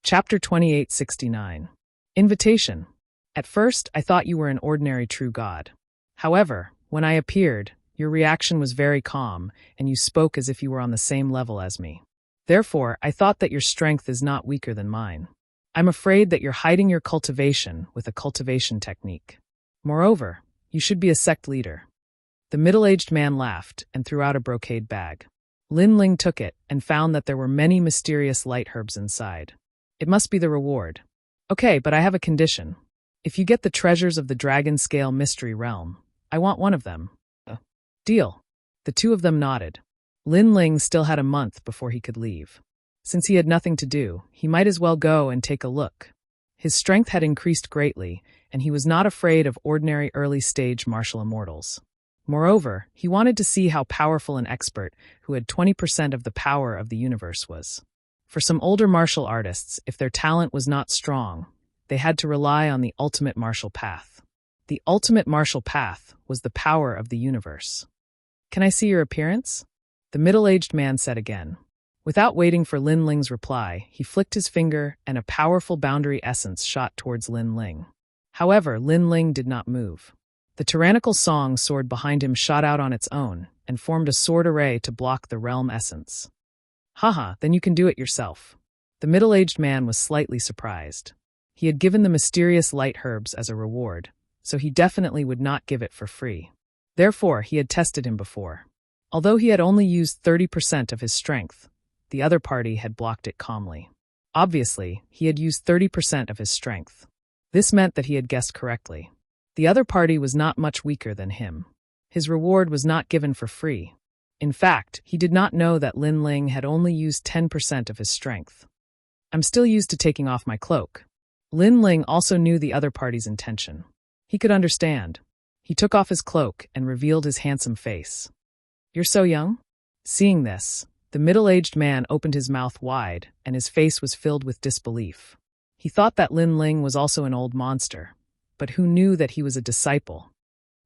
Chapter 2869. Invitation. At first, I thought you were an ordinary true god. However, when I appeared, your reaction was very calm, and you spoke as if you were on the same level as me. Therefore, I thought that your strength is not weaker than mine. I'm afraid that you're hiding your cultivation with a cultivation technique. Moreover, you should be a sect leader. The middle-aged man laughed and threw out a brocade bag. Lin Ling took it and found that there were many mysterious light herbs inside. It must be the reward. Okay, but I have a condition. If you get the treasures of the Dragon Scale Mystery Realm, I want one of them. Deal. The two of them nodded. Lin Ling still had a month before he could leave. Since he had nothing to do, he might as well go and take a look. His strength had increased greatly, and he was not afraid of ordinary early-stage martial immortals. Moreover, he wanted to see how powerful an expert who had 20% of the power of the universe was. For some older martial artists, if their talent was not strong, they had to rely on the ultimate martial path. The ultimate martial path was the power of the universe. Can I see your appearance? The middle-aged man said again. Without waiting for Lin Ling's reply, he flicked his finger and a powerful boundary essence shot towards Lin Ling. However, Lin Ling did not move. The tyrannical song sword behind him shot out on its own and formed a sword array to block the realm essence. Haha, then you can do it yourself. The middle-aged man was slightly surprised. He had given the mysterious light herbs as a reward, so he definitely would not give it for free. Therefore, he had tested him before. Although he had only used 30% of his strength, the other party had blocked it calmly. Obviously, he had used 30% of his strength. This meant that he had guessed correctly. The other party was not much weaker than him. His reward was not given for free. In fact, he did not know that Lin Ling had only used 10% of his strength. I'm still used to taking off my cloak. Lin Ling also knew the other party's intention. He could understand. He took off his cloak and revealed his handsome face. You're so young? Seeing this, the middle-aged man opened his mouth wide and his face was filled with disbelief. He thought that Lin Ling was also an old monster, but who knew that he was a disciple?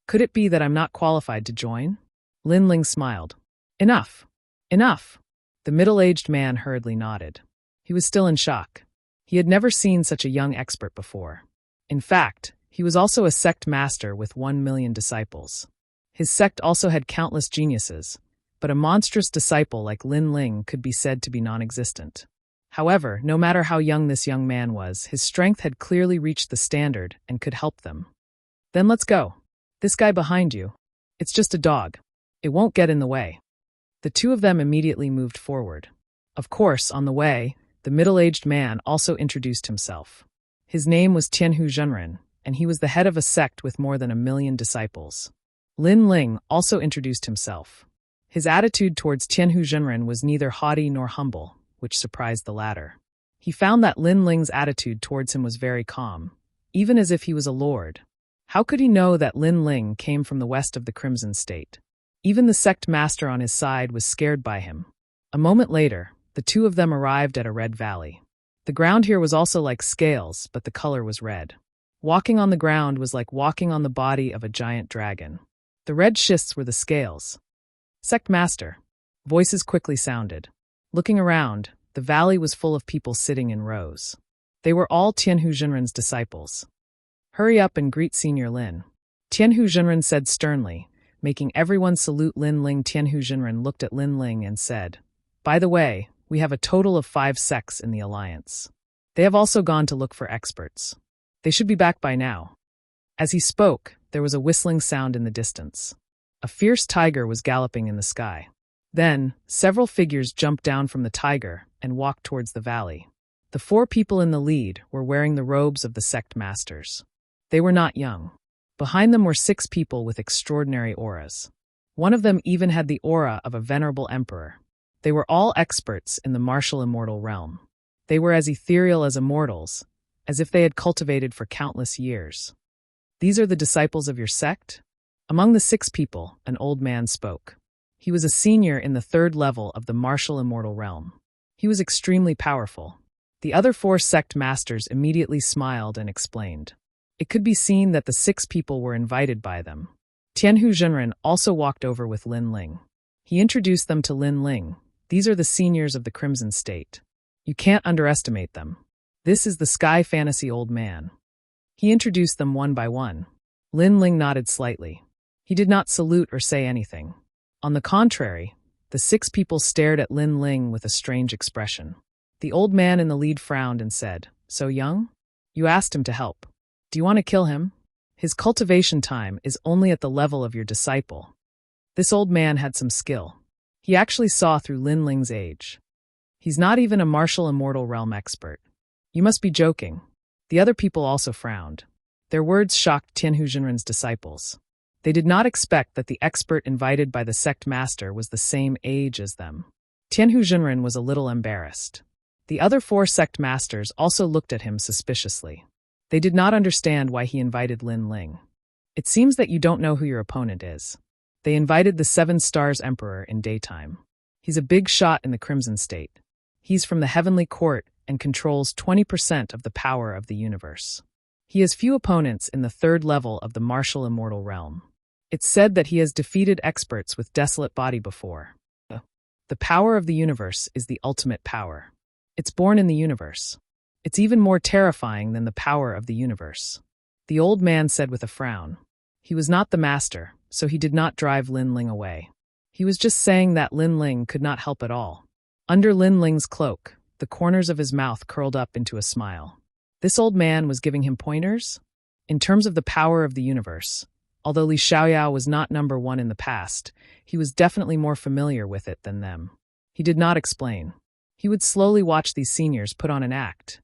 Could it be that I'm not qualified to join? Lin Ling smiled. Enough. Enough. The middle-aged man hurriedly nodded. He was still in shock. He had never seen such a young expert before. In fact, he was also a sect master with 1 million disciples. His sect also had countless geniuses, but a monstrous disciple like Lin Ling could be said to be non-existent. However, no matter how young this young man was, his strength had clearly reached the standard and could help them. Then let's go. This guy behind you. It's just a dog. It won't get in the way. The two of them immediately moved forward. Of course, on the way, the middle-aged man also introduced himself. His name was Tianhu Zhenren, and he was the head of a sect with more than 1 million disciples. Lin Ling also introduced himself. His attitude towards Tianhu Zhenren was neither haughty nor humble, which surprised the latter. He found that Lin Ling's attitude towards him was very calm, even as if he was a lord. How could he know that Lin Ling came from the west of the Crimson State? Even the sect master on his side was scared by him. A moment later, the two of them arrived at a red valley. The ground here was also like scales, but the color was red. Walking on the ground was like walking on the body of a giant dragon. The red schists were the scales. Sect master. Voices quickly sounded. Looking around, the valley was full of people sitting in rows. They were all Tianhu Zhenren's disciples. Hurry up and greet Senior Lin. Tianhu Zhenren said sternly, making everyone salute Lin Ling. Tianhu Zhenren looked at Lin Ling and said, By the way, we have a total of 5 sects in the alliance. They have also gone to look for experts. They should be back by now. As he spoke, there was a whistling sound in the distance. A fierce tiger was galloping in the sky. Then, several figures jumped down from the tiger and walked towards the valley. The 4 people in the lead were wearing the robes of the sect masters. They were not young. Behind them were 6 people with extraordinary auras. One of them even had the aura of a venerable emperor. They were all experts in the martial immortal realm. They were as ethereal as immortals, as if they had cultivated for countless years. These are the disciples of your sect? Among the 6 people, an old man spoke. He was a senior in the 3rd level of the martial immortal realm. He was extremely powerful. The other 4 sect masters immediately smiled and explained. It could be seen that the 6 people were invited by them. Tianhu Zhenren also walked over with Lin Ling. He introduced them to Lin Ling. These are the seniors of the Crimson State. You can't underestimate them. This is the Sky Fantasy Old Man. He introduced them one by one. Lin Ling nodded slightly. He did not salute or say anything. On the contrary, the 6 people stared at Lin Ling with a strange expression. The old man in the lead frowned and said, "So young? You asked him to help. Do you want to kill him? His cultivation time is only at the level of your disciple." This old man had some skill. He actually saw through Lin Ling's age. He's not even a martial immortal realm expert. You must be joking. The other people also frowned. Their words shocked Tianhu Jinren's disciples. They did not expect that the expert invited by the sect master was the same age as them. Tianhu Jinren was a little embarrassed. The other 4 sect masters also looked at him suspiciously. They did not understand why he invited Lin Ling. It seems that you don't know who your opponent is. They invited the 7 Stars Emperor in daytime. He's a big shot in the Crimson State. He's from the Heavenly Court and controls 20% of the power of the universe. He has few opponents in the 3rd level of the martial immortal realm. It's said that he has defeated experts with Desolate Body before. The power of the universe is the ultimate power. It's born in the universe. It's even more terrifying than the power of the universe. The old man said with a frown. He was not the master, so he did not drive Lin Ling away. He was just saying that Lin Ling could not help at all. Under Lin Ling's cloak, the corners of his mouth curled up into a smile. This old man was giving him pointers? In terms of the power of the universe, although Li Xiaoyao was not number 1 in the past, he was definitely more familiar with it than them. He did not explain. He would slowly watch these seniors put on an act.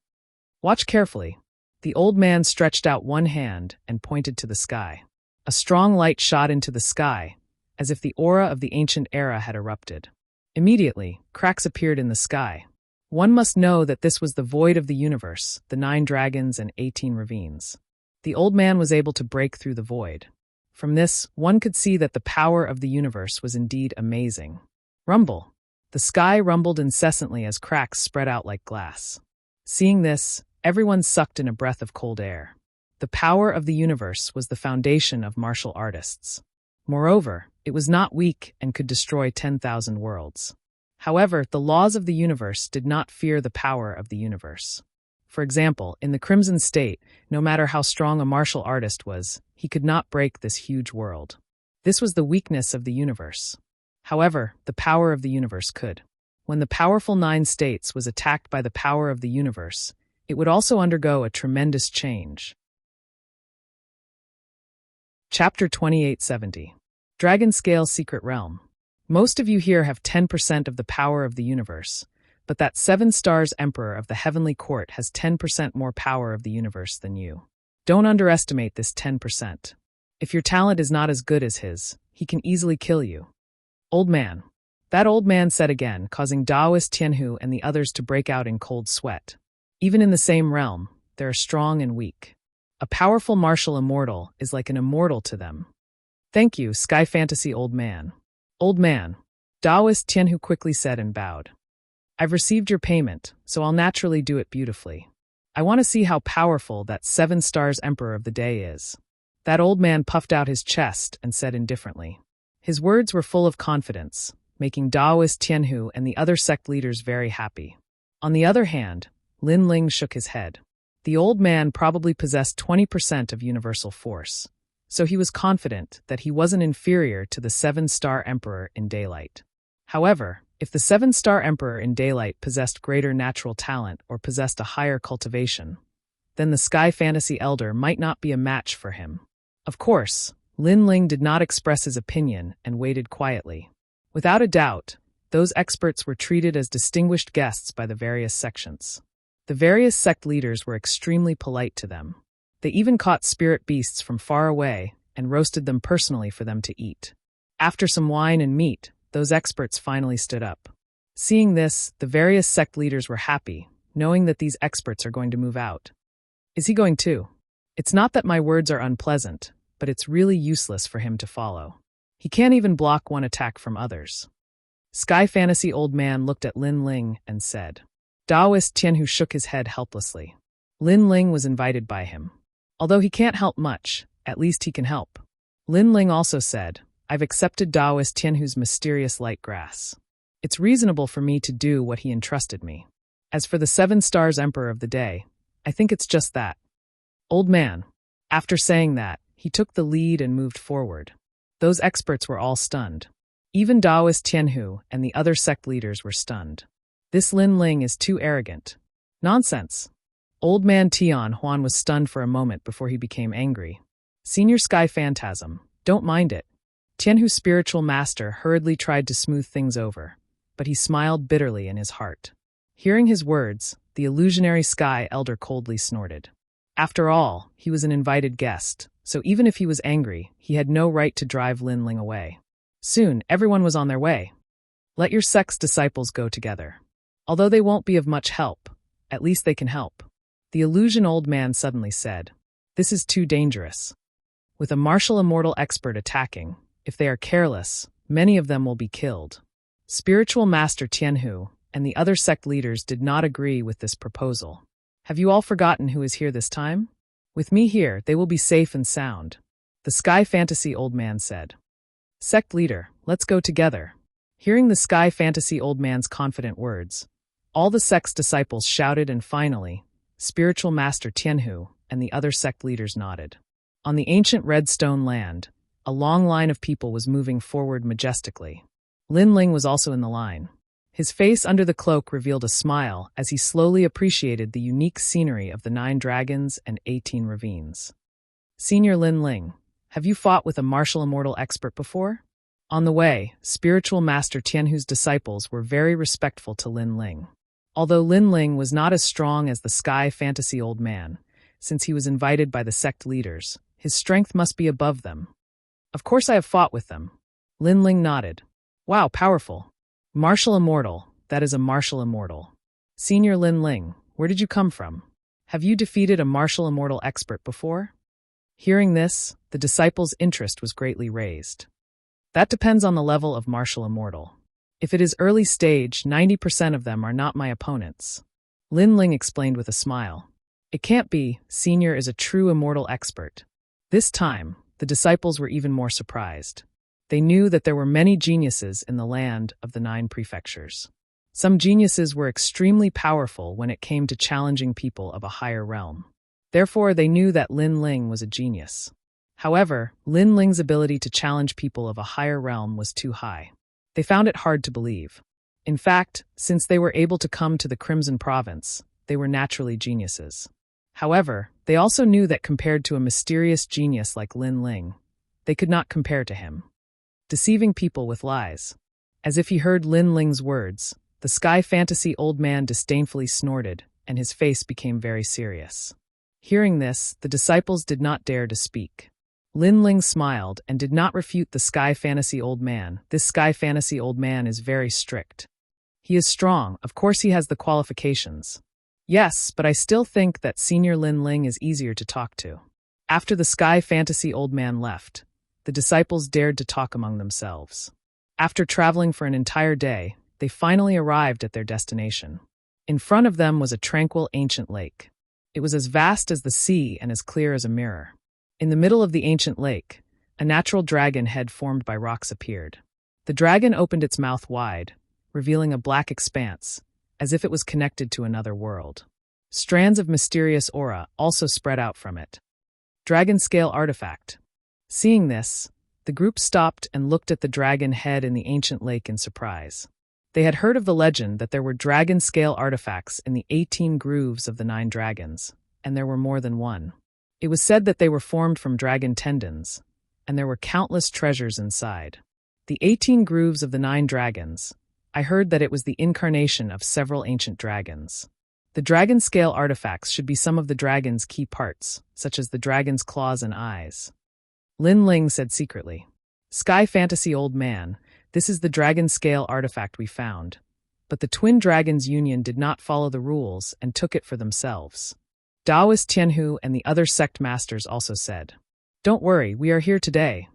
Watch carefully. The old man stretched out one hand and pointed to the sky. A strong light shot into the sky, as if the aura of the ancient era had erupted. Immediately, cracks appeared in the sky. One must know that this was the void of the universe, the 9 dragons and 18 ravines. The old man was able to break through the void. From this, one could see that the power of the universe was indeed amazing. Rumble. The sky rumbled incessantly as cracks spread out like glass. Seeing this, everyone sucked in a breath of cold air. The power of the universe was the foundation of martial artists. Moreover, it was not weak and could destroy 10,000 worlds. However, the laws of the universe did not fear the power of the universe. For example, in the Crimson State, no matter how strong a martial artist was, he could not break this huge world. This was the weakness of the universe. However, the power of the universe could. When the powerful 9 states was attacked by the power of the universe, it would also undergo a tremendous change. Chapter 2870. Dragon Scale Secret Realm. Most of you here have 10% of the power of the universe, but that 7 Stars Emperor of the Heavenly Court has 10% more power of the universe than you. Don't underestimate this 10%. If your talent is not as good as his, he can easily kill you. Old man. That old man said again, causing Daoist Tianhu and the others to break out in cold sweat. Even in the same realm, they are strong and weak. A powerful martial immortal is like an immortal to them. Thank you, Sky Fantasy Old Man. Old man. Daoist Tianhu quickly said and bowed. I've received your payment, so I'll naturally do it beautifully. I want to see how powerful that 7 Stars Emperor of the Day is. That old man puffed out his chest and said indifferently. His words were full of confidence, making Daoist Tianhu and the other sect leaders very happy. On the other hand, Lin Ling shook his head. The old man probably possessed 20% of universal force, so he was confident that he wasn't inferior to the 7-Star Emperor in daylight. However, if the 7-Star Emperor in daylight possessed greater natural talent or possessed a higher cultivation, then the Sky Fantasy Elder might not be a match for him. Of course, Lin Ling did not express his opinion and waited quietly. Without a doubt, those experts were treated as distinguished guests by the various sections. The various sect leaders were extremely polite to them. They even caught spirit beasts from far away and roasted them personally for them to eat. After some wine and meat, those experts finally stood up. Seeing this, the various sect leaders were happy, knowing that these experts are going to move out. Is he going too? It's not that my words are unpleasant, but it's really useless for him to follow. He can't even block one attack from others. Sky Fantasy Old Man looked at Lin Ling and said. Daoist Tianhu shook his head helplessly. Lin Ling was invited by him. Although he can't help much, at least he can help. Lin Ling also said, I've accepted Daoist Tianhu's mysterious light grass. It's reasonable for me to do what he entrusted me. As for the 7 stars emperor of the day, I think it's just that. Old man. After saying that, he took the lead and moved forward. Those experts were all stunned. Even Taoist Tianhu and the other sect leaders were stunned. This Lin Ling is too arrogant. Nonsense. Old man Tian Huan was stunned for a moment before he became angry. Senior Sky Phantasm, don't mind it. Tianhu's spiritual master hurriedly tried to smooth things over, but he smiled bitterly in his heart. Hearing his words, the illusionary Sky Elder coldly snorted. After all, he was an invited guest, so even if he was angry, he had no right to drive Lin Ling away. Soon, everyone was on their way. Let your sect's disciples go together. Although they won't be of much help, at least they can help. The illusion old man suddenly said, "This is too dangerous. With a martial immortal expert attacking, if they are careless, many of them will be killed." Spiritual Master Tianhu and the other sect leaders did not agree with this proposal. Have you all forgotten who is here this time? With me here, they will be safe and sound, the Sky Fantasy old man said. Sect leader, let's go together. Hearing the Sky Fantasy old man's confident words, all the sect's disciples shouted, and finally, Spiritual Master Tianhu and the other sect leaders nodded. On the ancient Redstone land, a long line of people was moving forward majestically. Lin Ling was also in the line. His face under the cloak revealed a smile as he slowly appreciated the unique scenery of the 9 dragons and 18 ravines. Senior Lin Ling, have you fought with a martial immortal expert before? On the way, Spiritual Master Tianhu's disciples were very respectful to Lin Ling. Although Lin Ling was not as strong as the Sky Fantasy old man, since he was invited by the sect leaders, his strength must be above them. Of course I have fought with them. Lin Ling nodded. Wow, powerful. Martial immortal, that is a martial immortal. Senior Lin Ling, where did you come from? Have you defeated a martial immortal expert before? Hearing this, the disciples' interest was greatly raised. That depends on the level of martial immortal. If it is early stage, 90% of them are not my opponents. Lin Ling explained with a smile. It can't be, Senior is a true immortal expert. This time, the disciples were even more surprised. They knew that there were many geniuses in the land of the 9 prefectures. Some geniuses were extremely powerful when it came to challenging people of a higher realm. Therefore, they knew that Lin Ling was a genius. However, Lin Ling's ability to challenge people of a higher realm was too high. They found it hard to believe. In fact, since they were able to come to the Crimson Province, they were naturally geniuses. However, they also knew that compared to a mysterious genius like Lin Ling, they could not compare to him. Deceiving people with lies. As if he heard Lin Ling's words, the Sky Fantasy old man disdainfully snorted, and his face became very serious. Hearing this, the disciples did not dare to speak. Lin Ling smiled and did not refute the Sky Fantasy old man. This Sky Fantasy old man is very strict. He is strong, of course he has the qualifications. Yes, but I still think that Senior Lin Ling is easier to talk to. After the Sky Fantasy old man left, the disciples dared to talk among themselves. After traveling for an entire day, they finally arrived at their destination. In front of them was a tranquil ancient lake. It was as vast as the sea and as clear as a mirror. In the middle of the ancient lake, a natural dragon head formed by rocks appeared. The dragon opened its mouth wide, revealing a black expanse, as if it was connected to another world. Strands of mysterious aura also spread out from it. Dragon scale artifact. Seeing this, the group stopped and looked at the dragon head in the ancient lake in surprise. They had heard of the legend that there were dragon scale artifacts in the 18 grooves of the 9 dragons, and there were more than one. It was said that they were formed from dragon tendons, and there were countless treasures inside. The 18 grooves of the 9 dragons, I heard that it was the incarnation of several ancient dragons. The dragon scale artifacts should be some of the dragon's key parts, such as the dragon's claws and eyes. Lin Ling said secretly, Sky Fantasy old man, this is the dragon scale artifact we found, but the Twin Dragons Union did not follow the rules and took it for themselves. Taoist Tianhu and the other sect masters also said, Don't worry, we are here today.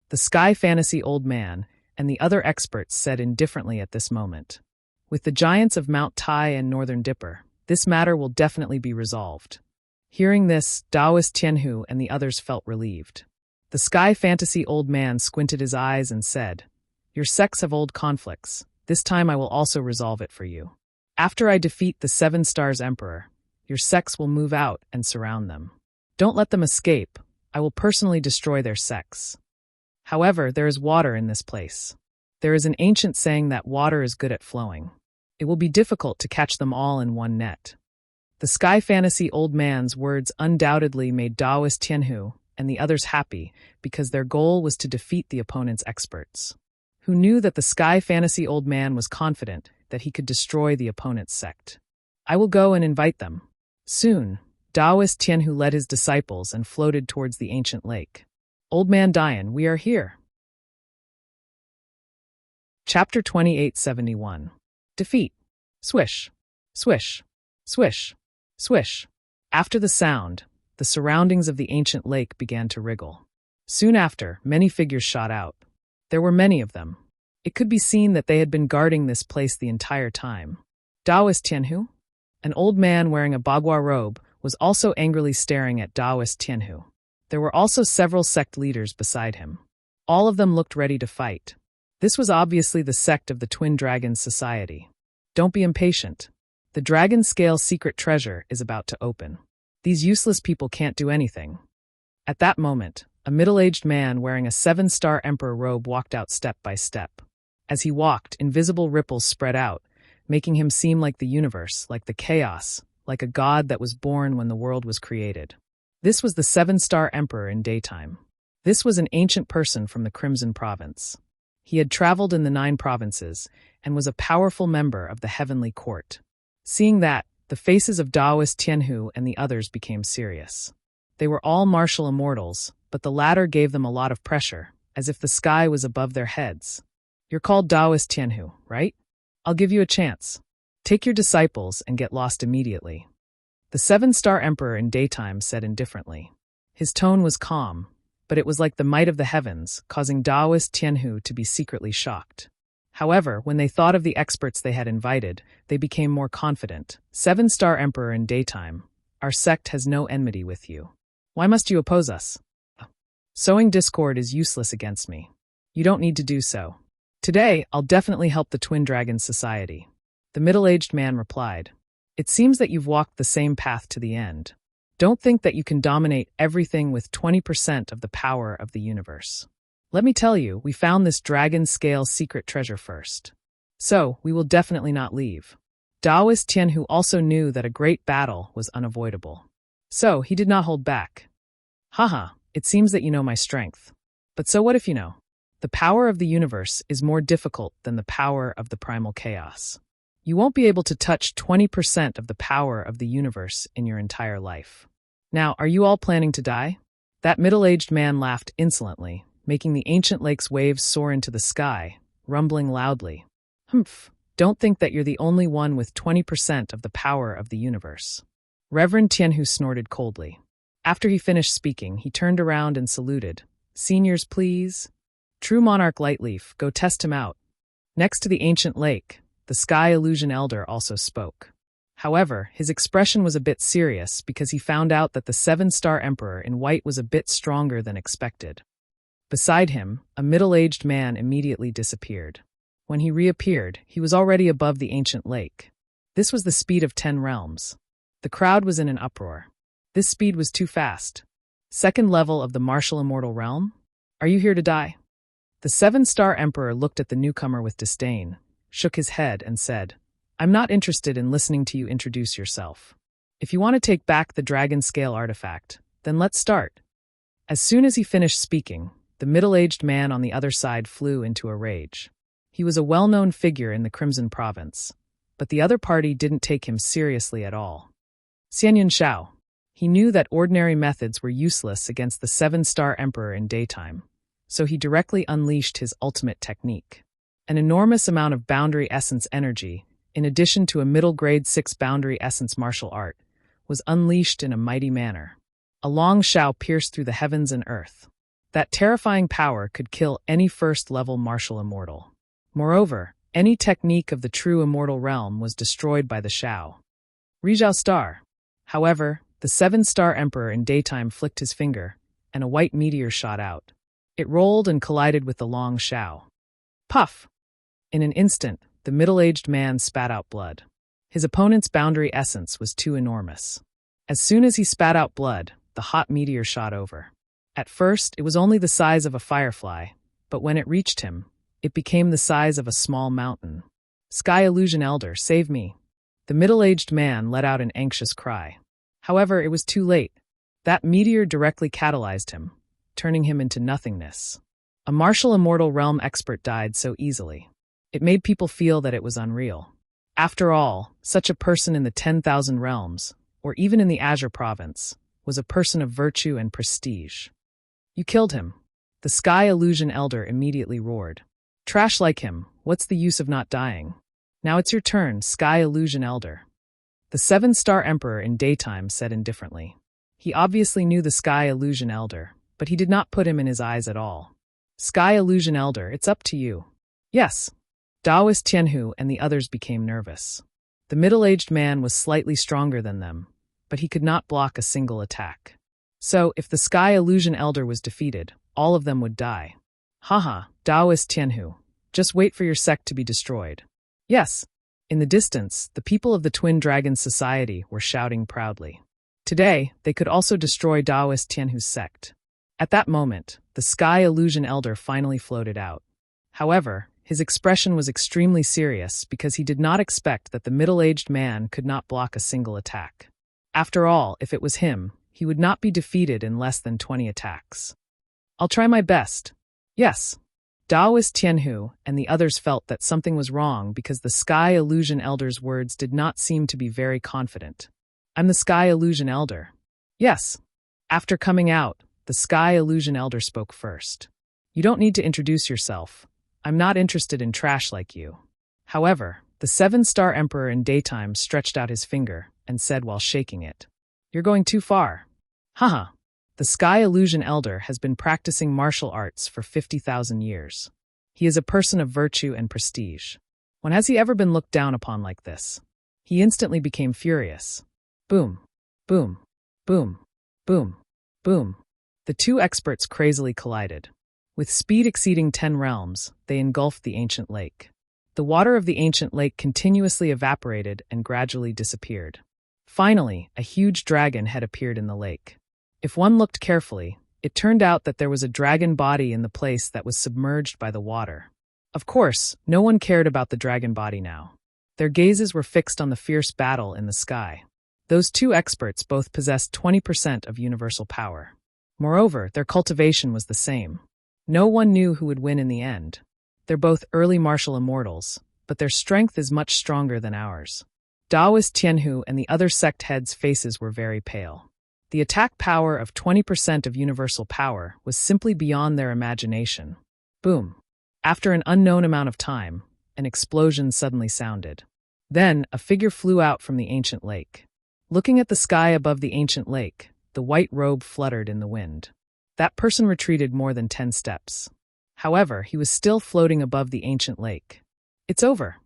The Sky Fantasy old man and the other experts said indifferently at this moment. With the giants of Mount Tai and Northern Dipper, this matter will definitely be resolved. Hearing this, Taoist Tianhu and the others felt relieved. The Sky Fantasy old man squinted his eyes and said, Your sects have old conflicts. This time I will also resolve it for you. After I defeat the 7 Stars Emperor, your sects will move out and surround them. Don't let them escape. I will personally destroy their sects. However, there is water in this place. There is an ancient saying that water is good at flowing. It will be difficult to catch them all in one net. The sky fantasy old man's words undoubtedly made Daoist Tianhu and the others happy because their goal was to defeat the opponent's experts, who knew that the sky fantasy old man was confident that he could destroy the opponent's sect. I will go and invite them. Soon, Daoist Tianhu led his disciples and floated towards the ancient lake. Old man Dian, we are here. Chapter 2871. Defeat. Swish. Swish. Swish. Swish. After the sound, the surroundings of the ancient lake began to wriggle. Soon after, many figures shot out. There were many of them. It could be seen that they had been guarding this place the entire time. Daoist Tianhu? An old man wearing a bagua robe was also angrily staring at Daoist Tianhu. There were also several sect leaders beside him. All of them looked ready to fight. This was obviously the sect of the Twin Dragons Society. Don't be impatient. The Dragon Scale secret treasure is about to open. These useless people can't do anything. At that moment, a middle-aged man wearing a 7-star Emperor robe walked out step by step. As he walked, invisible ripples spread out, making him seem like the universe, like the chaos, like a god that was born when the world was created. This was the 7-star Emperor in daytime. This was an ancient person from the Crimson Province. He had traveled in the 9 provinces and was a powerful member of the Heavenly Court. Seeing that, the faces of Daoist Tianhu and the others became serious. They were all martial immortals, but the latter gave them a lot of pressure, as if the sky was above their heads. You're called Daoist Tianhu, right? I'll give you a chance. Take your disciples and get lost immediately. The 7-star Emperor in daytime said indifferently. His tone was calm, but it was like the might of the heavens, causing Daoist Tianhu to be secretly shocked. However, when they thought of the experts they had invited, they became more confident. 7-star Emperor in daytime, our sect has no enmity with you. Why must you oppose us? Sowing discord is useless against me. You don't need to do so. Today, I'll definitely help the Twin Dragons Society. The middle-aged man replied. It seems that you've walked the same path to the end. Don't think that you can dominate everything with 20% of the power of the universe. Let me tell you, we found this dragon scale secret treasure first. So, we will definitely not leave. Daoist Tianhu also knew that a great battle was unavoidable. So, he did not hold back. Haha, it seems that you know my strength. But so what if you know? The power of the universe is more difficult than the power of the primal chaos. You won't be able to touch 20% of the power of the universe in your entire life. Now, are you all planning to die? That middle-aged man laughed insolently, making the ancient lake's waves soar into the sky, rumbling loudly. Humph, don't think that you're the only one with 20% of the power of the universe. Reverend Tianhu snorted coldly. After he finished speaking, he turned around and saluted. Seniors, please. True Monarch Lightleaf, go test him out. Next to the ancient lake, the Sky Illusion Elder also spoke. However, his expression was a bit serious because he found out that the 7-star Emperor in white was a bit stronger than expected. Beside him, a middle-aged man immediately disappeared. When he reappeared, he was already above the ancient lake. This was the speed of 10 realms. The crowd was in an uproar. This speed was too fast. Second level of the martial immortal realm? Are you here to die? The 7-star Emperor looked at the newcomer with disdain, shook his head, and said, I'm not interested in listening to you introduce yourself. If you want to take back the dragon scale artifact, then let's start. As soon as he finished speaking, the middle-aged man on the other side flew into a rage. He was a well-known figure in the Crimson Province, but the other party didn't take him seriously at all. Xianyun Shao. He knew that ordinary methods were useless against the 7-star Emperor in daytime, so he directly unleashed his ultimate technique. An enormous amount of boundary essence energy, in addition to a middle-grade 6 boundary essence martial art, was unleashed in a mighty manner. A long shao pierced through the heavens and earth. That terrifying power could kill any first-level martial immortal. Moreover, any technique of the true immortal realm was destroyed by the shao. Rizhao Star. However, the 7-star Emperor in daytime flicked his finger, and a white meteor shot out. It rolled and collided with the long shao. Puff! In an instant, the middle-aged man spat out blood. His opponent's boundary essence was too enormous. As soon as he spat out blood, the hot meteor shot over. At first, it was only the size of a firefly, but when it reached him, it became the size of a small mountain. Sky Illusion Elder, save me. The middle-aged man let out an anxious cry. However, it was too late. That meteor directly catalyzed him, turning him into nothingness. A martial immortal realm expert died so easily. It made people feel that it was unreal. After all, such a person in the 10,000 realms, or even in the Azure province, was a person of virtue and prestige. You killed him. The Sky Illusion Elder immediately roared. Trash like him, what's the use of not dying? Now it's your turn, Sky Illusion Elder. The 7-star Emperor in daytime said indifferently. He obviously knew the Sky Illusion Elder, but he did not put him in his eyes at all. Sky Illusion Elder, it's up to you. Yes. Daoist Tianhu and the others became nervous. The middle-aged man was slightly stronger than them, but he could not block a single attack. So, if the Sky Illusion Elder was defeated, all of them would die. Haha, Daoist Tianhu, just wait for your sect to be destroyed. Yes. In the distance, the people of the Twin Dragons Society were shouting proudly. Today, they could also destroy Daoist Tianhu's sect. At that moment, the Sky Illusion Elder finally floated out. However, his expression was extremely serious because he did not expect that the middle-aged man could not block a single attack. After all, if it was him, he would not be defeated in less than 20 attacks. I'll try my best. Yes. Daoist Tianhu and the others felt that something was wrong because the Sky Illusion Elder's words did not seem to be very confident. I'm the Sky Illusion Elder. Yes. After coming out, the Sky Illusion Elder spoke first. You don't need to introduce yourself. I'm not interested in trash like you. However, the 7-star Emperor in daytime stretched out his finger and said while shaking it, You're going too far. Haha. The Sky Illusion Elder has been practicing martial arts for 50,000 years. He is a person of virtue and prestige. When has he ever been looked down upon like this? He instantly became furious. Boom. Boom. Boom. Boom. Boom. The two experts crazily collided. With speed exceeding 10 realms, they engulfed the ancient lake. The water of the ancient lake continuously evaporated and gradually disappeared. Finally, a huge dragon had appeared in the lake. If one looked carefully, it turned out that there was a dragon body in the place that was submerged by the water. Of course, no one cared about the dragon body now. Their gazes were fixed on the fierce battle in the sky. Those two experts both possessed 20% of universal power. Moreover, their cultivation was the same. No one knew who would win in the end. They're both early martial immortals, but their strength is much stronger than ours. Daoist Tianhu and the other sect heads' faces were very pale. The attack power of 20% of universal power was simply beyond their imagination. Boom. After an unknown amount of time, an explosion suddenly sounded. Then, a figure flew out from the ancient lake. Looking at the sky above the ancient lake, the white robe fluttered in the wind. That person retreated more than 10 steps. However, he was still floating above the ancient lake. It's over.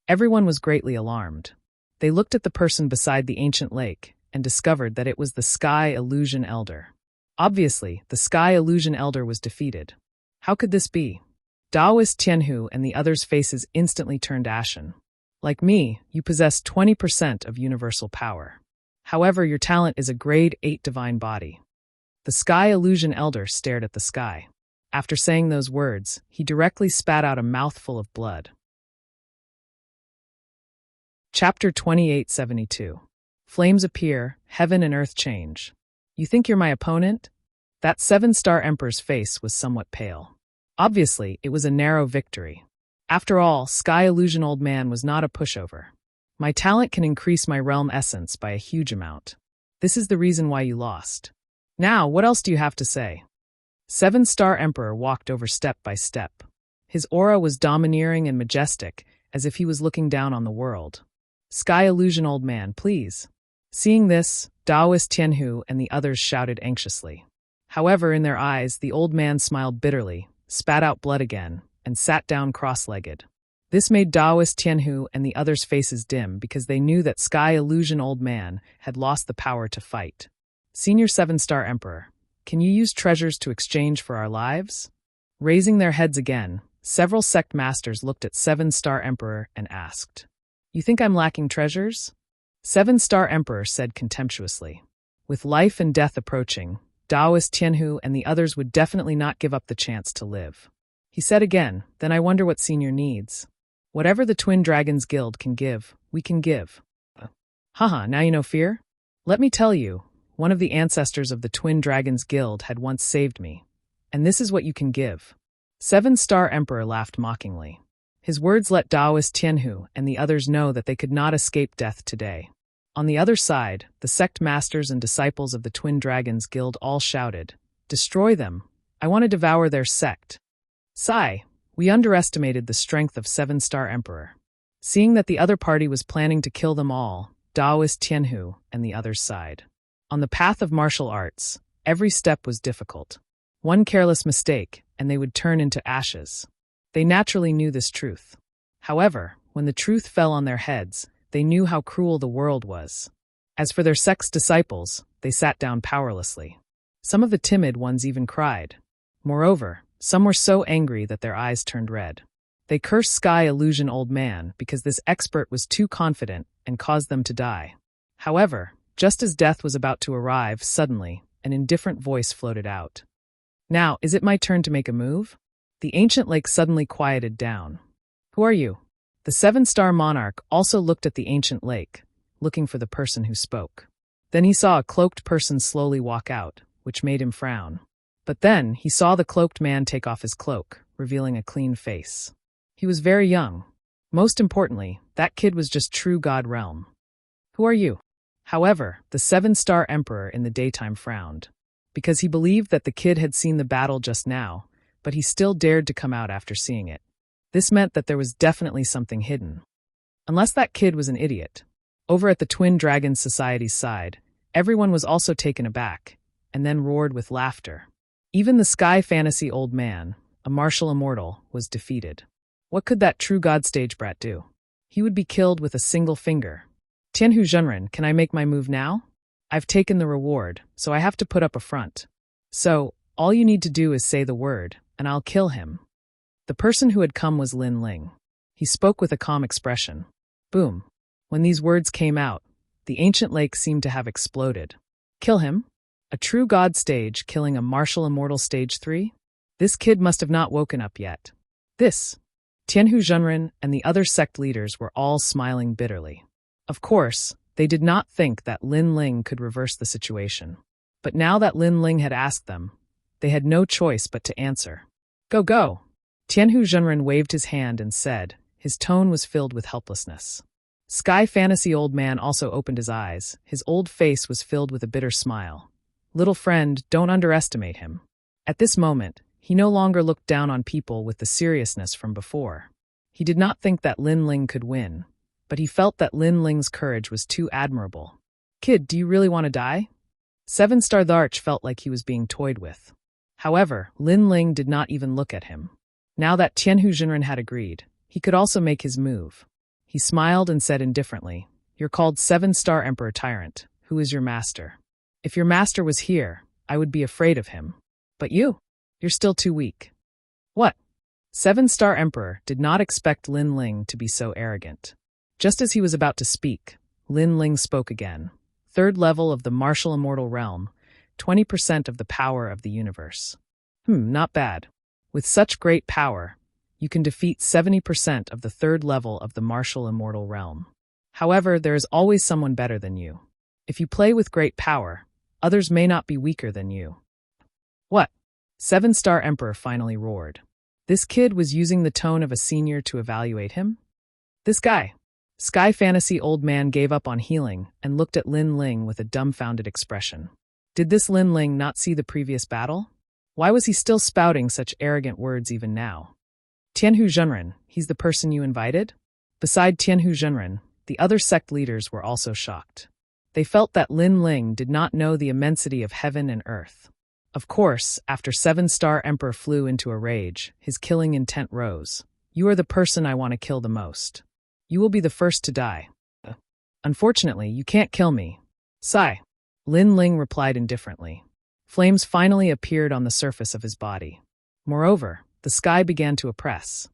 Everyone was greatly alarmed. They looked at the person beside the ancient lake and discovered that it was the Sky Illusion Elder. Obviously, the Sky Illusion Elder was defeated. How could this be? Daoist Tianhu and the others' faces instantly turned ashen. Like me, you possess 20% of universal power. However, your talent is a grade 8 divine body. The Sky Illusion Elder stared at the sky. After saying those words, he directly spat out a mouthful of blood. Chapter 2872. Flames appear, heaven and earth change. You think you're my opponent? That 7-star Emperor's face was somewhat pale. Obviously, it was a narrow victory. After all, Sky Illusion Old Man was not a pushover. My talent can increase my realm essence by a huge amount. This is the reason why you lost. Now, what else do you have to say? 7-star Emperor walked over step by step. His aura was domineering and majestic, as if he was looking down on the world. Sky Illusion Old Man, please. Seeing this, Daoist Tianhu and the others shouted anxiously. However, in their eyes, the old man smiled bitterly, spat out blood again, and sat down cross-legged. This made Daoist Tianhu and the others' faces dim because they knew that Sky Illusion Old Man had lost the power to fight. Senior 7-star Emperor, can you use treasures to exchange for our lives? Raising their heads again, several sect masters looked at 7-star Emperor and asked. You think I'm lacking treasures? Seven-star Emperor said contemptuously. With life and death approaching, Daoist Tianhu and the others would definitely not give up the chance to live. He said again, then I wonder what Senior needs. Whatever the Twin Dragons Guild can give, we can give. Haha, now you know fear? Let me tell you, one of the ancestors of the Twin Dragons Guild had once saved me. And this is what you can give. Seven-star Emperor laughed mockingly. His words let Daoist Tianhu and the others know that they could not escape death today. On the other side, the sect masters and disciples of the Twin Dragons Guild all shouted, "Destroy them! I want to devour their sect!" Sigh, we underestimated the strength of Seven-star Emperor. Seeing that the other party was planning to kill them all, Daoist Tianhu and the others sighed. On the path of martial arts, every step was difficult. One careless mistake, and they would turn into ashes. They naturally knew this truth. However, when the truth fell on their heads, they knew how cruel the world was. As for their sect's disciples, they sat down powerlessly. Some of the timid ones even cried. Moreover, some were so angry that their eyes turned red. They cursed Sky Illusion Old Man because this expert was too confident and caused them to die. However, just as death was about to arrive, suddenly, an indifferent voice floated out. Now, is it my turn to make a move? The ancient lake suddenly quieted down. Who are you? The Seven-star Monarch also looked at the ancient lake, looking for the person who spoke. Then he saw a cloaked person slowly walk out, which made him frown. But then he saw the cloaked man take off his cloak, revealing a clean face. He was very young. Most importantly, that kid was just true God realm. Who are you? However, the Seven-star Emperor in the daytime frowned, because he believed that the kid had seen the battle just now, but he still dared to come out after seeing it. This meant that there was definitely something hidden. Unless that kid was an idiot. Over at the Twin Dragons Society's side, everyone was also taken aback, and then roared with laughter. Even the Sky Fantasy Old Man, a martial immortal, was defeated. What could that true god stage brat do? He would be killed with a single finger. Tianhu Zhenren, can I make my move now? I've taken the reward, so I have to put up a front. So, all you need to do is say the word, and I'll kill him. The person who had come was Lin Ling. He spoke with a calm expression. Boom. When these words came out, the ancient lake seemed to have exploded. Kill him? A true god stage killing a martial immortal stage 3? This kid must have not woken up yet. This. Tianhu Zhenren and the other sect leaders were all smiling bitterly. Of course, they did not think that Lin Ling could reverse the situation. But now that Lin Ling had asked them, they had no choice but to answer. Go, go! Tianhu Zhenren waved his hand and said, his tone was filled with helplessness. Sky Fantasy Old Man also opened his eyes. His old face was filled with a bitter smile. Little friend, don't underestimate him. At this moment, he no longer looked down on people with the seriousness from before. He did not think that Lin Ling could win, but he felt that Lin Ling's courage was too admirable. Kid, do you really want to die? Seven-star Tharch felt like he was being toyed with. However, Lin Ling did not even look at him. Now that Tianhu Zhenren had agreed, he could also make his move. He smiled and said indifferently, You're called Seven-star Emperor Tyrant. Who is your master? If your master was here, I would be afraid of him. But you're still too weak. What? Seven-star Emperor did not expect Lin Ling to be so arrogant. Just as he was about to speak, Lin Ling spoke again. Third level of the martial immortal realm, 20% of the power of the universe. Not bad. With such great power, you can defeat 70% of the third level of the martial immortal realm. However, there is always someone better than you. If you play with great power, others may not be weaker than you. What? Seven-star Emperor finally roared. This kid was using the tone of a senior to evaluate him? This guy. Sky Fantasy Old Man gave up on healing and looked at Lin Ling with a dumbfounded expression. Did this Lin Ling not see the previous battle? Why was he still spouting such arrogant words even now? Tianhu Zhenren, he's the person you invited? Beside Tianhu Zhenren, the other sect leaders were also shocked. They felt that Lin Ling did not know the immensity of heaven and earth. Of course, after Seven-star Emperor flew into a rage, his killing intent rose. You are the person I want to kill the most. You will be the first to die. Unfortunately, you can't kill me. Sigh. Lin Ling replied indifferently. Flames finally appeared on the surface of his body. Moreover, the sky began to oppress.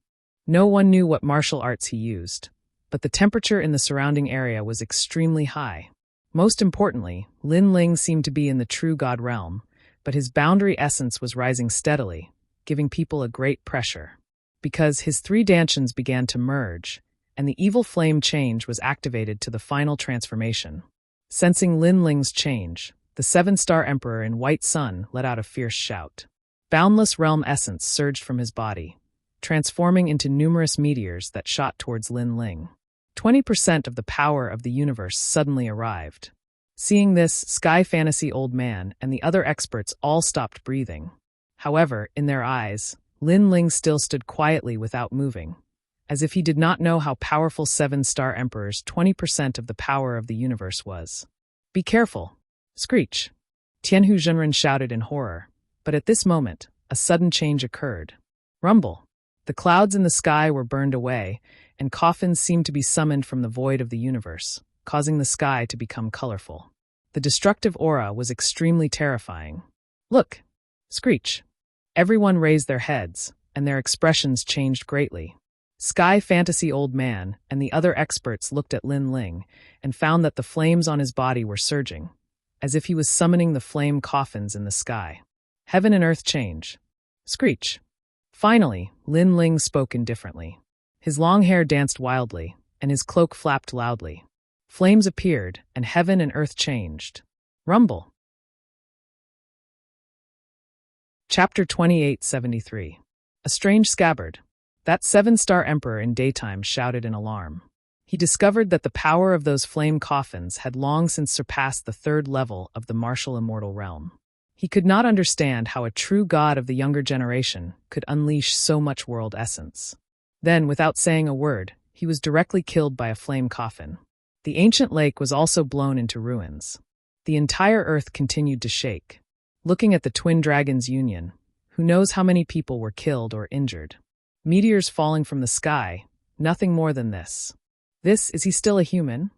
No one knew what martial arts he used, but the temperature in the surrounding area was extremely high. Most importantly, Lin Ling seemed to be in the true God realm, but his boundary essence was rising steadily, giving people a great pressure. Because his three dantians began to merge, and the evil flame change was activated to the final transformation. Sensing Lin Ling's change, the seven-star emperor in white sun let out a fierce shout. Boundless realm essence surged from his body, transforming into numerous meteors that shot towards Lin Ling. 20% of the power of the universe suddenly arrived. Seeing this, Sky Fantasy Old Man and the other experts all stopped breathing. However, in their eyes, Lin Ling still stood quietly without moving, as if he did not know how powerful seven-star emperor's 20% of the power of the universe was. "Be careful!" Screech! Tianhu Zhenren shouted in horror, but at this moment, a sudden change occurred. Rumble! The clouds in the sky were burned away, and coffins seemed to be summoned from the void of the universe, causing the sky to become colorful. The destructive aura was extremely terrifying. "Look!" Screech! Everyone raised their heads, and their expressions changed greatly. Sky Fantasy Old Man and the other experts looked at Lin Ling and found that the flames on his body were surging, as if he was summoning the flame coffins in the sky. Heaven and earth change. Screech! Finally, Lin Ling spoke indifferently. His long hair danced wildly, and his cloak flapped loudly. Flames appeared, and heaven and earth changed. Rumble! Chapter 2873. A strange scabbard. That seven-star emperor in daytime shouted in alarm. He discovered that the power of those flame coffins had long since surpassed the third level of the martial immortal realm. He could not understand how a true god of the younger generation could unleash so much world essence. Then, without saying a word, he was directly killed by a flame coffin. The ancient lake was also blown into ruins. The entire earth continued to shake. Looking at the twin dragons' union, who knows how many people were killed or injured? Meteors falling from the sky, nothing more than this. Is he still a human?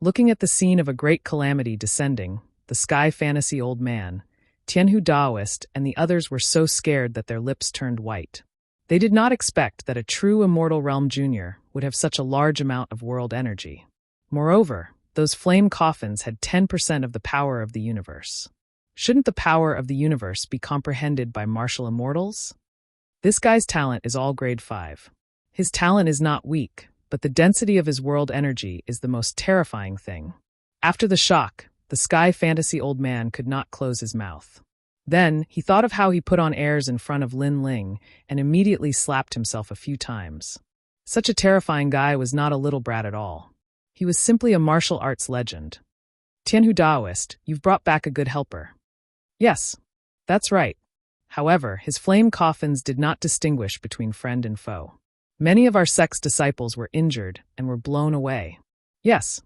Looking at the scene of a great calamity descending, the Sky Fantasy Old Man, Tianhu Daoist and the others were so scared that their lips turned white. They did not expect that a true Immortal Realm Junior would have such a large amount of world energy. Moreover, those flame coffins had 10% of the power of the universe. Shouldn't the power of the universe be comprehended by martial immortals? This guy's talent is all grade 5. His talent is not weak, but the density of his world energy is the most terrifying thing. After the shock, the Sky Fantasy Old Man could not close his mouth. Then, he thought of how he put on airs in front of Lin Ling and immediately slapped himself a few times. Such a terrifying guy was not a little brat at all. He was simply a martial arts legend. Tianhu Daoist, you've brought back a good helper. Yes, that's right. However, his flame coffins did not distinguish between friend and foe. Many of our sect's disciples were injured and were blown away. Yes,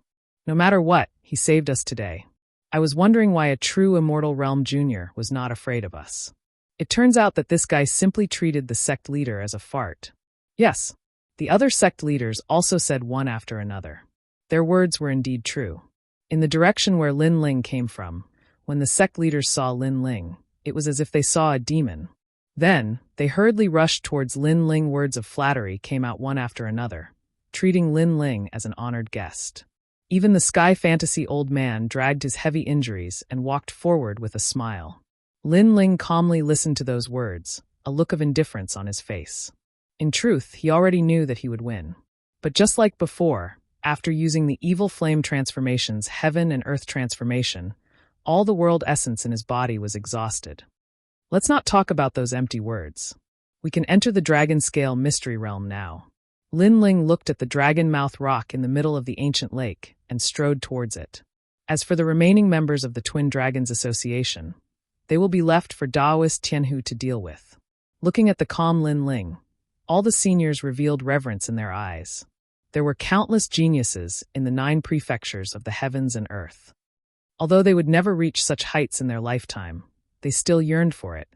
no matter what, he saved us today. I was wondering why a true Immortal Realm Junior was not afraid of us. It turns out that this guy simply treated the sect leader as a fart. Yes, the other sect leaders also said one after another. Their words were indeed true. In the direction where Lin Ling came from, when the sect leaders saw Lin Ling, it was as if they saw a demon. Then, they hurriedly rushed towards Lin Ling. Words of flattery came out one after another, treating Lin Ling as an honored guest. Even the Sky Fantasy Old Man dragged his heavy injuries and walked forward with a smile. Lin Ling calmly listened to those words, a look of indifference on his face. In truth, he already knew that he would win. But just like before, after using the evil flame transformation's heaven and earth transformation, all the world essence in his body was exhausted. Let's not talk about those empty words. We can enter the dragon scale mystery realm now. Lin Ling looked at the dragon mouth rock in the middle of the ancient lake and strode towards it. As for the remaining members of the Twin Dragons Association, they will be left for Daoist Tianhu to deal with. Looking at the calm Lin Ling, all the seniors revealed reverence in their eyes. There were countless geniuses in the 9 prefectures of the heavens and earth. Although they would never reach such heights in their lifetime, they still yearned for it.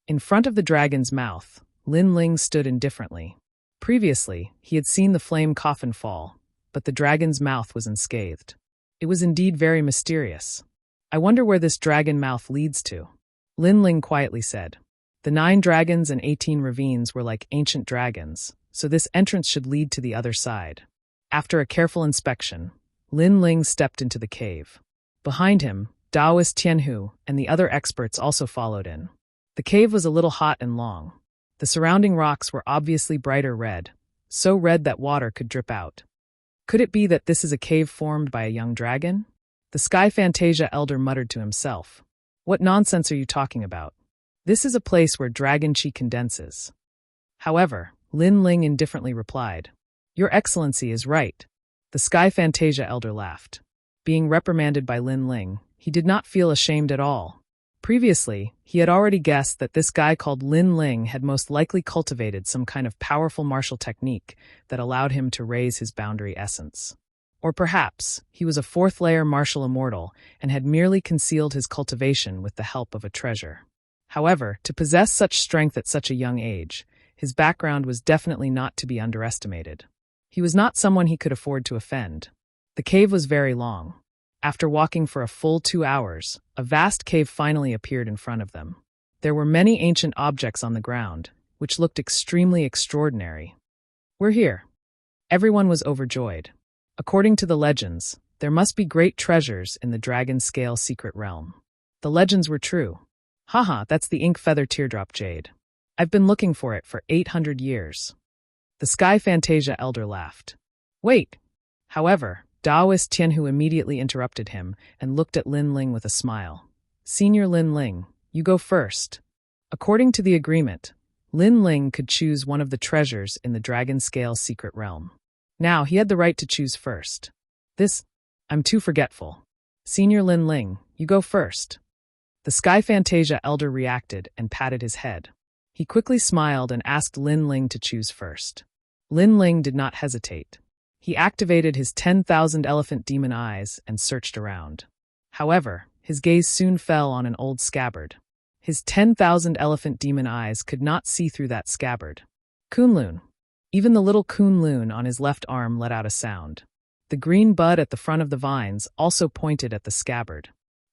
In front of the dragon's mouth, Lin Ling stood indifferently. Previously, he had seen the flame coffin fall, but the dragon's mouth was unscathed. It was indeed very mysterious. I wonder where this dragon mouth leads to. Lin Ling quietly said. The 9 dragons and 18 ravines were like ancient dragons, so this entrance should lead to the other side. After a careful inspection, Lin Ling stepped into the cave. Behind him, Taoist Tianhu and the other experts also followed in. The cave was a little hot and long. The surrounding rocks were obviously brighter red, so red that water could drip out. Could it be that this is a cave formed by a young dragon? The Sky Fantasia elder muttered to himself. What nonsense are you talking about? This is a place where dragon chi condenses. However, Lin Ling indifferently replied, Your Excellency is right. The Sky Fantasia elder laughed. Being reprimanded by Lin Ling, he did not feel ashamed at all. Previously, he had already guessed that this guy called Lin Ling had most likely cultivated some kind of powerful martial technique that allowed him to raise his boundary essence. Or perhaps, he was a fourth-layer martial immortal and had merely concealed his cultivation with the help of a treasure. However, to possess such strength at such a young age, his background was definitely not to be underestimated. He was not someone he could afford to offend. The cave was very long. After walking for a full 2 hours, a vast cave finally appeared in front of them. There were many ancient objects on the ground, which looked extremely extraordinary. We're here. Everyone was overjoyed. According to the legends, there must be great treasures in the dragon-scale secret realm. The legends were true. Haha, that's the ink feather teardrop jade. I've been looking for it for 800 years. The Sky Fantasia elder laughed. Wait! However, Taoist Tianhu immediately interrupted him and looked at Lin Ling with a smile. Senior Lin Ling, you go first. According to the agreement, Lin Ling could choose one of the treasures in the dragon-scale secret realm. Now he had the right to choose first. I'm too forgetful. Senior Lin Ling, you go first. The Sky Fantasia elder reacted and patted his head. He quickly smiled and asked Lin Ling to choose first. Lin Ling did not hesitate. He activated his 10,000 elephant demon eyes and searched around. However, his gaze soon fell on an old scabbard. His 10,000 elephant demon eyes could not see through that scabbard. Kunlun. Even the little Kunlun on his left arm let out a sound. The green bud at the front of the vines also pointed at the scabbard.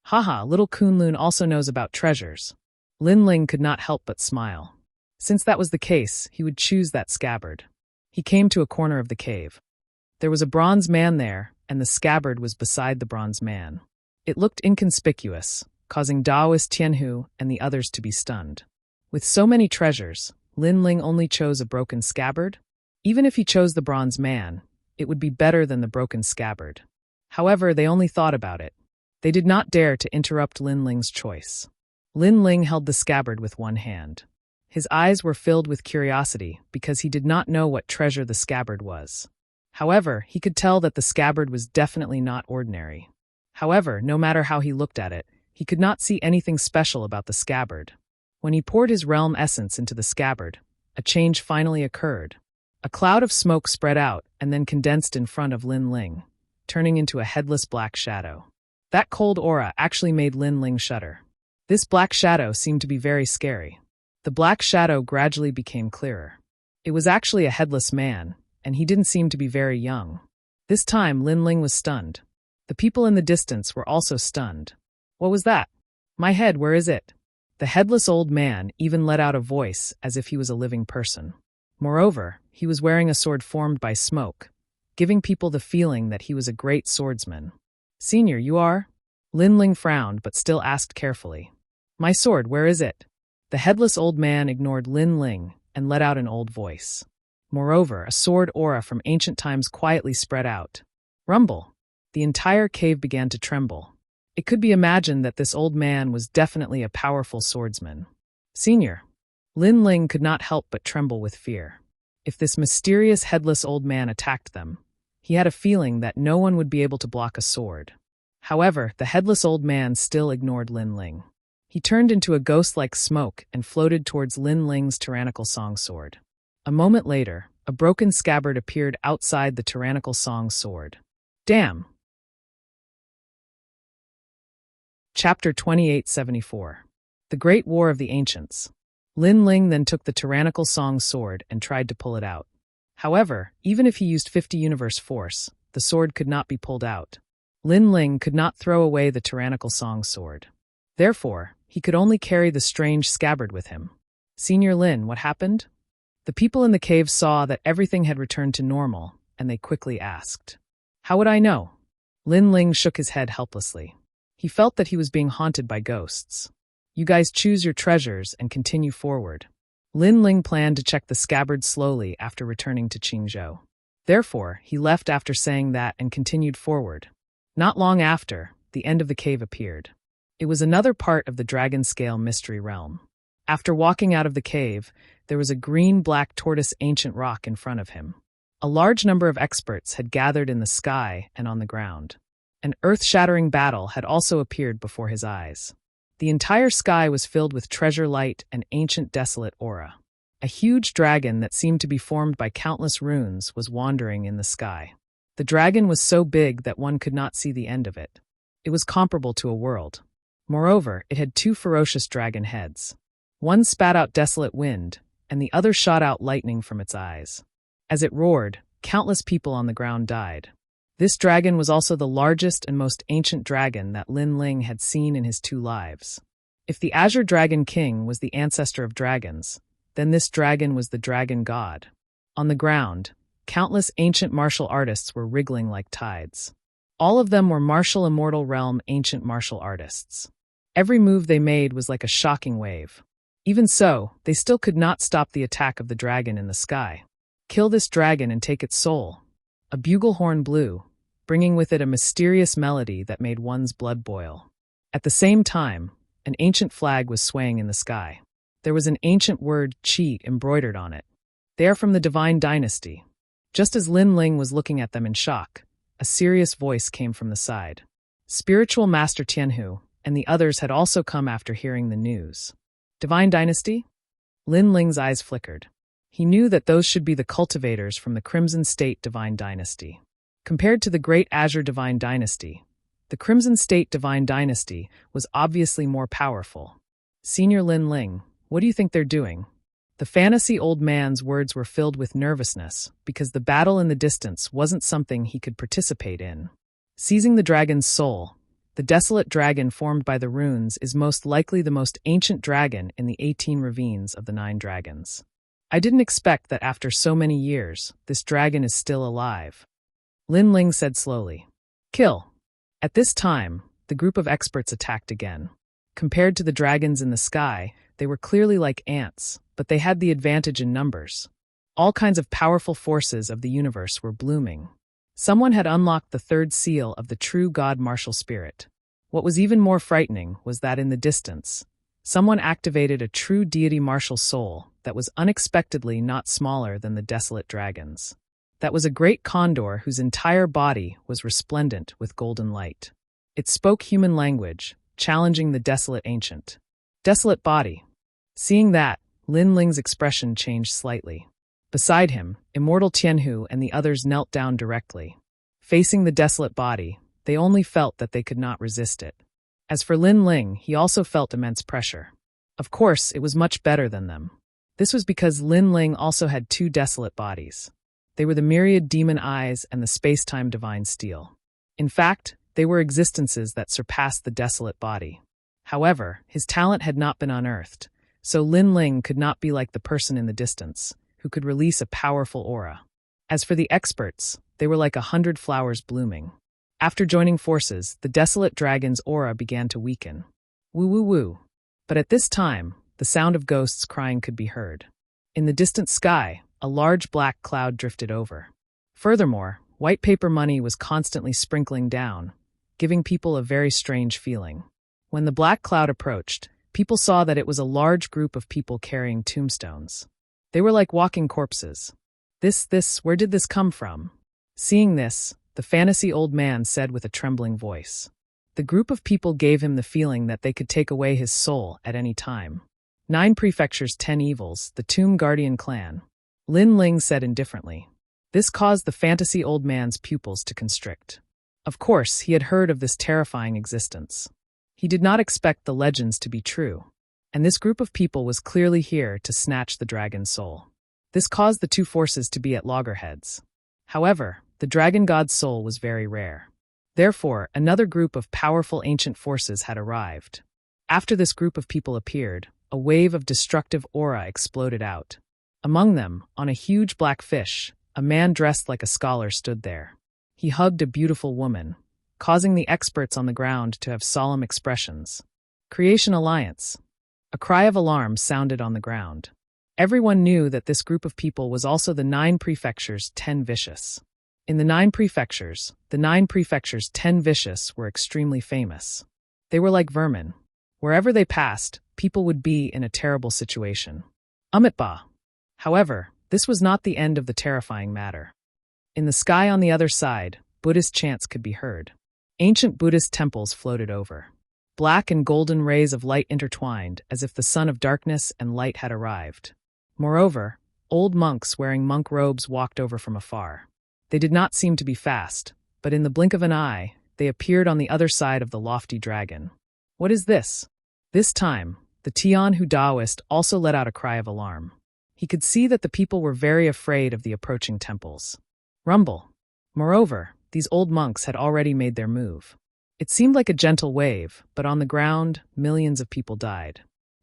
Haha, little Kunlun also knows about treasures. Lin Ling could not help but smile. Since that was the case, he would choose that scabbard. He came to a corner of the cave. There was a bronze man there, and the scabbard was beside the bronze man. It looked inconspicuous, causing Taoist Tianhu and the others to be stunned. With so many treasures, Lin Ling only chose a broken scabbard? Even if he chose the bronze man, it would be better than the broken scabbard. However, they only thought about it. They did not dare to interrupt Lin Ling's choice. Lin Ling held the scabbard with one hand. His eyes were filled with curiosity because he did not know what treasure the scabbard was. However, he could tell that the scabbard was definitely not ordinary. However, no matter how he looked at it, he could not see anything special about the scabbard. When he poured his realm essence into the scabbard, a change finally occurred. A cloud of smoke spread out and then condensed in front of Lin Ling, turning into a headless black shadow. That cold aura actually made Lin Ling shudder. This black shadow seemed to be very scary. The black shadow gradually became clearer. It was actually a headless man, and he didn't seem to be very young. This time, Lin Ling was stunned. The people in the distance were also stunned. What was that? My head, where is it? The headless old man even let out a voice as if he was a living person. Moreover, he was wearing a sword formed by smoke, giving people the feeling that he was a great swordsman. Senior, you are? Lin Ling frowned but still asked carefully. My sword, where is it? The headless old man ignored Lin Ling and let out an old voice. Moreover, a sword aura from ancient times quietly spread out. Rumble. The entire cave began to tremble. It could be imagined that this old man was definitely a powerful swordsman. Senior. Lin Ling could not help but tremble with fear. If this mysterious headless old man attacked them, he had a feeling that no one would be able to block a sword. However, the headless old man still ignored Lin Ling. He turned into a ghost-like smoke and floated towards Lin Ling's tyrannical song sword. A moment later, a broken scabbard appeared outside the tyrannical song sword. Damn! Chapter 2874. The Great War of the Ancients. Lin Ling then took the tyrannical song sword and tried to pull it out. However, even if he used 50 universe force, the sword could not be pulled out. Lin Ling could not throw away the tyrannical song sword. Therefore, he could only carry the strange scabbard with him. Senior Lin, what happened? The people in the cave saw that everything had returned to normal, and they quickly asked, "How would I know?" Lin Ling shook his head helplessly. He felt that he was being haunted by ghosts. "You guys choose your treasures and continue forward." Lin Ling planned to check the scabbard slowly after returning to Qingzhou. Therefore, he left after saying that and continued forward. Not long after, the end of the cave appeared. It was another part of the dragon scale mystery realm. After walking out of the cave, there was a green-black tortoise ancient rock in front of him. A large number of experts had gathered in the sky and on the ground. An earth-shattering battle had also appeared before his eyes. The entire sky was filled with treasure light and ancient desolate aura. A huge dragon that seemed to be formed by countless runes was wandering in the sky. The dragon was so big that one could not see the end of it. It was comparable to a world. Moreover, it had two ferocious dragon heads. One spat out desolate wind, and the other shot out lightning from its eyes. As it roared, countless people on the ground died. This dragon was also the largest and most ancient dragon that Lin Ling had seen in his 2 lives. If the Azure Dragon King was the ancestor of dragons, then this dragon was the dragon god. On the ground, countless ancient martial artists were wriggling like tides. All of them were martial immortal realm ancient martial artists. Every move they made was like a shocking wave. Even so, they still could not stop the attack of the dragon in the sky. Kill this dragon and take its soul. A bugle horn blew, bringing with it a mysterious melody that made one's blood boil. At the same time, an ancient flag was swaying in the sky. There was an ancient word, Qi, embroidered on it. They are from the Divine Dynasty. Just as Lin Ling was looking at them in shock, a serious voice came from the side. Spiritual Master Tianhu and the others had also come after hearing the news. Divine Dynasty? Lin Ling's eyes flickered. He knew that those should be the cultivators from the Crimson State Divine Dynasty. Compared to the Great Azure Divine Dynasty, the Crimson State Divine Dynasty was obviously more powerful. Senior Lin Ling, what do you think they're doing? The fantasy old man's words were filled with nervousness because the battle in the distance wasn't something he could participate in. Seizing the dragon's soul, the desolate dragon formed by the runes is most likely the most ancient dragon in the 18 ravines of the 9 dragons. I didn't expect that after so many years, this dragon is still alive. Lin Ling said slowly. Kill. At this time, the group of experts attacked again. Compared to the dragons in the sky, they were clearly like ants, but they had the advantage in numbers. All kinds of powerful forces of the universe were blooming. Someone had unlocked the 3rd seal of the true God martial spirit. What was even more frightening was that in the distance, someone activated a true deity martial soul that was unexpectedly not smaller than the desolate dragons. That was a great condor whose entire body was resplendent with golden light. It spoke human language, challenging the desolate ancient. Desolate body. Seeing that, Lin Ling's expression changed slightly. Beside him, Immortal Tianhu and the others knelt down directly. Facing the desolate body, they only felt that they could not resist it. As for Lin Ling, he also felt immense pressure. Of course, it was much better than them. This was because Lin Ling also had 2 desolate bodies. They were the myriad demon eyes and the space-time divine steel. In fact, they were existences that surpassed the desolate body. However, his talent had not been unearthed, so Lin Ling could not be like the person in the distance, who could release a powerful aura. As for the experts, they were like 100 flowers blooming. After joining forces, the desolate dragon's aura began to weaken. Woo woo woo. But at this time, the sound of ghosts crying could be heard. In the distant sky, a large black cloud drifted over. Furthermore, white paper money was constantly sprinkling down, giving people a very strange feeling. When the black cloud approached, people saw that it was a large group of people carrying tombstones. They were like walking corpses. Where did this come from? Seeing this, the fantasy old man said with a trembling voice. The group of people gave him the feeling that they could take away his soul at any time. 9 prefectures, 10 evils, the Tomb Guardian clan. Lin Ling said indifferently. This caused the fantasy old man's pupils to constrict. Of course, he had heard of this terrifying existence. He did not expect the legends to be true, and this group of people was clearly here to snatch the dragon's soul. This caused the 2 forces to be at loggerheads. However, the dragon god's soul was very rare. Therefore, another group of powerful ancient forces had arrived. After this group of people appeared, a wave of destructive aura exploded out. Among them, on a huge black fish, A man dressed like a scholar stood there. He hugged a beautiful woman, causing the experts on the ground to have solemn expressions. Creation Alliance. A cry of alarm sounded on the ground. Everyone knew that this group of people was also the 9 prefectures 10 vicious. In the 9 prefectures, 10 vicious were extremely famous. They were like vermin. Wherever they passed, people would be in a terrible situation. Amitba. However, this was not the end of the terrifying matter. In the sky on the other side, Buddhist chants could be heard. Ancient Buddhist temples floated over. Black and golden rays of light intertwined, as if the sun of darkness and light had arrived. Moreover, old monks wearing monk robes walked over from afar. They did not seem to be fast, but in the blink of an eye, they appeared on the other side of the lofty dragon. What is this? This time, the Tianhu Taoist also let out a cry of alarm. He could see that the people were very afraid of the approaching temples. Rumble. Moreover, these old monks had already made their move. It seemed like a gentle wave, but on the ground, millions of people died.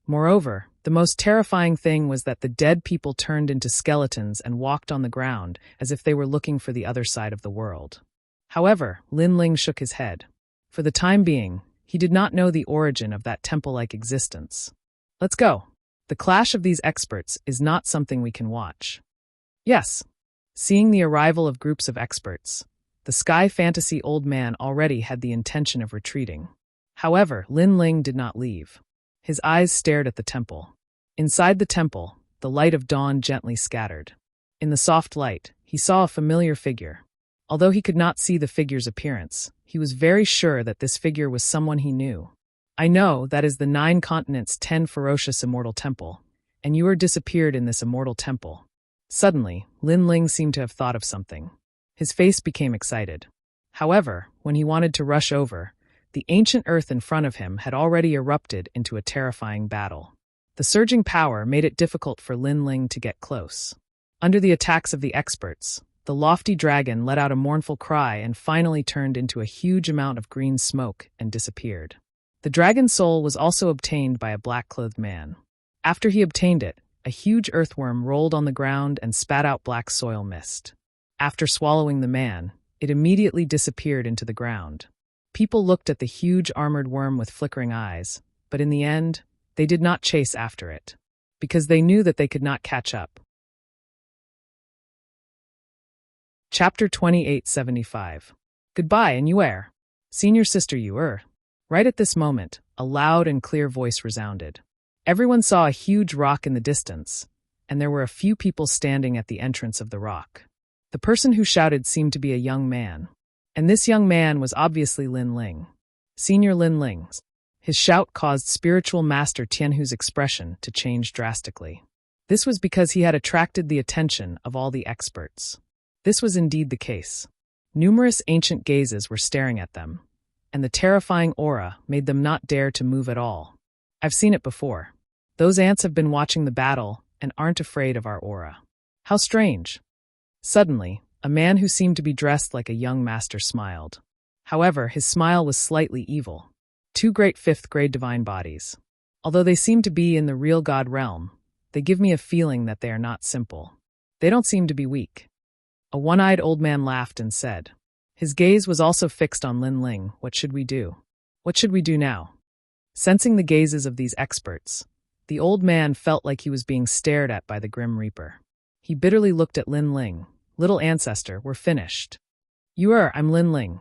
Moreover, the most terrifying thing was that the dead people turned into skeletons and walked on the ground as if they were looking for the other side of the world. However, Lin Ling shook his head. For the time being, he did not know the origin of that temple-like existence. Let's go. The clash of these experts is not something we can watch. Yes. Seeing the arrival of groups of experts, the sky fantasy old man already had the intention of retreating. However, Lin Ling did not leave. His eyes stared at the temple. Inside the temple, the light of dawn gently scattered. In the soft light, he saw a familiar figure. Although he could not see the figure's appearance, he was very sure that this figure was someone he knew. I know that is the 9 continents 10 ferocious immortal temple, and you are disappeared in this immortal temple. Suddenly, Lin Ling seemed to have thought of something. His face became excited. However, when he wanted to rush over, the ancient earth in front of him had already erupted into a terrifying battle. The surging power made it difficult for Lin Ling to get close. Under the attacks of the experts, the lofty dragon let out a mournful cry and finally turned into a huge amount of green smoke and disappeared. The dragon's soul was also obtained by a black-clothed man. After he obtained it, a huge earthworm rolled on the ground and spat out black soil mist. After swallowing the man, it immediately disappeared into the ground. People looked at the huge armored worm with flickering eyes, but in the end, they did not chase after it, because they knew that they could not catch up. Chapter 2875. Goodbye, and Yuer. Senior Sister Yuer. Right at this moment, a loud and clear voice resounded. Everyone saw a huge rock in the distance, and there were a few people standing at the entrance of the rock. The person who shouted seemed to be a young man, and this young man was obviously Lin Ling. Senior Lin Ling. His shout caused spiritual master Tianhu's expression to change drastically. This was because he had attracted the attention of all the experts. This was indeed the case. Numerous ancient gazes were staring at them, and the terrifying aura made them not dare to move at all. I've seen it before. Those ants have been watching the battle and aren't afraid of our aura. How strange. Suddenly, a man who seemed to be dressed like a young master smiled. However, his smile was slightly evil. 2 great 5th-grade divine bodies. Although they seem to be in the real God realm, they give me a feeling that they are not simple. They don't seem to be weak. A one-eyed old man laughed and said. His gaze was also fixed on Lin Ling. What should we do? What should we do now? Sensing the gazes of these experts, the old man felt like he was being stared at by the Grim Reaper. He bitterly looked at Lin Ling. Little ancestor, we're finished. I'm Lin Ling.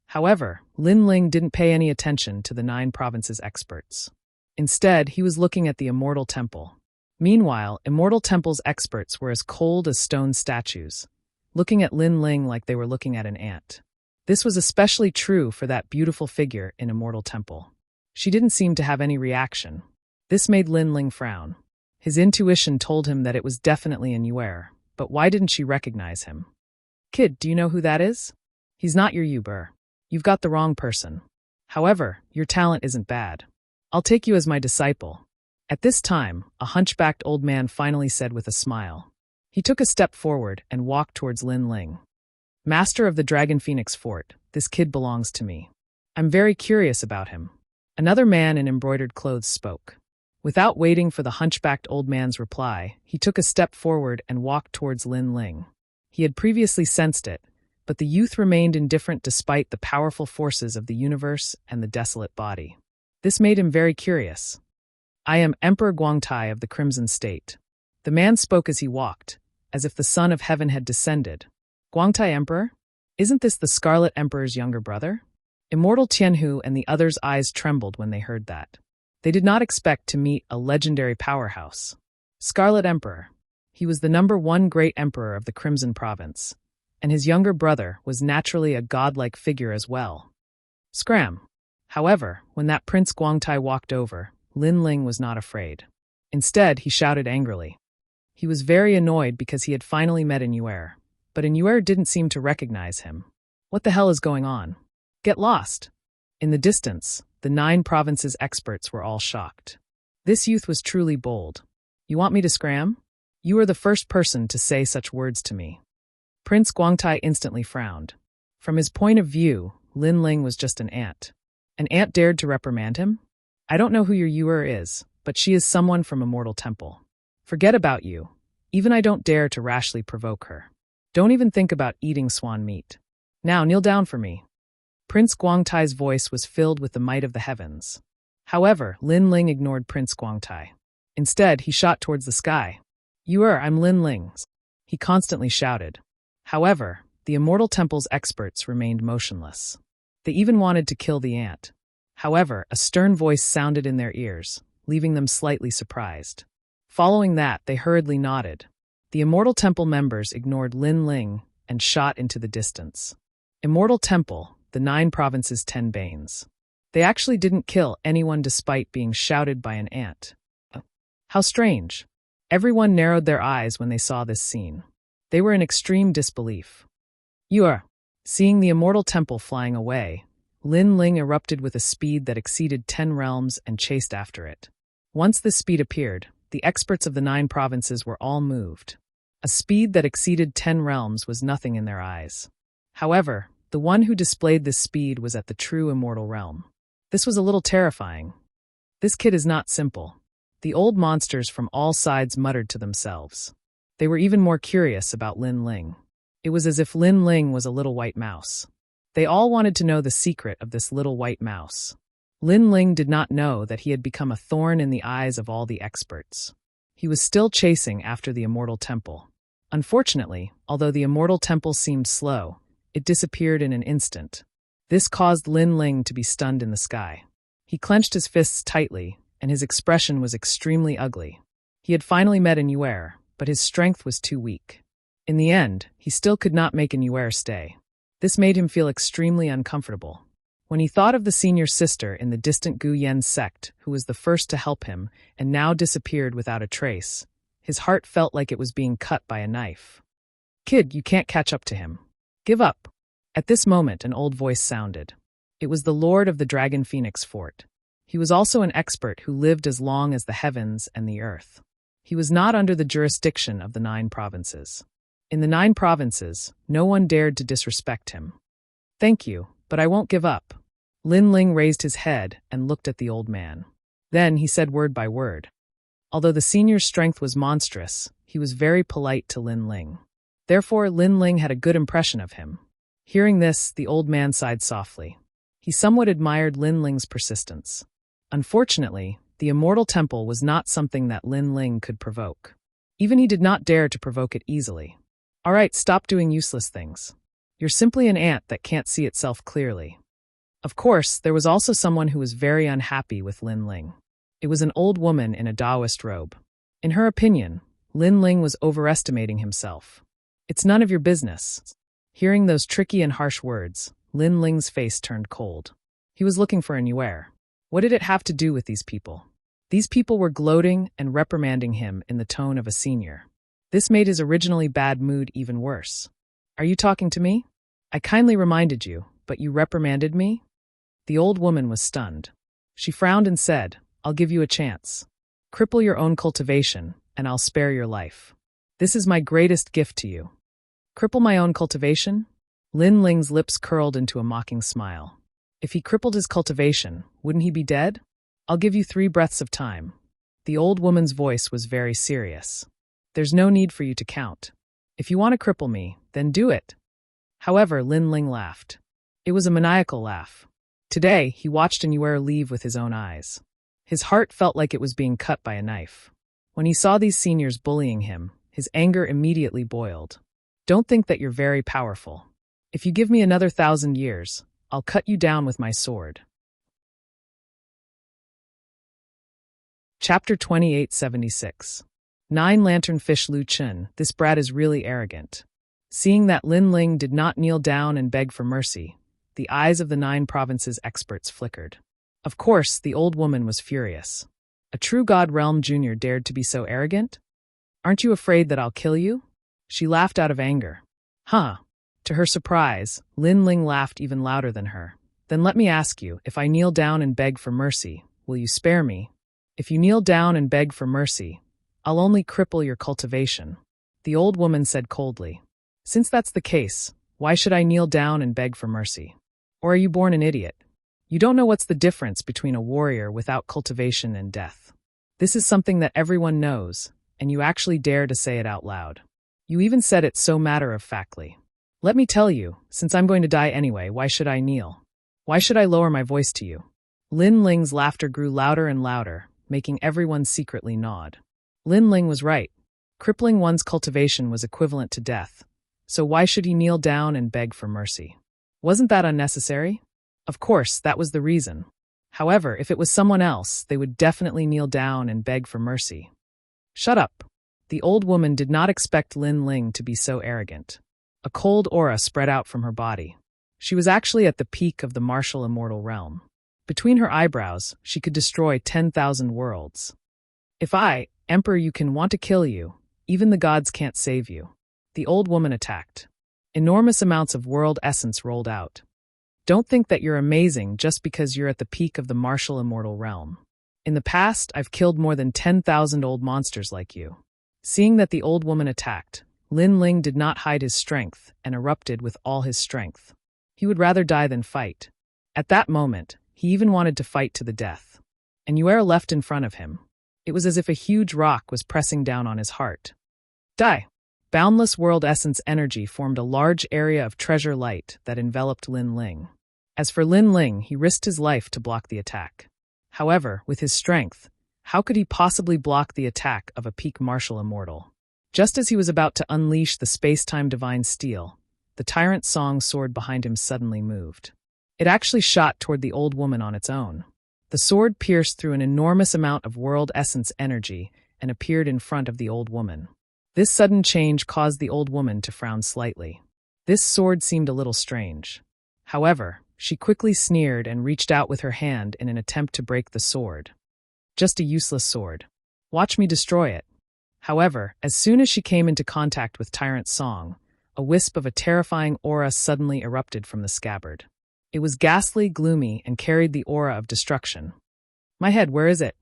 However, Lin Ling didn't pay any attention to the 9 provinces experts. Instead, he was looking at the Immortal Temple. Meanwhile, Immortal Temple's experts were as cold as stone statues, looking at Lin Ling like they were looking at an ant. This was especially true for that beautiful figure in Immortal Temple. She didn't seem to have any reaction. This made Lin Ling frown. His intuition told him that it was definitely an Yuer, but why didn't she recognize him? Kid, do you know who that is? He's not your Yuber. You've got the wrong person. However, your talent isn't bad. I'll take you as my disciple. At this time, a hunchbacked old man finally said with a smile. He took a step forward and walked towards Lin Ling. Master of the Dragon Phoenix Fort, this kid belongs to me. I'm very curious about him. Another man in embroidered clothes spoke. Without waiting for the hunchbacked old man's reply, he took a step forward and walked towards Lin Ling. He had previously sensed it, but the youth remained indifferent despite the powerful forces of the universe and the desolate body. This made him very curious. I am Emperor Guangtai of the Crimson State. The man spoke as he walked, as if the son of heaven had descended. Guangtai Emperor? Isn't this the Scarlet Emperor's younger brother? Immortal Tianhu and the others' eyes trembled when they heard that. They did not expect to meet a legendary powerhouse. Scarlet Emperor. He was the #1 great emperor of the Crimson Province, and his younger brother was naturally a godlike figure as well. Scram! However, when that Prince Guangtai walked over, Lin Ling was not afraid. Instead, he shouted angrily. He was very annoyed because he had finally met Inuer, but Inuer didn't seem to recognize him. What the hell is going on? Get lost! In the distance, the 9 provinces experts were all shocked. This youth was truly bold. You want me to scram? You are the first person to say such words to me. Prince Guangtai instantly frowned. From his point of view, Lin Ling was just an ant. An ant dared to reprimand him? I don't know who your Yuer is, but she is someone from Immortal Temple. Forget about you. Even I don't dare to rashly provoke her. Don't even think about eating swan meat. Now kneel down for me. Prince Guangtai's voice was filled with the might of the heavens. However, Lin Ling ignored Prince Guangtai. Instead, he shot towards the sky. I'm Lin Ling, he constantly shouted. However, the Immortal Temple's experts remained motionless. They even wanted to kill the ant. However, a stern voice sounded in their ears, leaving them slightly surprised. Following that, they hurriedly nodded. The Immortal Temple members ignored Lin Ling and shot into the distance. Immortal Temple, the 9 provinces' 10 Banes. They actually didn't kill anyone despite being shouted by an ant. How strange. Everyone narrowed their eyes when they saw this scene. They were in extreme disbelief. Seeing the Immortal Temple flying away, Lin Ling erupted with a speed that exceeded 10 realms and chased after it. Once this speed appeared, the experts of the 9 provinces were all moved. A speed that exceeded 10 realms was nothing in their eyes. However, the one who displayed this speed was at the true immortal realm. This was a little terrifying. This kid is not simple. The old monsters from all sides muttered to themselves. They were even more curious about Lin Ling. It was as if Lin Ling was a little white mouse. They all wanted to know the secret of this little white mouse. Lin Ling did not know that he had become a thorn in the eyes of all the experts. He was still chasing after the Immortal Temple. Unfortunately, although the Immortal Temple seemed slow, it disappeared in an instant. This caused Lin Ling to be stunned in the sky. He clenched his fists tightly, and his expression was extremely ugly. He had finally met Inuer, but his strength was too weak. In the end, he still could not make Inuer stay. This made him feel extremely uncomfortable. When he thought of the senior sister in the distant Gu Yen sect, who was the first to help him and now disappeared without a trace, his heart felt like it was being cut by a knife. Kid, you can't catch up to him. Give up. At this moment, an old voice sounded. It was the Lord of the Dragon Phoenix Fort. He was also an expert who lived as long as the heavens and the earth. He was not under the jurisdiction of the 9 provinces. In the 9 provinces, no one dared to disrespect him. Thank you, but I won't give up. Lin Ling raised his head and looked at the old man. Then he said word by word. Although the senior's strength was monstrous, he was very polite to Lin Ling. Therefore, Lin Ling had a good impression of him. Hearing this, the old man sighed softly. He somewhat admired Lin Ling's persistence. Unfortunately, the Immortal Temple was not something that Lin Ling could provoke. Even he did not dare to provoke it easily. All right, stop doing useless things. You're simply an ant that can't see itself clearly. Of course, there was also someone who was very unhappy with Lin Ling. It was an old woman in a Taoist robe. In her opinion, Lin Ling was overestimating himself. It's none of your business. Hearing those tricky and harsh words, Lin Ling's face turned cold. He was looking for Inuer. What did it have to do with these people? These people were gloating and reprimanding him in the tone of a senior. This made his originally bad mood even worse. Are you talking to me? I kindly reminded you, but you reprimanded me? The old woman was stunned. She frowned and said, I'll give you a chance. Cripple your own cultivation, and I'll spare your life. This is my greatest gift to you. Cripple my own cultivation? Lin Ling's lips curled into a mocking smile. If he crippled his cultivation, wouldn't he be dead? I'll give you 3 breaths of time. The old woman's voice was very serious. There's no need for you to count. If you want to cripple me, Then do it. However, Lin Ling laughed. It was a maniacal laugh. Today, he watched Nuer leave with his own eyes. His heart felt like it was being cut by a knife. When he saw these seniors bullying him, his anger immediately boiled. Don't think that you're very powerful. If you give me another 1,000 years, I'll cut you down with my sword. Chapter 2876. 9 Lanternfish Lu Chen, this brat is really arrogant. Seeing that Lin Ling did not kneel down and beg for mercy, the eyes of the 9 provinces experts flickered. Of course, the old woman was furious. A true God Realm Jr. dared to be so arrogant? Aren't you afraid that I'll kill you? She laughed out of anger. Huh. To her surprise, Lin Ling laughed even louder than her. Then let me ask you, if I kneel down and beg for mercy, will you spare me? If you kneel down and beg for mercy, I'll only cripple your cultivation. The old woman said coldly. Since that's the case, why should I kneel down and beg for mercy? Or are you born an idiot? You don't know what's the difference between a warrior without cultivation and death. This is something that everyone knows, and you actually dare to say it out loud. You even said it so matter-of-factly. Let me tell you, since I'm going to die anyway, why should I kneel? Why should I lower my voice to you? Lin Ling's laughter grew louder and louder, making everyone secretly nod. Lin Ling was right. Crippling one's cultivation was equivalent to death. So why should he kneel down and beg for mercy? Wasn't that unnecessary? Of course, that was the reason. However, if it was someone else, they would definitely kneel down and beg for mercy. Shut up. The old woman did not expect Lin Ling to be so arrogant. A cold aura spread out from her body. She was actually at the peak of the martial immortal realm. Between her eyebrows, she could destroy 10,000 worlds. If I, Emperor Yukin, want to kill you, even the gods can't save you. The old woman attacked. Enormous amounts of world essence rolled out. Don't think that you're amazing just because you're at the peak of the martial immortal realm. In the past, I've killed more than 10,000 old monsters like you. Seeing that the old woman attacked, Lin Ling did not hide his strength and erupted with all his strength. He would rather die than fight. At that moment, he even wanted to fight to the death. And Nuer left in front of him. It was as if a huge rock was pressing down on his heart. Die! Boundless world essence energy formed a large area of treasure light that enveloped Lin Ling. As for Lin Ling, he risked his life to block the attack. However, with his strength, how could he possibly block the attack of a peak martial immortal? Just as he was about to unleash the space-time divine steel, the Tyrant Song sword behind him suddenly moved. It actually shot toward the old woman on its own. The sword pierced through an enormous amount of world essence energy and appeared in front of the old woman. This sudden change caused the old woman to frown slightly. This sword seemed a little strange. However, she quickly sneered and reached out with her hand in an attempt to break the sword. Just a useless sword. Watch me destroy it. However, as soon as she came into contact with Tyrant Song, a wisp of a terrifying aura suddenly erupted from the scabbard. It was ghastly, gloomy, and carried the aura of destruction. My head, where is it?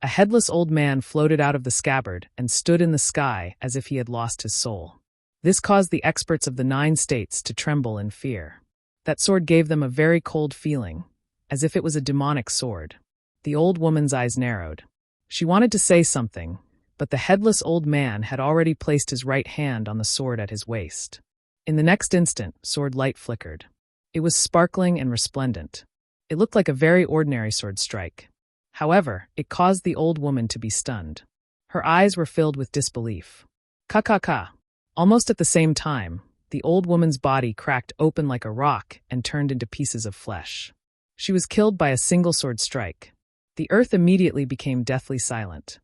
A headless old man floated out of the scabbard and stood in the sky as if he had lost his soul. This caused the experts of the 9 states to tremble in fear. That sword gave them a very cold feeling, as if it was a demonic sword. The old woman's eyes narrowed. She wanted to say something, but the headless old man had already placed his right hand on the sword at his waist. In the next instant, sword light flickered. It was sparkling and resplendent. It looked like a very ordinary sword strike. However, it caused the old woman to be stunned. Her eyes were filled with disbelief. Ka. Almost at the same time, the old woman's body cracked open like a rock and turned into pieces of flesh. She was killed by a single sword strike. The earth immediately became deathly silent,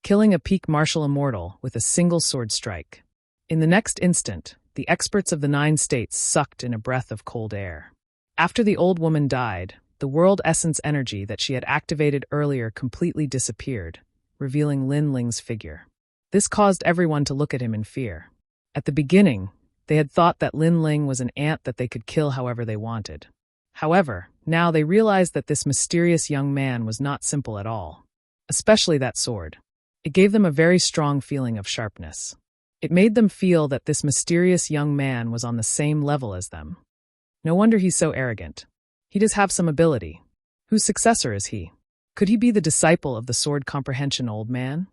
killing a peak martial immortal with a single sword strike. In the next instant, the experts of the 9 states sucked in a breath of cold air. After the old woman died, the world essence energy that she had activated earlier completely disappeared, revealing Lin Ling's figure. This caused everyone to look at him in fear. At the beginning, they had thought that Lin Ling was an ant that they could kill however they wanted. However, now they realized that this mysterious young man was not simple at all. Especially that sword. It gave them a very strong feeling of sharpness. It made them feel that this mysterious young man was on the same level as them. No wonder he's so arrogant. He does have some ability. Whose successor is he? Could he be the disciple of the sword comprehension old man?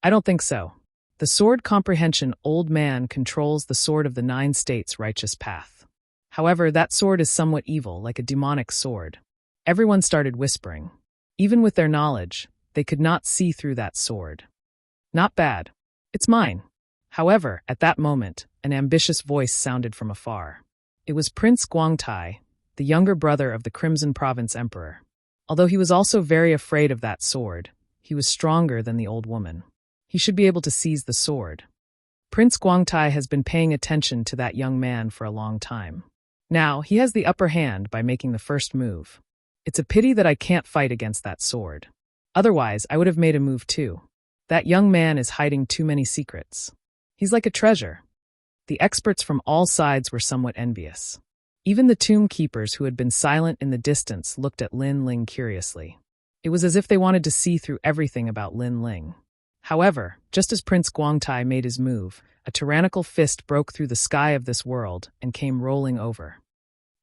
I don't think so. The sword comprehension old man controls the sword of the 9 states righteous path. However, that sword is somewhat evil, like a demonic sword. Everyone started whispering. Even with their knowledge, they could not see through that sword. Not bad. It's mine. However, at that moment, an ambitious voice sounded from afar. It was Prince Guangtai, the younger brother of the Crimson Province Emperor. Although he was also very afraid of that sword, he was stronger than the old woman. He should be able to seize the sword. Prince Guangtai has been paying attention to that young man for a long time. Now, he has the upper hand by making the first move. It's a pity that I can't fight against that sword. Otherwise, I would have made a move too. That young man is hiding too many secrets. He's like a treasure. The experts from all sides were somewhat envious. Even the tomb keepers who had been silent in the distance looked at Lin Ling curiously. It was as if they wanted to see through everything about Lin Ling. However, just as Prince Guangtai made his move, a tyrannical fist broke through the sky of this world and came rolling over.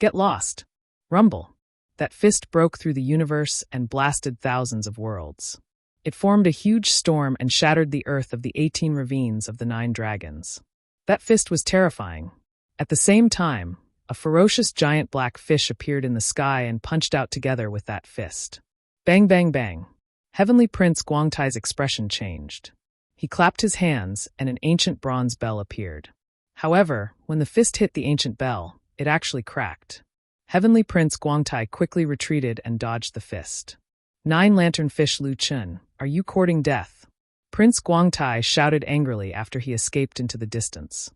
Get lost. Rumble. That fist broke through the universe and blasted thousands of worlds. It formed a huge storm and shattered the earth of the 18 ravines of the 9 dragons. That fist was terrifying. At the same time, a ferocious giant black fish appeared in the sky and punched out together with that fist. Bang, bang, bang. Heavenly Prince Guangtai's expression changed. He clapped his hands and an ancient bronze bell appeared. However, when the fist hit the ancient bell, it actually cracked. Heavenly Prince Guangtai quickly retreated and dodged the fist. 9 Lanternfish Lu Chun, are you courting death? Prince Guangtai shouted angrily after he escaped into the distance.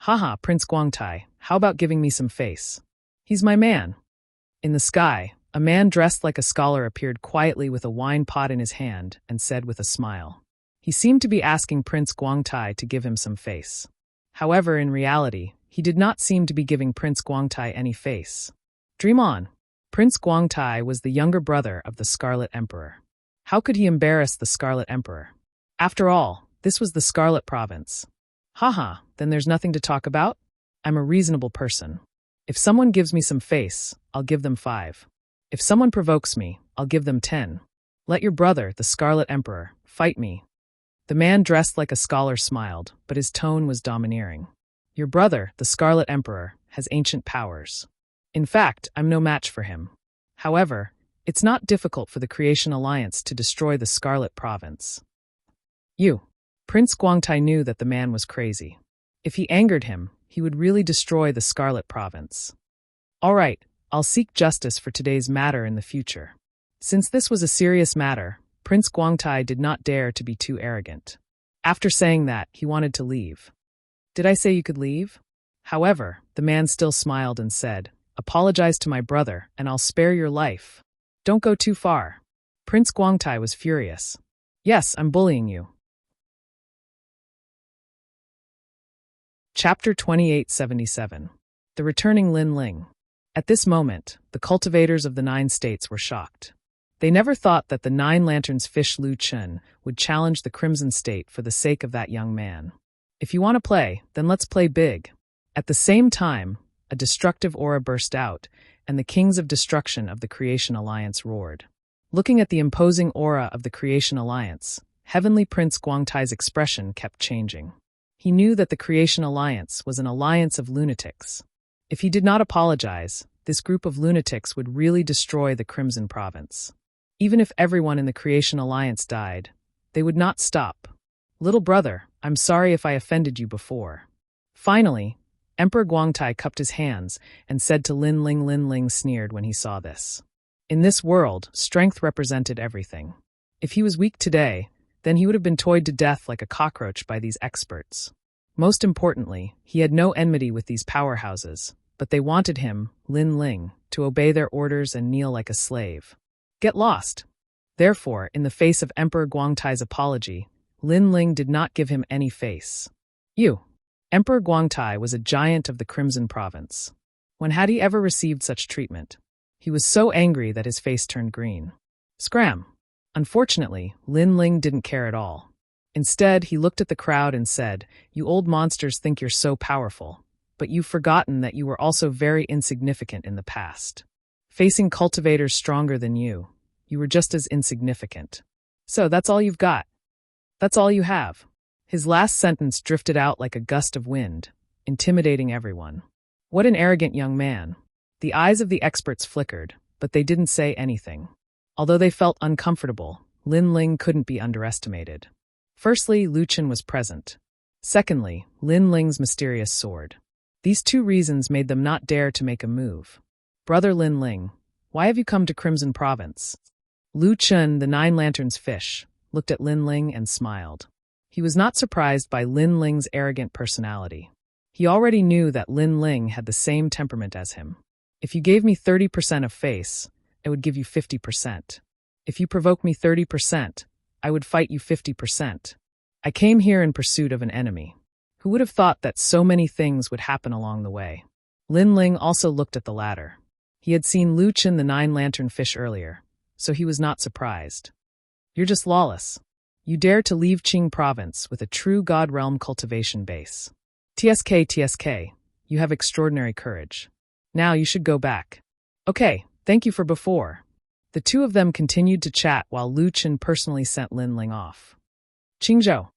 Haha, Prince Guangtai, how about giving me some face? He's my man. In the sky, a man dressed like a scholar appeared quietly with a wine pot in his hand and said with a smile. He seemed to be asking Prince Guangtai to give him some face. However, in reality, he did not seem to be giving Prince Guangtai any face. Dream on. Prince Guangtai was the younger brother of the Scarlet Emperor. How could he embarrass the Scarlet Emperor? After all, this was the Scarlet Province. Haha, then there's nothing to talk about? I'm a reasonable person. If someone gives me some face, I'll give them 5. If someone provokes me, I'll give them 10. Let your brother, the Scarlet Emperor, fight me. The man dressed like a scholar smiled, but his tone was domineering. Your brother, the Scarlet Emperor, has ancient powers. In fact, I'm no match for him. However, it's not difficult for the Creation Alliance to destroy the Scarlet Province. Prince Guangtai knew that the man was crazy. If he angered him, he would really destroy the Scarlet Province. All right, I'll seek justice for today's matter in the future. Since this was a serious matter, Prince Guangtai did not dare to be too arrogant. After saying that, he wanted to leave. Did I say you could leave? However, the man still smiled and said, apologize to my brother, and I'll spare your life. Don't go too far. Prince Guangtai was furious. Yes, I'm bullying you. Chapter 2877. The Returning Lin Ling. At this moment, the cultivators of the 9 states were shocked. They never thought that the 9 Lanterns Fish Lu Chun would challenge the Crimson State for the sake of that young man. If you want to play, then let's play big. At the same time, a destructive aura burst out, and the Kings of Destruction of the Creation Alliance roared. Looking at the imposing aura of the Creation Alliance, Heavenly Prince Guangtai's expression kept changing. He knew that the Creation Alliance was an alliance of lunatics. If he did not apologize, this group of lunatics would really destroy the Crimson Province. Even if everyone in the Creation Alliance died, they would not stop. Little brother, I'm sorry if I offended you before. Finally, Emperor Guangtai cupped his hands and said to Lin Ling. Lin Ling sneered when he saw this. In this world, strength represented everything. If he was weak today, then he would have been toyed to death like a cockroach by these experts. Most importantly, he had no enmity with these powerhouses, but they wanted him, Lin Ling, to obey their orders and kneel like a slave. Get lost. Therefore, in the face of Emperor Guangtai's apology, Lin Ling did not give him any face. Emperor Guangtai was a giant of the Crimson Province. When had he ever received such treatment? He was so angry that his face turned green. Scram! Unfortunately, Lin Ling didn't care at all. Instead, he looked at the crowd and said, You old monsters think you're so powerful, but you've forgotten that you were also very insignificant in the past. Facing cultivators stronger than you were just as insignificant. So that's all you've got. That's all you have. His last sentence drifted out like a gust of wind, intimidating everyone. What an arrogant young man. The eyes of the experts flickered, but they didn't say anything. Although they felt uncomfortable, Lin Ling couldn't be underestimated. Firstly, Lu Chen was present. Secondly, Lin Ling's mysterious sword. These two reasons made them not dare to make a move. Brother Lin Ling, why have you come to Crimson Province? Lu Chen, the Nine Lanterns fish, looked at Lin Ling and smiled. He was not surprised by Lin Ling's arrogant personality. He already knew that Lin Ling had the same temperament as him. If you gave me 30% of face, I would give you 50%. If you provoke me 30%, I would fight you 50%. I came here in pursuit of an enemy. Who would have thought that so many things would happen along the way? Lin Ling also looked at the latter. He had seen Lu Chen the Nine Lantern fish earlier, so he was not surprised. You're just lawless. You dare to leave Qing Province with a true God Realm cultivation base. TSK, you have extraordinary courage. Now you should go back. Okay, thank you for before. The two of them continued to chat while Lu Chen personally sent Lin Ling off. Qingzhou.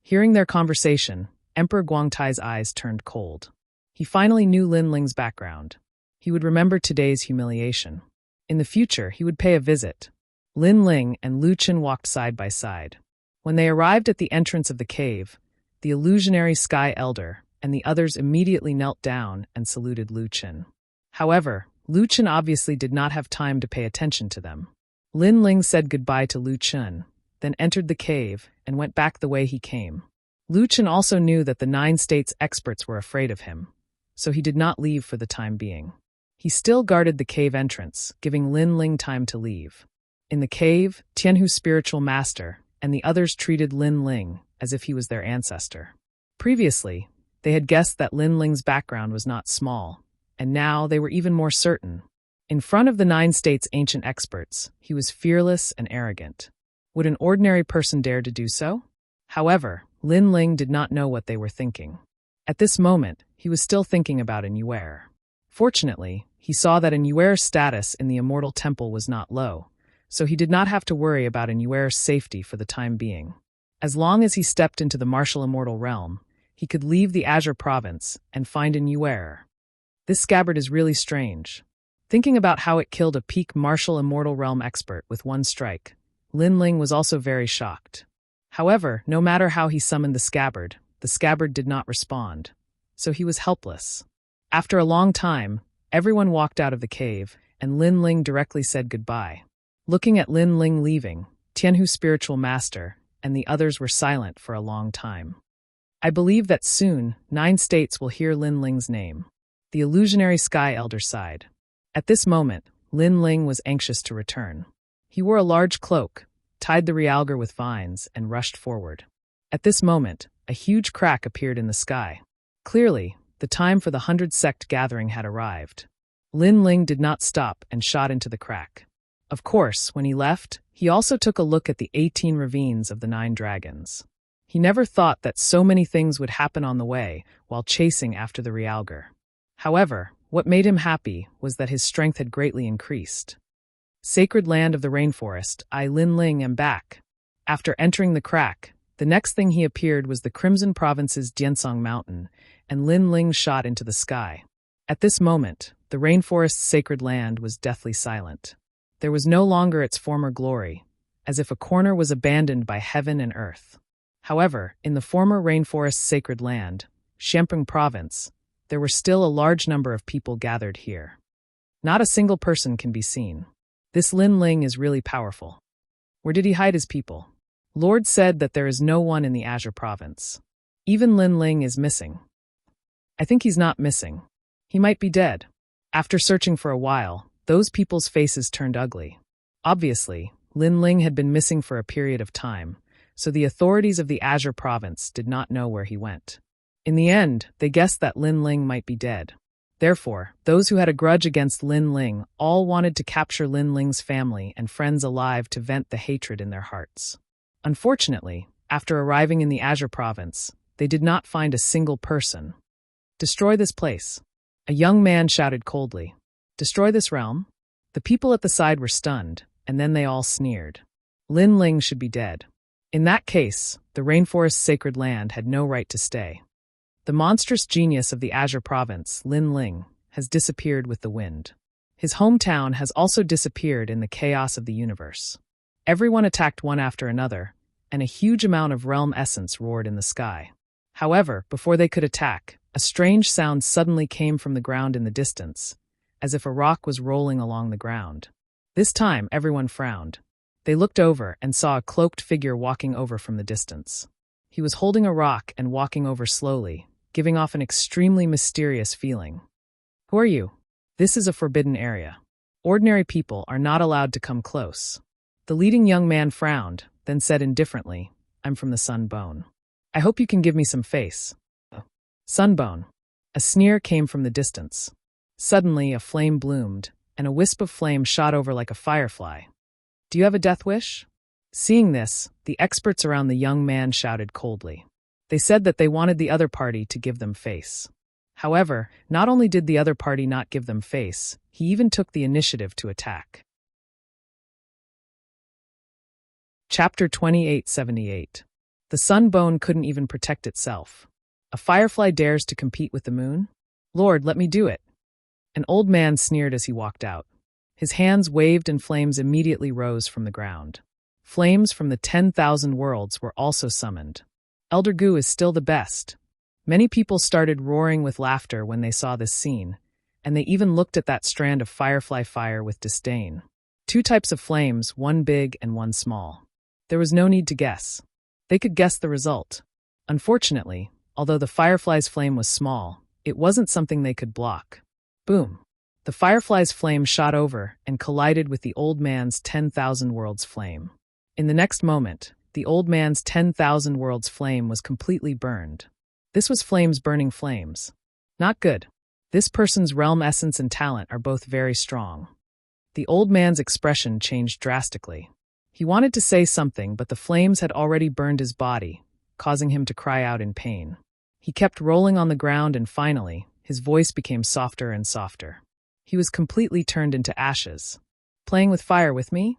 Hearing their conversation, Emperor Guangtai's eyes turned cold. He finally knew Lin Ling's background. He would remember today's humiliation. In the future, he would pay a visit. Lin Ling and Lu Chen walked side by side. When they arrived at the entrance of the cave, the illusionary Sky Elder and the others immediately knelt down and saluted Lu Chen. However, Lu Chen obviously did not have time to pay attention to them. Lin Ling said goodbye to Lu Chen, then entered the cave and went back the way he came. Lu Chen also knew that the 9 states experts were afraid of him, so he did not leave for the time being. He still guarded the cave entrance, giving Lin Ling time to leave. In the cave, Tianhu's spiritual master and the others treated Lin Ling as if he was their ancestor. Previously, they had guessed that Lin Ling's background was not small, and now they were even more certain. In front of the 9 states' ancient experts, he was fearless and arrogant. Would an ordinary person dare to do so? However, Lin Ling did not know what they were thinking. At this moment, he was still thinking about Anuer. Fortunately, he saw that Anuer's status in the Immortal Temple was not low, so he did not have to worry about Anuer's safety for the time being. As long as he stepped into the martial immortal realm, he could leave the Azure Province and find Anuer. This scabbard is really strange. Thinking about how it killed a peak martial immortal realm expert with one strike, Lin Ling was also very shocked. However, no matter how he summoned the scabbard did not respond, so he was helpless. After a long time, everyone walked out of the cave, and Lin Ling directly said goodbye. Looking at Lin Ling leaving, Tianhu's spiritual master and the others were silent for a long time. I believe that soon 9 states will hear Lin Ling's name. The illusionary Sky Elder sighed. At this moment, Lin Ling was anxious to return. He wore a large cloak, tied the realgar with vines, and rushed forward. At this moment, a huge crack appeared in the sky. Clearly, the time for the 100 sect gathering had arrived. Lin Ling did not stop and shot into the crack. Of course, when he left, he also took a look at the 18 ravines of the 9 dragons. He never thought that so many things would happen on the way while chasing after the realgar. However, what made him happy was that his strength had greatly increased. Sacred land of the rainforest, I Lin Ling am back. After entering the crack, the next thing he appeared was the Crimson Province's Diensong Mountain, and Lin Ling shot into the sky. At this moment, the rainforest's sacred land was deathly silent. There was no longer its former glory, as if a corner was abandoned by heaven and earth. However, in the former rainforest's sacred land, Xiamping Province, there were still a large number of people gathered here. Not a single person can be seen. This Lin Ling is really powerful. Where did he hide his people? Lord said that there is no one in the Azure Province. Even Lin Ling is missing. I think he's not missing. He might be dead. After searching for a while, those people's faces turned ugly. Obviously, Lin Ling had been missing for a period of time, so the authorities of the Azure Province did not know where he went. In the end, they guessed that Lin Ling might be dead. Therefore, those who had a grudge against Lin Ling all wanted to capture Lin Ling's family and friends alive to vent the hatred in their hearts. Unfortunately, after arriving in the Azure Province, they did not find a single person. Destroy this place. A young man shouted coldly. Destroy this realm? The people at the side were stunned, and then they all sneered. Lin Ling should be dead. In that case, the rainforest's sacred land had no right to stay. The monstrous genius of the Azure province, Lin Ling, has disappeared with the wind. His hometown has also disappeared in the chaos of the universe. Everyone attacked one after another, and a huge amount of realm essence roared in the sky. However, before they could attack, a strange sound suddenly came from the ground in the distance, as if a rock was rolling along the ground. This time, everyone frowned. They looked over and saw a cloaked figure walking over from the distance. He was holding a rock and walking over slowly, giving off an extremely mysterious feeling. Who are you? This is a forbidden area. Ordinary people are not allowed to come close. The leading young man frowned, then said indifferently, I'm from the Sunbone. I hope you can give me some face. Sunbone. A sneer came from the distance. Suddenly, a flame bloomed, and a wisp of flame shot over like a firefly. Do you have a death wish? Seeing this, the experts around the young man shouted coldly. They said that they wanted the other party to give them face. However, not only did the other party not give them face, he even took the initiative to attack. Chapter 2878. The Sunbone couldn't even protect itself. A firefly dares to compete with the moon? Lord, let me do it. An old man sneered as he walked out. His hands waved and flames immediately rose from the ground. Flames from the 10,000 worlds were also summoned. Elder Gu is still the best. Many people started roaring with laughter when they saw this scene, and they even looked at that strand of firefly fire with disdain. 2 types of flames, one big and one small. There was no need to guess. They could guess the result. Unfortunately, although the firefly's flame was small, it wasn't something they could block. Boom! The firefly's flame shot over and collided with the old man's 10,000 worlds flame. In the next moment, the old man's 10,000 worlds flame was completely burned. This was flames burning flames. Not good. This person's realm essence and talent are both very strong. The old man's expression changed drastically. He wanted to say something, but the flames had already burned his body, causing him to cry out in pain. He kept rolling on the ground and finally, his voice became softer and softer. He was completely turned into ashes. Playing with fire with me?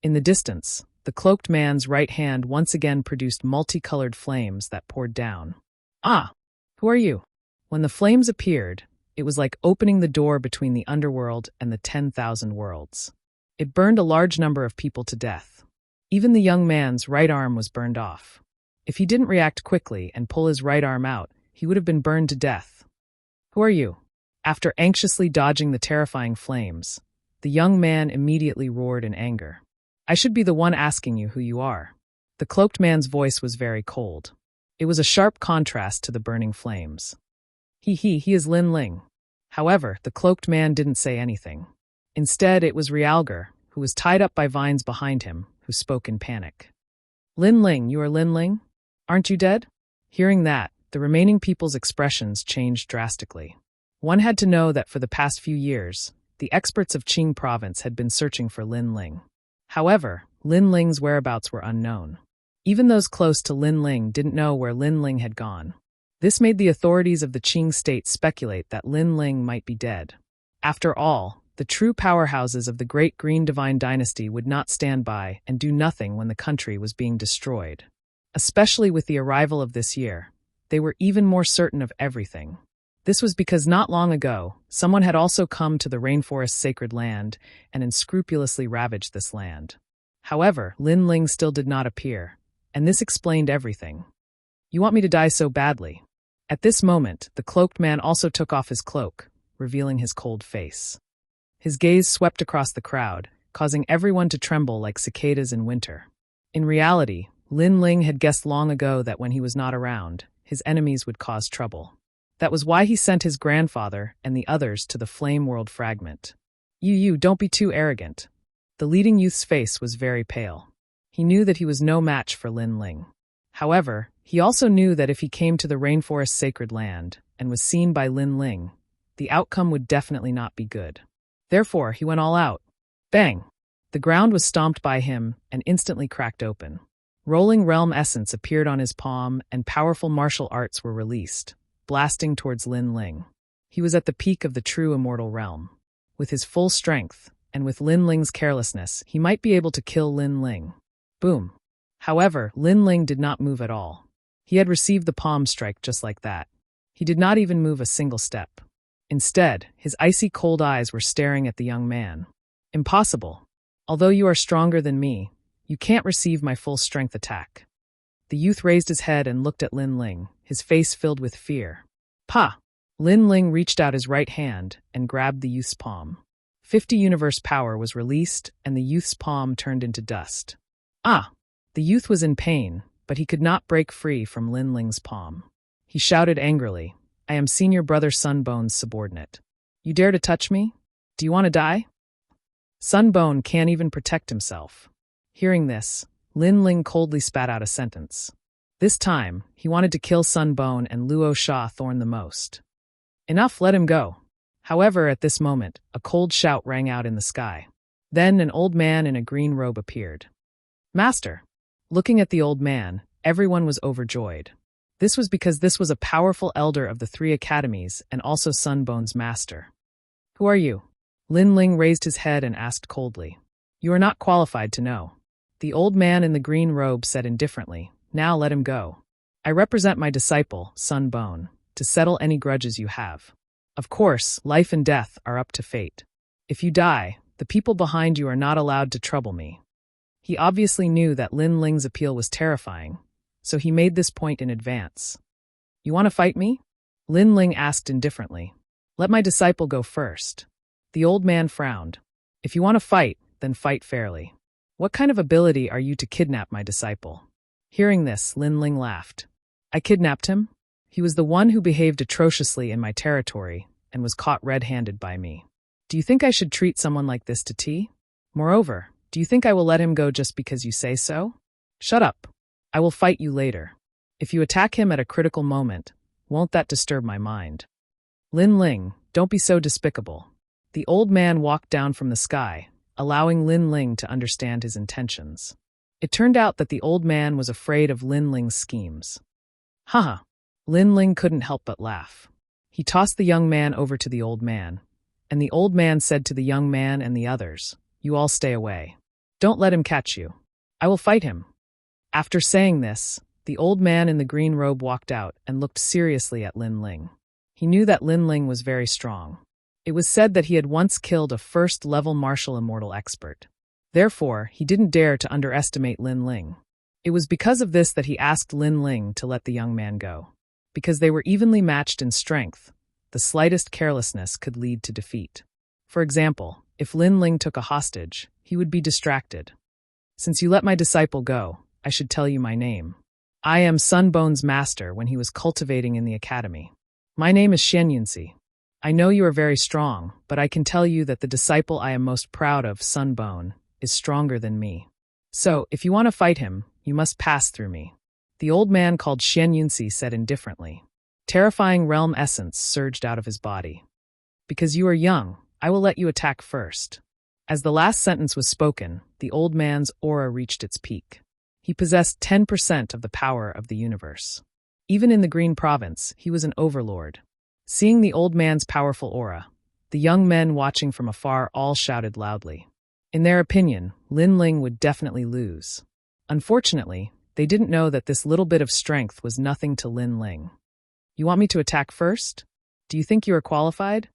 In the distance, the cloaked man's right hand once again produced multicolored flames that poured down. Ah! Who are you? When the flames appeared, it was like opening the door between the underworld and the 10,000 worlds. It burned a large number of people to death. Even the young man's right arm was burned off. If he didn't react quickly and pull his right arm out, he would have been burned to death. Who are you? After anxiously dodging the terrifying flames, the young man immediately roared in anger. I should be the one asking you who you are. The cloaked man's voice was very cold. It was a sharp contrast to the burning flames. He is Lin Ling. However, the cloaked man didn't say anything. Instead, it was Realgar, who was tied up by vines behind him, who spoke in panic. Lin Ling, you are Lin Ling? Aren't you dead? Hearing that, the remaining people's expressions changed drastically. One had to know that for the past few years, the experts of Qing province had been searching for Lin Ling. However, Lin Ling's whereabouts were unknown. Even those close to Lin Ling didn't know where Lin Ling had gone. This made the authorities of the Qing state speculate that Lin Ling might be dead. After all, the true powerhouses of the Great Green Divine Dynasty would not stand by and do nothing when the country was being destroyed. Especially with the arrival of this year, they were even more certain of everything. This was because not long ago, someone had also come to the rainforest's sacred land and unscrupulously ravaged this land. However, Lin Ling still did not appear, and this explained everything. You want me to die so badly? At this moment, the cloaked man also took off his cloak, revealing his cold face. His gaze swept across the crowd, causing everyone to tremble like cicadas in winter. In reality, Lin Ling had guessed long ago that when he was not around, his enemies would cause trouble. That was why he sent his grandfather and the others to the Flame World fragment. You, don't be too arrogant. The leading youth's face was very pale. He knew that he was no match for Lin Ling. However, he also knew that if he came to the rainforest's sacred land and was seen by Lin Ling, the outcome would definitely not be good. Therefore, he went all out. Bang! The ground was stomped by him and instantly cracked open. Rolling realm essence appeared on his palm and powerful martial arts were released, blasting towards Lin Ling. He was at the peak of the true immortal realm. With his full strength, and with Lin Ling's carelessness, he might be able to kill Lin Ling. Boom! However, Lin Ling did not move at all. He had received the palm strike just like that. He did not even move a single step. Instead, his icy cold eyes were staring at the young man. Impossible. Although you are stronger than me, you can't receive my full strength attack. The youth raised his head and looked at Lin Ling, his face filled with fear. Pa! Lin Ling reached out his right hand and grabbed the youth's palm. 50 universe power was released and the youth's palm turned into dust. Ah! The youth was in pain, but he could not break free from Lin Ling's palm. He shouted angrily, I am Senior Brother Sunbone's subordinate. You dare to touch me? Do you want to die? Sunbone can't even protect himself. Hearing this, Lin Ling coldly spat out a sentence. This time, he wanted to kill Sunbone and Luo Sha Thorn the most. Enough, let him go. However, at this moment, a cold shout rang out in the sky. Then an old man in a green robe appeared. Master! Looking at the old man, everyone was overjoyed. This was because this was a powerful elder of the 3 academies and also Sunbone's master. Who are you? Lin Ling raised his head and asked coldly. You are not qualified to know. The old man in the green robe said indifferently, Now let him go. I represent my disciple, Sunbone, to settle any grudges you have. Of course, life and death are up to fate. If you die, the people behind you are not allowed to trouble me. He obviously knew that Lin Ling's appeal was terrifying, so he made this point in advance. You want to fight me? Lin Ling asked indifferently. Let my disciple go first. The old man frowned. If you want to fight, then fight fairly. What kind of ability are you to kidnap my disciple? Hearing this, Lin Ling laughed. I kidnapped him? He was the one who behaved atrociously in my territory and was caught red-handed by me. Do you think I should treat someone like this to tea? Moreover, do you think I will let him go just because you say so? Shut up. I will fight you later. If you attack him at a critical moment, won't that disturb my mind? Lin Ling, don't be so despicable. The old man walked down from the sky, allowing Lin Ling to understand his intentions. It turned out that the old man was afraid of Lin Ling's schemes. Haha. Lin Ling couldn't help but laugh. He tossed the young man over to the old man, and the old man said to the young man and the others, You all stay away. Don't let him catch you. I will fight him. After saying this, the old man in the green robe walked out and looked seriously at Lin Ling. He knew that Lin Ling was very strong. It was said that he had once killed a first-level martial immortal expert. Therefore, he didn't dare to underestimate Lin Ling. It was because of this that he asked Lin Ling to let the young man go. Because they were evenly matched in strength, the slightest carelessness could lead to defeat. For example, if Lin Ling took a hostage, he would be distracted. Since you let my disciple go, I should tell you my name. I am Sunbone's master when he was cultivating in the academy. My name is Xianyunsi. I know you are very strong, but I can tell you that the disciple I am most proud of, Sunbone, is stronger than me. So, if you want to fight him, you must pass through me. The old man called Xianyunsi said indifferently. Terrifying realm essence surged out of his body. Because you are young, I will let you attack first. As the last sentence was spoken, the old man's aura reached its peak. He possessed 10% of the power of the universe. Even in the Green Province, he was an overlord. Seeing the old man's powerful aura, the young men watching from afar all shouted loudly. In their opinion, Lin Ling would definitely lose. Unfortunately, they didn't know that this little bit of strength was nothing to Lin Ling. You want me to attack first? Do you think you are qualified?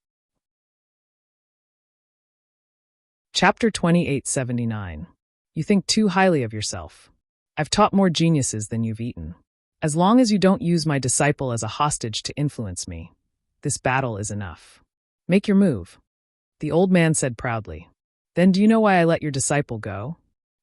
Chapter 2879. You think too highly of yourself. I've taught more geniuses than you've eaten. As long as you don't use my disciple as a hostage to influence me, this battle is enough. Make your move. The old man said proudly. Then do you know why I let your disciple go?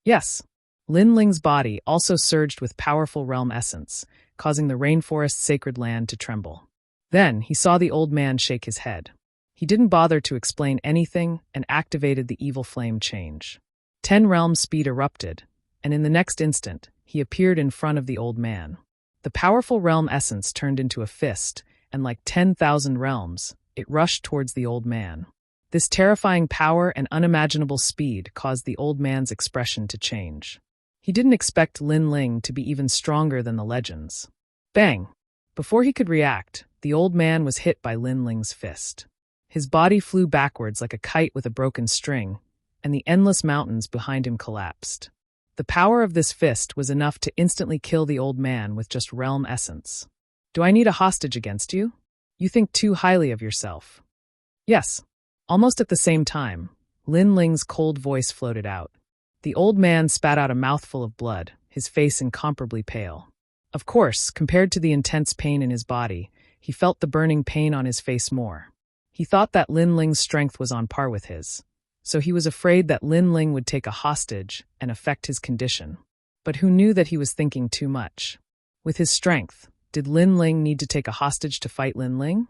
Yes. Lin Ling's body also surged with powerful realm essence, causing the rainforest's sacred land to tremble. Then he saw the old man shake his head. He didn't bother to explain anything and activated the evil flame change. 10 realm speed erupted, and in the next instant, he appeared in front of the old man. The powerful realm essence turned into a fist, and like 10,000 realms, it rushed towards the old man. This terrifying power and unimaginable speed caused the old man's expression to change. He didn't expect Lin Ling to be even stronger than the legends. Bang! Before he could react, the old man was hit by Lin Ling's fist. His body flew backwards like a kite with a broken string, and the endless mountains behind him collapsed. The power of this fist was enough to instantly kill the old man with just realm essence. Do I need a hostage against you? You think too highly of yourself. Yes. Almost at the same time, Lin Ling's cold voice floated out. The old man spat out a mouthful of blood, his face incomparably pale. Of course, compared to the intense pain in his body, he felt the burning pain on his face more. He thought that Lin Ling's strength was on par with his, so he was afraid that Lin Ling would take a hostage and affect his condition. But who knew that he was thinking too much? With his strength, did Lin Ling need to take a hostage to fight Lin Ling?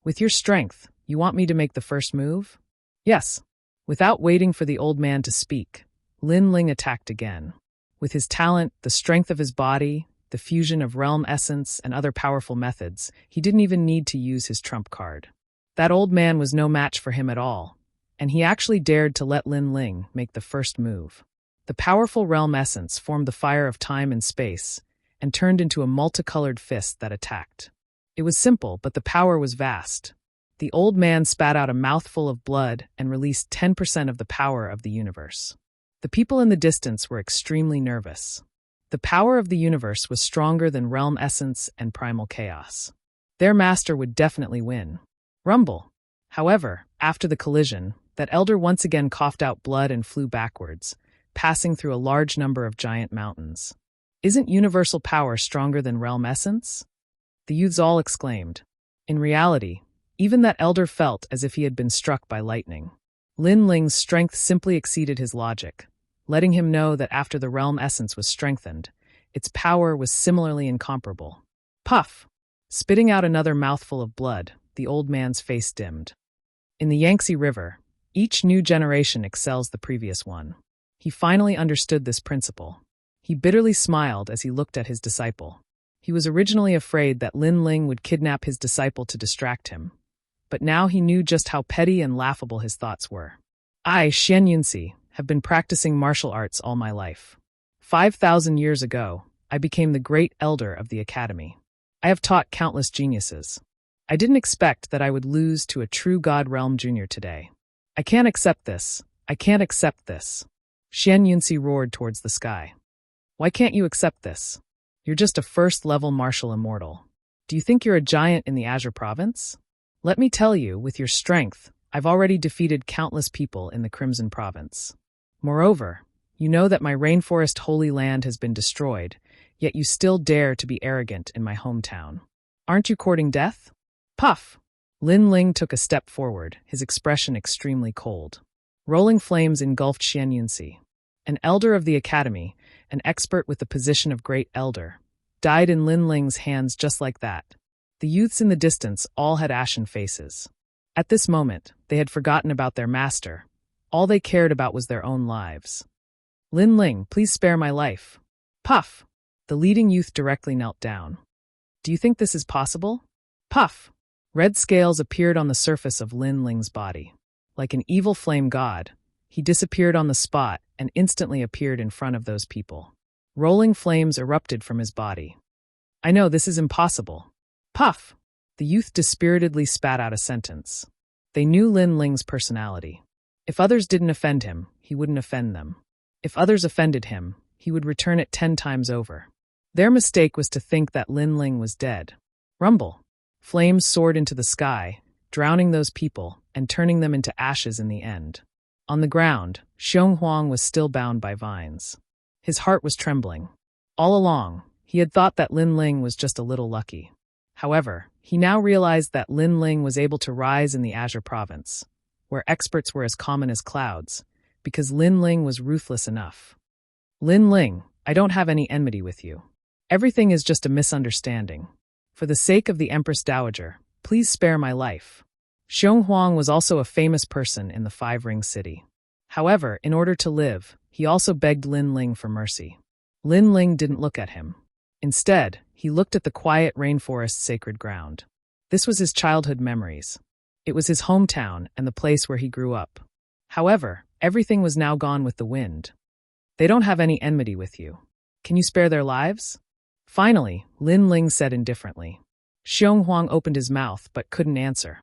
With your strength, you want me to make the first move? Yes. Without waiting for the old man to speak, Lin Ling attacked again. With his talent, the strength of his body, the fusion of realm essence, and other powerful methods, he didn't even need to use his trump card. That old man was no match for him at all, and he actually dared to let Lin Ling make the first move. The powerful realm essence formed the fire of time and space, and turned into a multicolored fist that attacked. It was simple, but the power was vast. The old man spat out a mouthful of blood and released 10% of the power of the universe. The people in the distance were extremely nervous. The power of the universe was stronger than realm essence and primal chaos. Their master would definitely win. Rumble. However, after the collision, that elder once again coughed out blood and flew backwards, passing through a large number of giant mountains. Isn't universal power stronger than realm essence? The youths all exclaimed. In reality, even that elder felt as if he had been struck by lightning. Lin Ling's strength simply exceeded his logic, letting him know that after the realm essence was strengthened, its power was similarly incomparable. Puff! Spitting out another mouthful of blood, the old man's face dimmed. In the Yangtze River, each new generation excels the previous one. He finally understood this principle. He bitterly smiled as he looked at his disciple. He was originally afraid that Lin Ling would kidnap his disciple to distract him, but now he knew just how petty and laughable his thoughts were. I, Xian Yunxi, have been practicing martial arts all my life. 5,000 years ago, I became the great elder of the academy. I have taught countless geniuses. I didn't expect that I would lose to a true God Realm Junior today. I can't accept this. I can't accept this. Xian Yunxi roared towards the sky. Why can't you accept this? You're just a first-level martial immortal. Do you think you're a giant in the Azure province? Let me tell you, with your strength, I've already defeated countless people in the Crimson province. Moreover, you know that my rainforest holy land has been destroyed, yet you still dare to be arrogant in my hometown. Aren't you courting death? Puff! Lin Ling took a step forward, his expression extremely cold. Rolling flames engulfed Xian Yunxi. An elder of the academy, an expert with the position of great elder, died in Lin Ling's hands just like that. The youths in the distance all had ashen faces. At this moment, they had forgotten about their master. All they cared about was their own lives. Lin Ling, please spare my life. Puff! The leading youth directly knelt down. Do you think this is possible? Puff! Red scales appeared on the surface of Lin Ling's body. Like an evil flame god, he disappeared on the spot and instantly appeared in front of those people. Rolling flames erupted from his body. I know this is impossible. Puff! The youth dispiritedly spat out a sentence. They knew Lin Ling's personality. If others didn't offend him, he wouldn't offend them. If others offended him, he would return it 10 times over. Their mistake was to think that Lin Ling was dead. Rumble! Flames soared into the sky, drowning those people and turning them into ashes in the end. On the ground, Xiong Huang was still bound by vines. His heart was trembling. All along, he had thought that Lin Ling was just a little lucky. However, he now realized that Lin Ling was able to rise in the Azure province, where experts were as common as clouds, because Lin Ling was ruthless enough. Lin Ling, I don't have any enmity with you. Everything is just a misunderstanding. For the sake of the Empress Dowager, please spare my life. Xiong Huang was also a famous person in the Five-Ring City. However, in order to live, he also begged Lin Ling for mercy. Lin Ling didn't look at him. Instead, he looked at the quiet rainforest's sacred ground. This was his childhood memories. It was his hometown and the place where he grew up. However, everything was now gone with the wind. They don't have any enmity with you. Can you spare their lives? Finally, Lin Ling said indifferently. Xiong Huang opened his mouth but couldn't answer.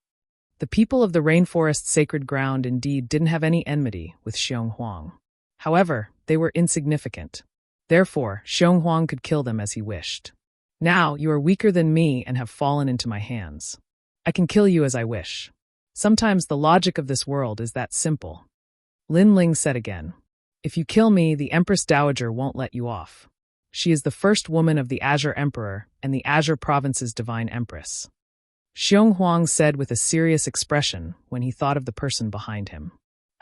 The people of the rainforest's sacred ground indeed didn't have any enmity with Xiong Huang. However, they were insignificant. Therefore, Xionghuang could kill them as he wished. Now, you are weaker than me and have fallen into my hands. I can kill you as I wish. Sometimes the logic of this world is that simple. Lin Ling said again. If you kill me, the Empress Dowager won't let you off. She is the first woman of the Azure Emperor and the Azure Province's Divine Empress. Xionghuang said with a serious expression when he thought of the person behind him.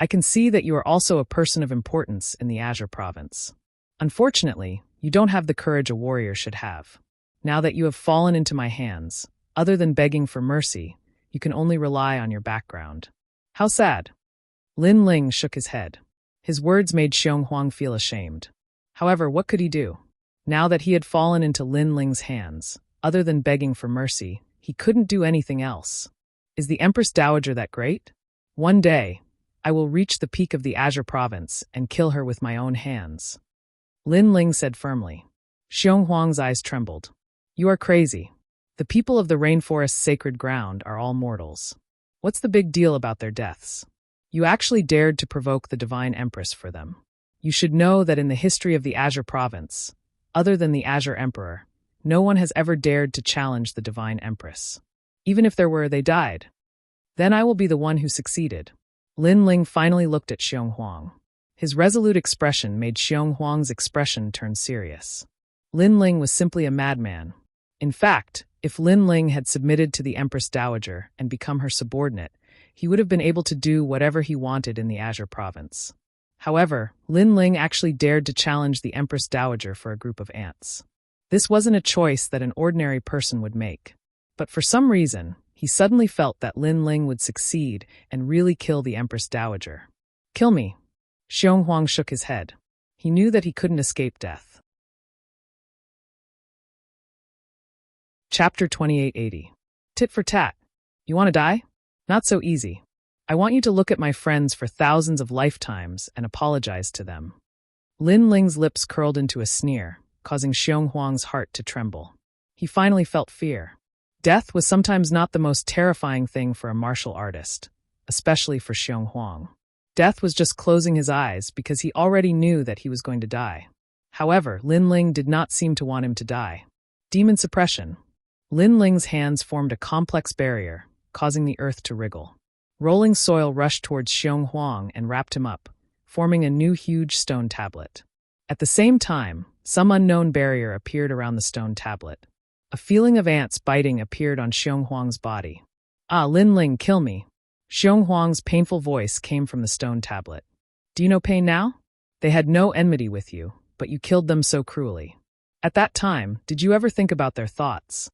I can see that you are also a person of importance in the Azure Province. Unfortunately, you don't have the courage a warrior should have. Now that you have fallen into my hands, other than begging for mercy, you can only rely on your background. How sad. Lin Ling shook his head. His words made Xionghuang feel ashamed. However, what could he do? Now that he had fallen into Lin Ling's hands, other than begging for mercy, he couldn't do anything else. Is the Empress Dowager that great? One day, I will reach the peak of the Azure Province and kill her with my own hands. Lin Ling said firmly. Xionghuang's eyes trembled. You are crazy. The people of the rainforest's sacred ground are all mortals. What's the big deal about their deaths? You actually dared to provoke the Divine Empress for them. You should know that in the history of the Azure Province, other than the Azure Emperor, no one has ever dared to challenge the Divine Empress. Even if there were, they died. Then I will be the one who succeeded. Lin Ling finally looked at Xionghuang. His resolute expression made Xionghuang's expression turn serious. Lin Ling was simply a madman. In fact, if Lin Ling had submitted to the Empress Dowager and become her subordinate, he would have been able to do whatever he wanted in the Azure Province. However, Lin Ling actually dared to challenge the Empress Dowager for a group of ants. This wasn't a choice that an ordinary person would make. But for some reason, he suddenly felt that Lin Ling would succeed and really kill the Empress Dowager. Kill me. Xionghuang shook his head. He knew that he couldn't escape death. Chapter 2880. Tit for tat. You want to die? Not so easy. I want you to look at my friends for thousands of lifetimes and apologize to them. Lin Ling's lips curled into a sneer, causing Xionghuang's heart to tremble. He finally felt fear. Death was sometimes not the most terrifying thing for a martial artist, especially for Xionghuang. Death was just closing his eyes because he already knew that he was going to die. However, Lin Ling did not seem to want him to die. Demon suppression. Lin Ling's hands formed a complex barrier, causing the earth to wriggle. Rolling soil rushed towards Xionghuang and wrapped him up, forming a new huge stone tablet. At the same time, some unknown barrier appeared around the stone tablet. A feeling of ants biting appeared on Xionghuang's body. Ah, Lin Ling, kill me. Xionghuang's painful voice came from the stone tablet. Do you know pain now? They had no enmity with you, but you killed them so cruelly. At that time, did you ever think about their thoughts?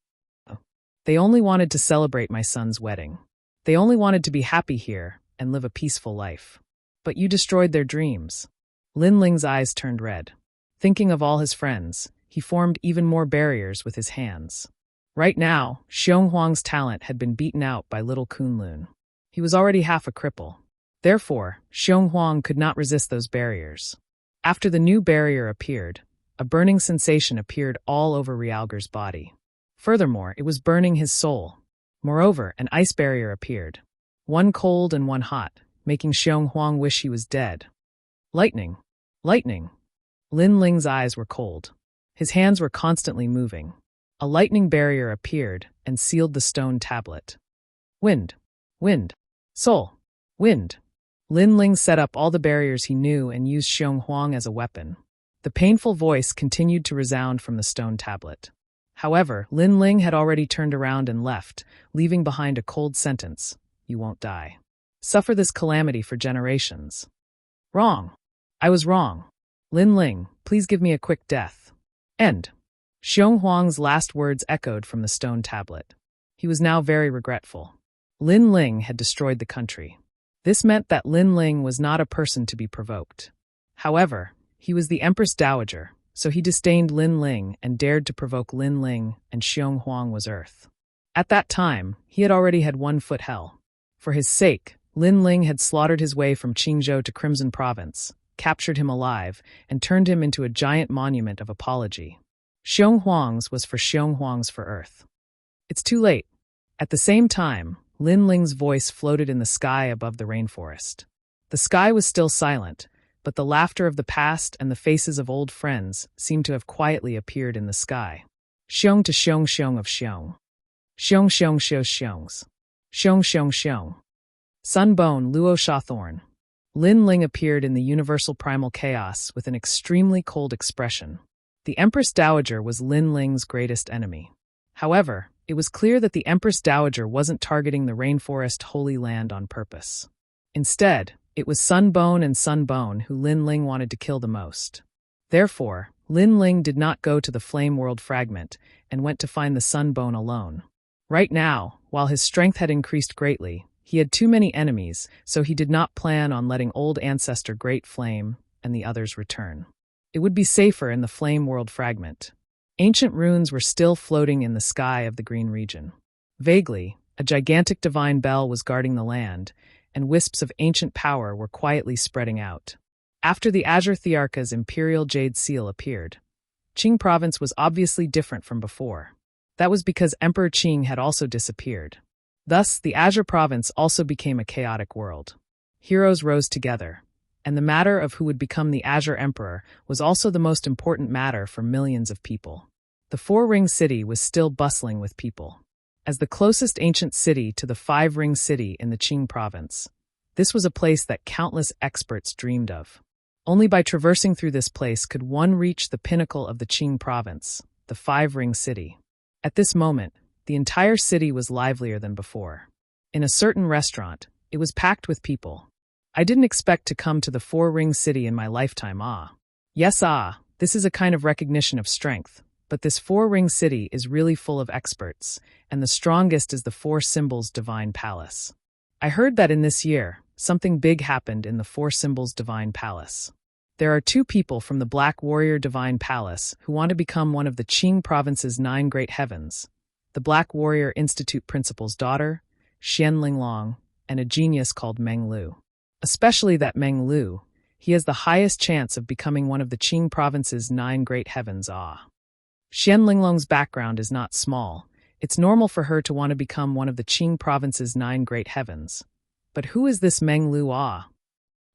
They only wanted to celebrate my son's wedding. They only wanted to be happy here and live a peaceful life. But you destroyed their dreams. Lin Ling's eyes turned red. Thinking of all his friends, he formed even more barriers with his hands. Right now, Xionghuang's talent had been beaten out by little Kunlun. He was already half a cripple. Therefore, Xionghuang could not resist those barriers. After the new barrier appeared, a burning sensation appeared all over Realger's body. Furthermore, it was burning his soul. Moreover, an ice barrier appeared. One cold and one hot, making Xionghuang wish he was dead. Lightning! Lightning! Lin Ling's eyes were cold. His hands were constantly moving. A lightning barrier appeared and sealed the stone tablet. Wind! Wind! Soul! Wind! Lin Ling set up all the barriers he knew and used Xionghuang as a weapon. The painful voice continued to resound from the stone tablet. However, Lin Ling had already turned around and left, leaving behind a cold sentence: you won't die. Suffer this calamity for generations. Wrong. I was wrong. Lin Ling, please give me a quick death. End. Xionghuang's last words echoed from the stone tablet. He was now very regretful. Lin Ling had destroyed the country. This meant that Lin Ling was not a person to be provoked. However, he was the Empress Dowager, so he disdained Lin Ling and dared to provoke Lin Ling, and Xionghuang was earth. At that time, he had already had 1 foot hell. For his sake, Lin Ling had slaughtered his way from Qingzhou to Crimson Province, captured him alive, and turned him into a giant monument of apology. Xionghuang's was for Xionghuang's for earth. It's too late. At the same time, Lin Ling's voice floated in the sky above the rainforest. The sky was still silent, but the laughter of the past and the faces of old friends seemed to have quietly appeared in the sky. Xiong to xiong xiong of xiong. Xiong xiong xiong xiongs. Xiong xiong xiong. Sunbone Luo Shathorn. Lin Ling appeared in the universal primal chaos with an extremely cold expression. The Empress Dowager was Lin Ling's greatest enemy. However, it was clear that the Empress Dowager wasn't targeting the rainforest Holy Land on purpose. Instead, it was Sunbone and Sunbone who Lin Ling wanted to kill the most. Therefore, Lin Ling did not go to the Flame World Fragment and went to find the Sunbone alone. Right now, while his strength had increased greatly, he had too many enemies, so he did not plan on letting old ancestor Great Flame and the others return. It would be safer in the Flame World Fragment. Ancient runes were still floating in the sky of the green region. Vaguely, a gigantic divine bell was guarding the land, and wisps of ancient power were quietly spreading out. After the Azure Thearka's Imperial Jade Seal appeared, Qing Province was obviously different from before. That was because Emperor Qing had also disappeared. Thus, the Azure Province also became a chaotic world. Heroes rose together, and the matter of who would become the Azure Emperor was also the most important matter for millions of people. The Four-Ring City was still bustling with people. As the closest ancient city to the Five-Ring City in the Qing Province, this was a place that countless experts dreamed of. Only by traversing through this place could one reach the pinnacle of the Qing Province, the Five-Ring City. At this moment, the entire city was livelier than before. In a certain restaurant, it was packed with people. I didn't expect to come to the Four-Ring City in my lifetime, Yes, this is a kind of recognition of strength, but this Four-Ring City is really full of experts, and the strongest is the Four Symbols Divine Palace. I heard that in this year, something big happened in the Four Symbols Divine Palace. There are 2 people from the Black Warrior Divine Palace who want to become one of the Qing Province's 9 great heavens. The Black Warrior Institute principal's daughter, Xian Linglong, and a genius called Meng Lu. Especially that Meng Lu, he has the highest chance of becoming one of the Qing Province's 9 great heavens. Xian Linglong's background is not small. It's normal for her to want to become one of the Qing Province's 9 great heavens. But who is this Meng Lu?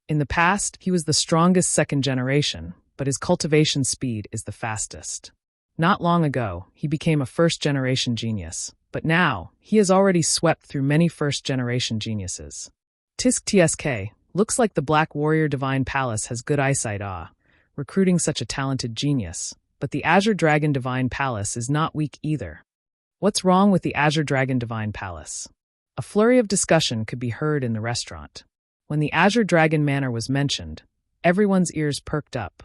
In the past, he was the strongest second generation, but his cultivation speed is the fastest. Not long ago, he became a first-generation genius, but now, he has already swept through many first-generation geniuses. Tisk TSK, looks like the Black Warrior Divine Palace has good eyesight, recruiting such a talented genius, but the Azure Dragon Divine Palace is not weak either. What's wrong with the Azure Dragon Divine Palace? A flurry of discussion could be heard in the restaurant. When the Azure Dragon Manor was mentioned, everyone's ears perked up.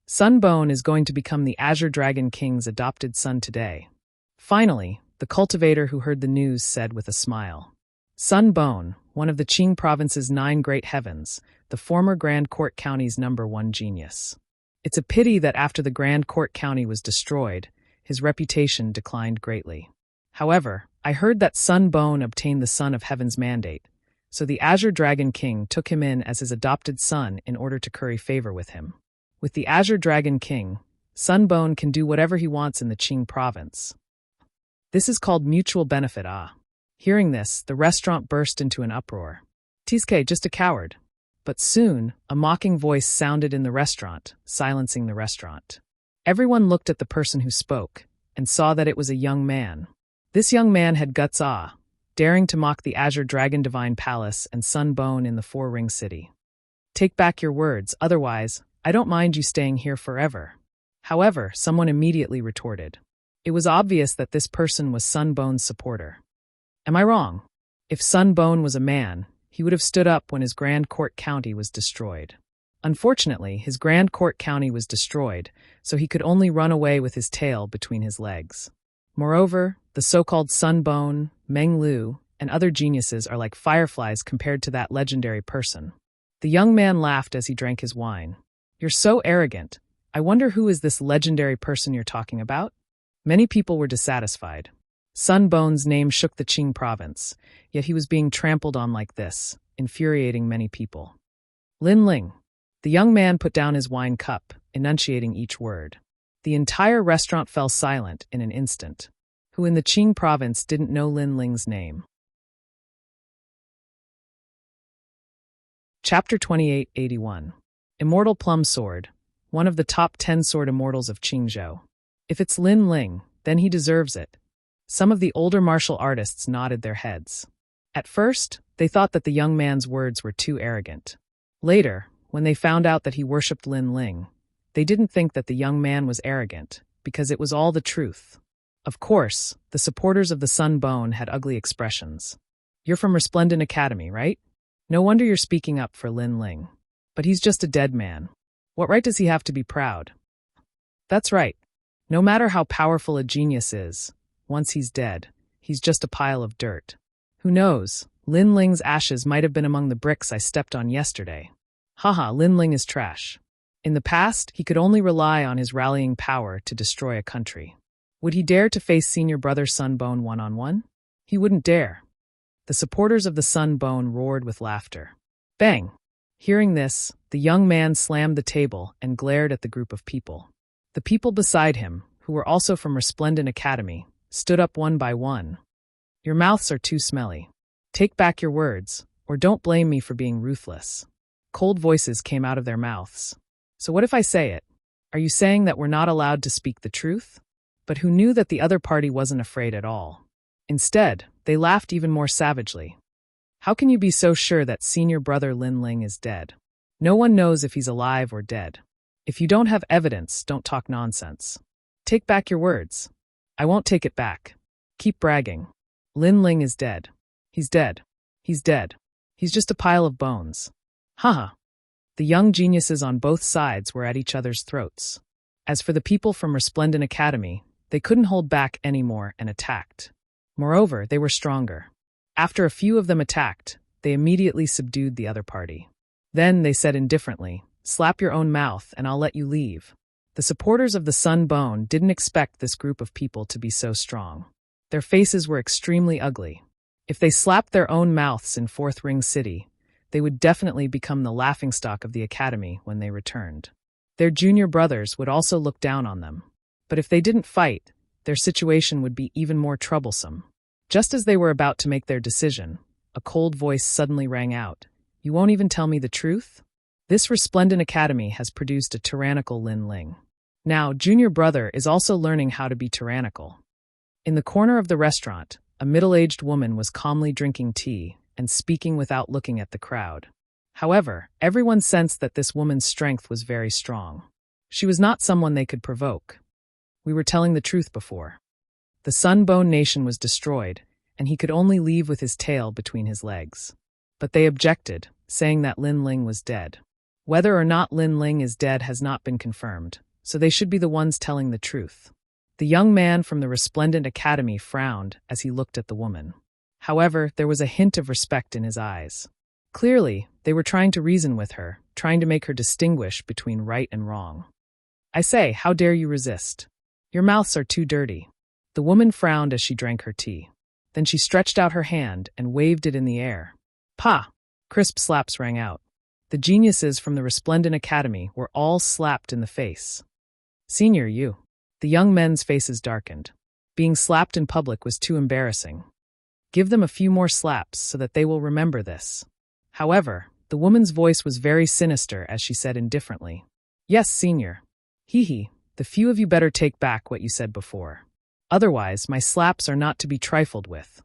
Sunbone is going to become the Azure Dragon King's adopted son today. Finally, the cultivator who heard the news said with a smile. Sunbone, one of the Qing Province's 9 great heavens, the former Grand Court County's #1 genius. It's a pity that after the Grand Court County was destroyed, his reputation declined greatly. However, I heard that Sunbone obtained the Son of Heaven's mandate, so the Azure Dragon King took him in as his adopted son in order to curry favor with him. With the Azure Dragon King, Sunbone can do whatever he wants in the Qing Province. This is called mutual benefit, Hearing this, the restaurant burst into an uproar. Tsk, just a coward. But soon, a mocking voice sounded in the restaurant, silencing the restaurant. Everyone looked at the person who spoke, and saw that it was a young man. This young man had guts, daring to mock the Azure Dragon Divine Palace and Sunbone in the Four-Ring City. Take back your words, otherwise, I don't mind you staying here forever. However, someone immediately retorted. It was obvious that this person was Sunbone's supporter. Am I wrong? If Sunbone was a man, he would have stood up when his Grand Court County was destroyed. Unfortunately, his Grand Court County was destroyed, so he could only run away with his tail between his legs. Moreover, the so-called Sunbone, Meng Lu, and other geniuses are like fireflies compared to that legendary person. The young man laughed as he drank his wine. You're so arrogant. I wonder who is this legendary person you're talking about? Many people were dissatisfied. Sunbone's name shook the Qing province, yet he was being trampled on like this, infuriating many people. Lin Ling. The young man put down his wine cup, enunciating each word. The entire restaurant fell silent in an instant. Who in the Qing province didn't know Lin Ling's name? Chapter 2881. Immortal Plum Sword, one of the top 10 sword immortals of Qingzhou. If it's Lin Ling, then he deserves it. Some of the older martial artists nodded their heads. At first, they thought that the young man's words were too arrogant. Later, when they found out that he worshipped Lin Ling, they didn't think that the young man was arrogant, because it was all the truth. Of course, the supporters of the Sun Bone had ugly expressions. You're from Resplendent Academy, right? No wonder you're speaking up for Lin Ling. But he's just a dead man. What right does he have to be proud? That's right. No matter how powerful a genius is, once he's dead, he's just a pile of dirt. Who knows, Lin Ling's ashes might have been among the bricks I stepped on yesterday. Haha, Lin Ling is trash. In the past, he could only rely on his rallying power to destroy a country. Would he dare to face senior brother Sun Bone one-on-one? He wouldn't dare. The supporters of the Sun Bone roared with laughter. Bang! Hearing this, the young man slammed the table and glared at the group of people. The people beside him, who were also from Resplendent Academy, stood up one by one. Your mouths are too smelly. Take back your words, or don't blame me for being ruthless. Cold voices came out of their mouths. So what if I say it? Are you saying that we're not allowed to speak the truth? But who knew that the other party wasn't afraid at all? Instead, they laughed even more savagely. How can you be so sure that senior brother Lin Ling is dead? No one knows if he's alive or dead. If you don't have evidence, don't talk nonsense. Take back your words. I won't take it back. Keep bragging. Lin Ling is dead. He's dead. He's dead. He's just a pile of bones. Haha. The young geniuses on both sides were at each other's throats. As for the people from Resplendent Academy, they couldn't hold back anymore and attacked. Moreover, they were stronger. After a few of them attacked, they immediately subdued the other party. Then they said indifferently, "Slap your own mouth and I'll let you leave." The supporters of the Sun Bone didn't expect this group of people to be so strong. Their faces were extremely ugly. If they slapped their own mouths in Fourth Ring City, they would definitely become the laughingstock of the academy when they returned. Their junior brothers would also look down on them. But if they didn't fight, their situation would be even more troublesome. Just as they were about to make their decision, a cold voice suddenly rang out. You won't even tell me the truth? This Resplendent Academy has produced a tyrannical Lin Ling. Now, junior brother is also learning how to be tyrannical. In the corner of the restaurant, a middle-aged woman was calmly drinking tea and speaking without looking at the crowd. However, everyone sensed that this woman's strength was very strong. She was not someone they could provoke. We were telling the truth before. The Sun Bone Nation was destroyed, and he could only leave with his tail between his legs. But they objected, saying that Lin Ling was dead. Whether or not Lin Ling is dead has not been confirmed, so they should be the ones telling the truth. The young man from the Resplendent Academy frowned as he looked at the woman. However, there was a hint of respect in his eyes. Clearly, they were trying to reason with her, trying to make her distinguish between right and wrong. I say, how dare you resist? Your mouths are too dirty. The woman frowned as she drank her tea. Then she stretched out her hand and waved it in the air. Pa! Crisp slaps rang out. The geniuses from the Resplendent Academy were all slapped in the face. Senior, you. The young men's faces darkened. Being slapped in public was too embarrassing. Give them a few more slaps so that they will remember this. However, the woman's voice was very sinister as she said indifferently. Yes, senior. Hee, the few of you better take back what you said before. Otherwise, my slaps are not to be trifled with.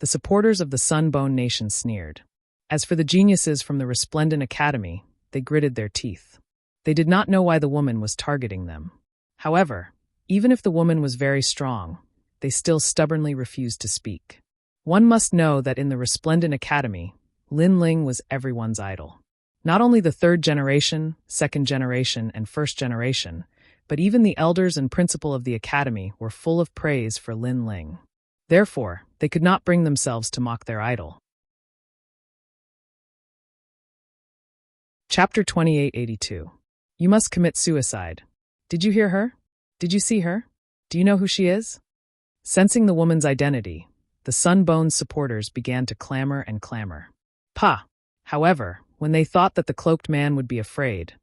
The supporters of the Sun Bone Nation sneered. As for the geniuses from the Resplendent Academy, they gritted their teeth. They did not know why the woman was targeting them. However, even if the woman was very strong, they still stubbornly refused to speak. One must know that in the Resplendent Academy, Lin Ling was everyone's idol. Not only the third generation, second generation, and first generation, but even the elders and principal of the academy were full of praise for Lin Ling. Therefore, they could not bring themselves to mock their idol. Chapter 2882. You must commit suicide. Did you hear her? Did you see her? Do you know who she is? Sensing the woman's identity, the Sun Bone's supporters began to clamor and clamor. Pa! However, when they thought that the cloaked man would be afraid,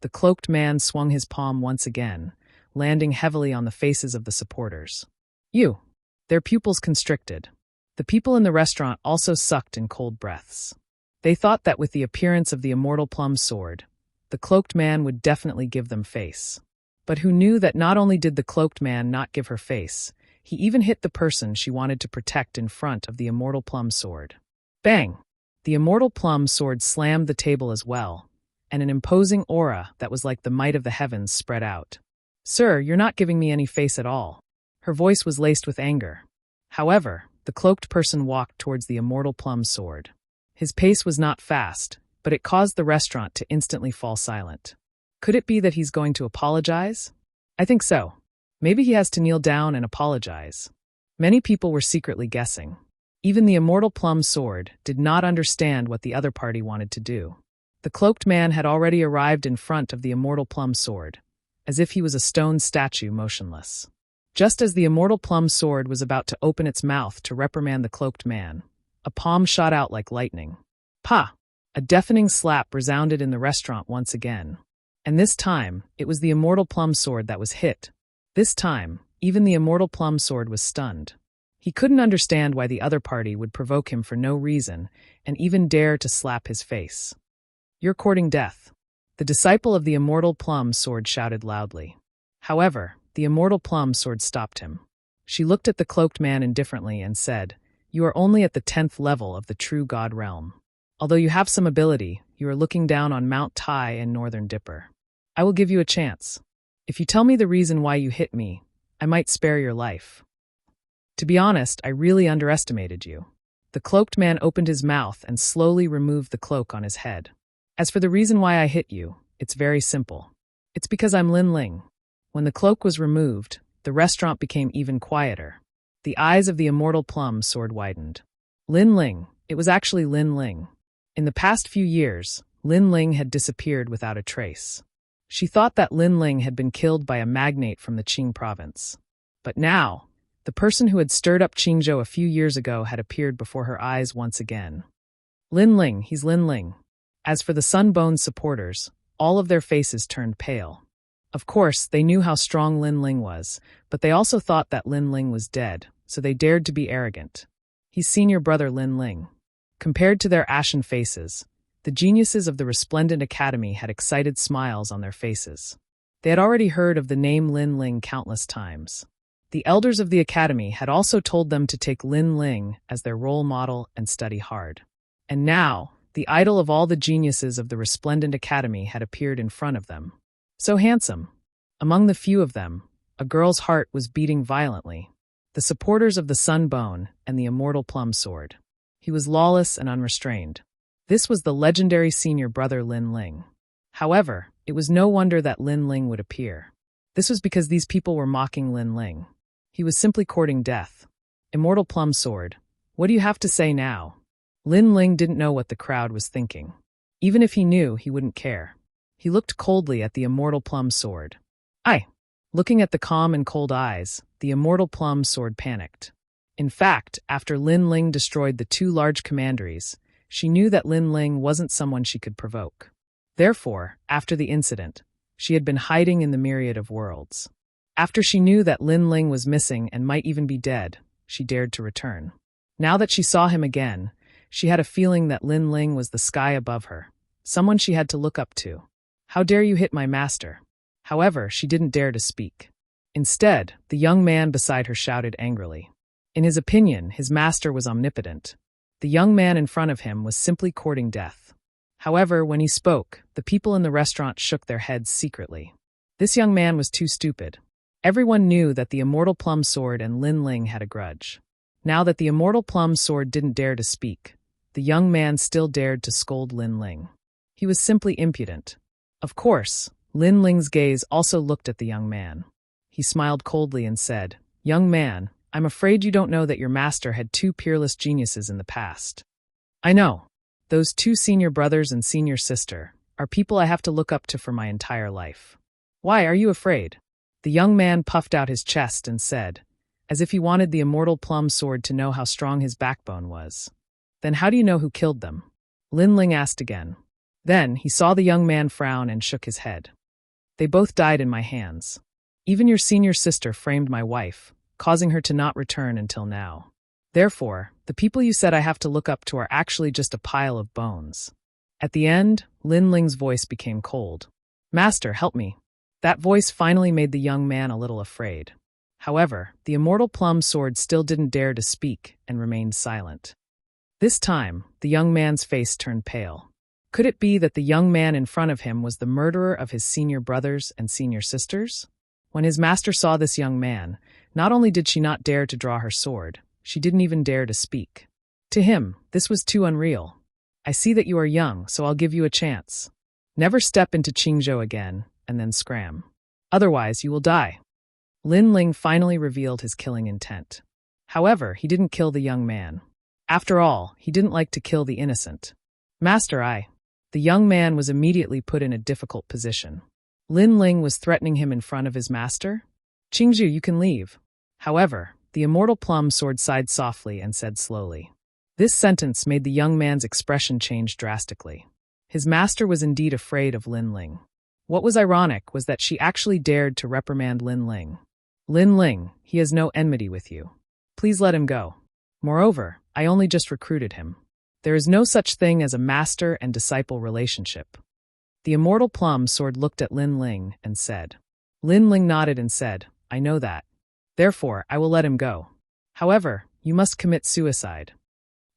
the cloaked man swung his palm once again, landing heavily on the faces of the supporters. You! Their pupils constricted. The people in the restaurant also sucked in cold breaths. They thought that with the appearance of the immortal plum sword, the cloaked man would definitely give them face. But who knew that not only did the cloaked man not give her face, he even hit the person she wanted to protect in front of the immortal plum sword. Bang! The immortal plum sword slammed the table as well, and an imposing aura that was like the might of the heavens spread out. "Sir, you're not giving me any face at all." Her voice was laced with anger. However, the cloaked person walked towards the immortal plum sword. His pace was not fast, but it caused the restaurant to instantly fall silent. Could it be that he's going to apologize? I think so. Maybe he has to kneel down and apologize. Many people were secretly guessing. Even the immortal plum sword did not understand what the other party wanted to do. The cloaked man had already arrived in front of the immortal plum sword, as if he was a stone statue motionless. Just as the immortal plum sword was about to open its mouth to reprimand the cloaked man, a palm shot out like lightning. Pa! A deafening slap resounded in the restaurant once again. And this time, it was the immortal plum sword that was hit. This time, even the immortal plum sword was stunned. He couldn't understand why the other party would provoke him for no reason and even dare to slap his face. "You're courting death," the disciple of the immortal plum sword shouted loudly. However, the immortal plum sword stopped him. She looked at the cloaked man indifferently and said, "You are only at the 10th level of the true god realm. Although you have some ability, you are looking down on Mount Tai and Northern Dipper. I will give you a chance. If you tell me the reason why you hit me, I might spare your life." "To be honest, I really underestimated you." The cloaked man opened his mouth and slowly removed the cloak on his head. "As for the reason why I hit you, it's very simple. It's because I'm Lin Ling." When the cloak was removed, the restaurant became even quieter. The eyes of the immortal plum sword widened. Lin Ling. It was actually Lin Ling. In the past few years, Lin Ling had disappeared without a trace. She thought that Lin Ling had been killed by a magnate from the Qing province. But now, the person who had stirred up Qingzhou a few years ago had appeared before her eyes once again. Lin Ling, he's Lin Ling. As for the Sunbone's supporters, all of their faces turned pale. Of course, they knew how strong Lin Ling was, but they also thought that Lin Ling was dead, so they dared to be arrogant. He's seen your brother Lin Ling. Compared to their ashen faces, the geniuses of the Resplendent Academy had excited smiles on their faces. They had already heard of the name Lin Ling countless times. The elders of the academy had also told them to take Lin Ling as their role model and study hard. And now, the idol of all the geniuses of the Resplendent Academy had appeared in front of them. So handsome. Among the few of them, a girl's heart was beating violently. The supporters of the Sunbone and the immortal plum sword. He was lawless and unrestrained. This was the legendary senior brother Lin Ling. However, it was no wonder that Lin Ling would appear. This was because these people were mocking Lin Ling. He was simply courting death. Immortal plum sword, what do you have to say now? Lin Ling didn't know what the crowd was thinking. Even if he knew, he wouldn't care. He looked coldly at the immortal plum sword. Aye. Looking at the calm and cold eyes, the immortal plum sword panicked. In fact, after Lin Ling destroyed the two large commanderies, she knew that Lin Ling wasn't someone she could provoke. Therefore, after the incident, she had been hiding in the myriad of worlds. After she knew that Lin Ling was missing and might even be dead, she dared to return. Now that she saw him again, she had a feeling that Lin Ling was the sky above her, someone she had to look up to. How dare you hit my master? However, she didn't dare to speak. Instead, the young man beside her shouted angrily. In his opinion, his master was omnipotent. The young man in front of him was simply courting death. However, when he spoke, the people in the restaurant shook their heads secretly. This young man was too stupid. Everyone knew that the immortal plum sword and Lin Ling had a grudge. Now that the immortal plum sword didn't dare to speak, the young man still dared to scold Lin Ling. He was simply impudent. Of course, Lin Ling's gaze also looked at the young man. He smiled coldly and said, "Young man, I'm afraid you don't know that your master had two peerless geniuses in the past." "I know. Those two senior brothers and senior sister are people I have to look up to for my entire life." "Why are you afraid?" The young man puffed out his chest and said, as if he wanted the immortal plum sword to know how strong his backbone was. "Then how do you know who killed them?" Lin Ling asked again. Then he saw the young man frown and shook his head. "They both died in my hands. Even your senior sister framed my wife, causing her to not return until now. Therefore, the people you said I have to look up to are actually just a pile of bones." At the end, Lin Ling's voice became cold. "Master, help me." That voice finally made the young man a little afraid. However, the immortal plum sword still didn't dare to speak and remained silent. This time, the young man's face turned pale. Could it be that the young man in front of him was the murderer of his senior brothers and senior sisters? When his master saw this young man, not only did she not dare to draw her sword, she didn't even dare to speak. To him, this was too unreal. "I see that you are young, so I'll give you a chance. Never step into Qingzhou again, and then scram. Otherwise, you will die." Lin Ling finally revealed his killing intent. However, he didn't kill the young man. After all, he didn't like to kill the innocent. "Master, The young man was immediately put in a difficult position. Lin Ling was threatening him in front of his master. "Qingzhou, you can leave." However, the immortal plum sword sighed softly and said slowly. This sentence made the young man's expression change drastically. His master was indeed afraid of Lin Ling. What was ironic was that she actually dared to reprimand Lin Ling. "Lin Ling, he has no enmity with you. Please let him go. Moreover, I only just recruited him. There is no such thing as a master and disciple relationship." The immortal plum sword looked at Lin Ling and said. Lin Ling nodded and said, "I know that. Therefore, I will let him go. However, you must commit suicide."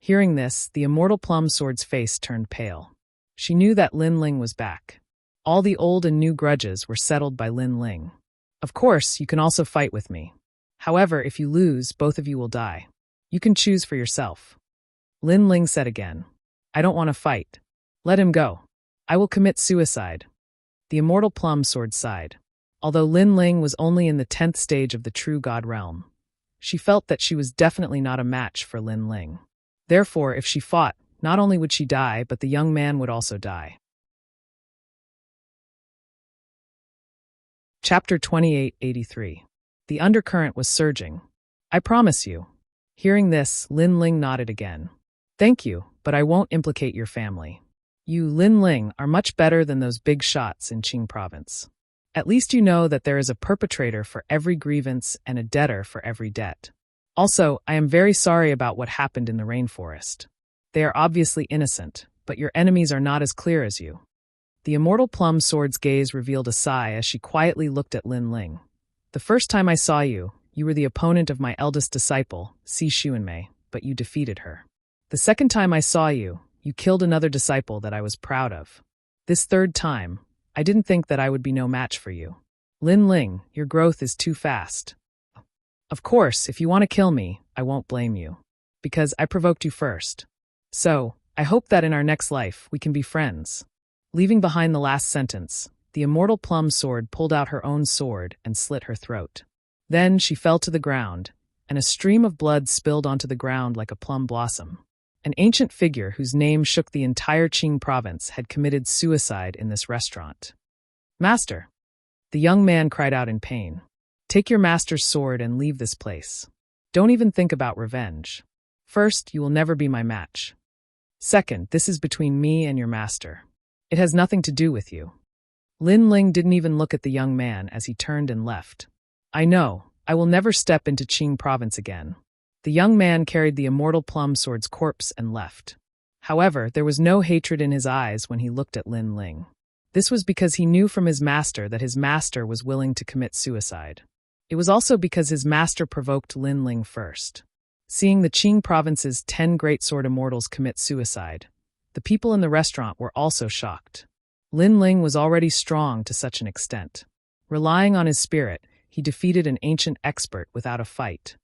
Hearing this, the immortal plum sword's face turned pale. She knew that Lin Ling was back. All the old and new grudges were settled by Lin Ling. "Of course, you can also fight with me. However, if you lose, both of you will die. You can choose for yourself." Lin Ling said again, "I don't want to fight. Let him go. I will commit suicide." The immortal plum sword sighed. Although Lin Ling was only in the 10th stage of the true god realm, she felt that she was definitely not a match for Lin Ling. Therefore, if she fought, not only would she die, but the young man would also die. Chapter 2883. The undercurrent was surging. "I promise you." Hearing this, Lin Ling nodded again. "Thank you, but I won't implicate your family. You, Lin Ling, are much better than those big shots in Qing province. At least you know that there is a perpetrator for every grievance and a debtor for every debt. Also, I am very sorry about what happened in the rainforest. They are obviously innocent, but your enemies are not as clear as you." The immortal plum sword's gaze revealed a sigh as she quietly looked at Lin Ling. "The first time I saw you, you were the opponent of my eldest disciple, Si Xuanmei, but you defeated her. The second time I saw you, you killed another disciple that I was proud of. This third time, I didn't think that I would be no match for you. Lin Ling, your growth is too fast. Of course, if you want to kill me, I won't blame you, because I provoked you first. So, I hope that in our next life, we can be friends." Leaving behind the last sentence, the immortal plum sword pulled out her own sword and slit her throat. Then she fell to the ground, and a stream of blood spilled onto the ground like a plum blossom. An ancient figure whose name shook the entire Qing province had committed suicide in this restaurant. "Master!" The young man cried out in pain. "Take your master's sword and leave this place. Don't even think about revenge. First, you will never be my match. Second, this is between me and your master. It has nothing to do with you." Lin Ling didn't even look at the young man as he turned and left. "I know, I will never step into Qing province again." The young man carried the immortal plum sword's corpse and left. However, there was no hatred in his eyes when he looked at Lin Ling. This was because he knew from his master that his master was willing to commit suicide. It was also because his master provoked Lin Ling first. Seeing the Qing province's 10 great sword immortals commit suicide, the people in the restaurant were also shocked. Lin Ling was already strong to such an extent. Relying on his spirit, he defeated an ancient expert without a fight.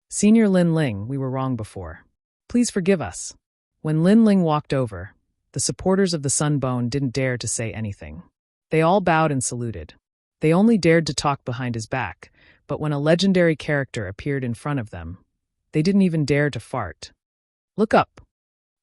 "Senior Lin Ling, we were wrong before. Please forgive us." When Lin Ling walked over, the supporters of the Sun Bone didn't dare to say anything. They all bowed and saluted. They only dared to talk behind his back, but when a legendary character appeared in front of them, they didn't even dare to fart. "Look up,"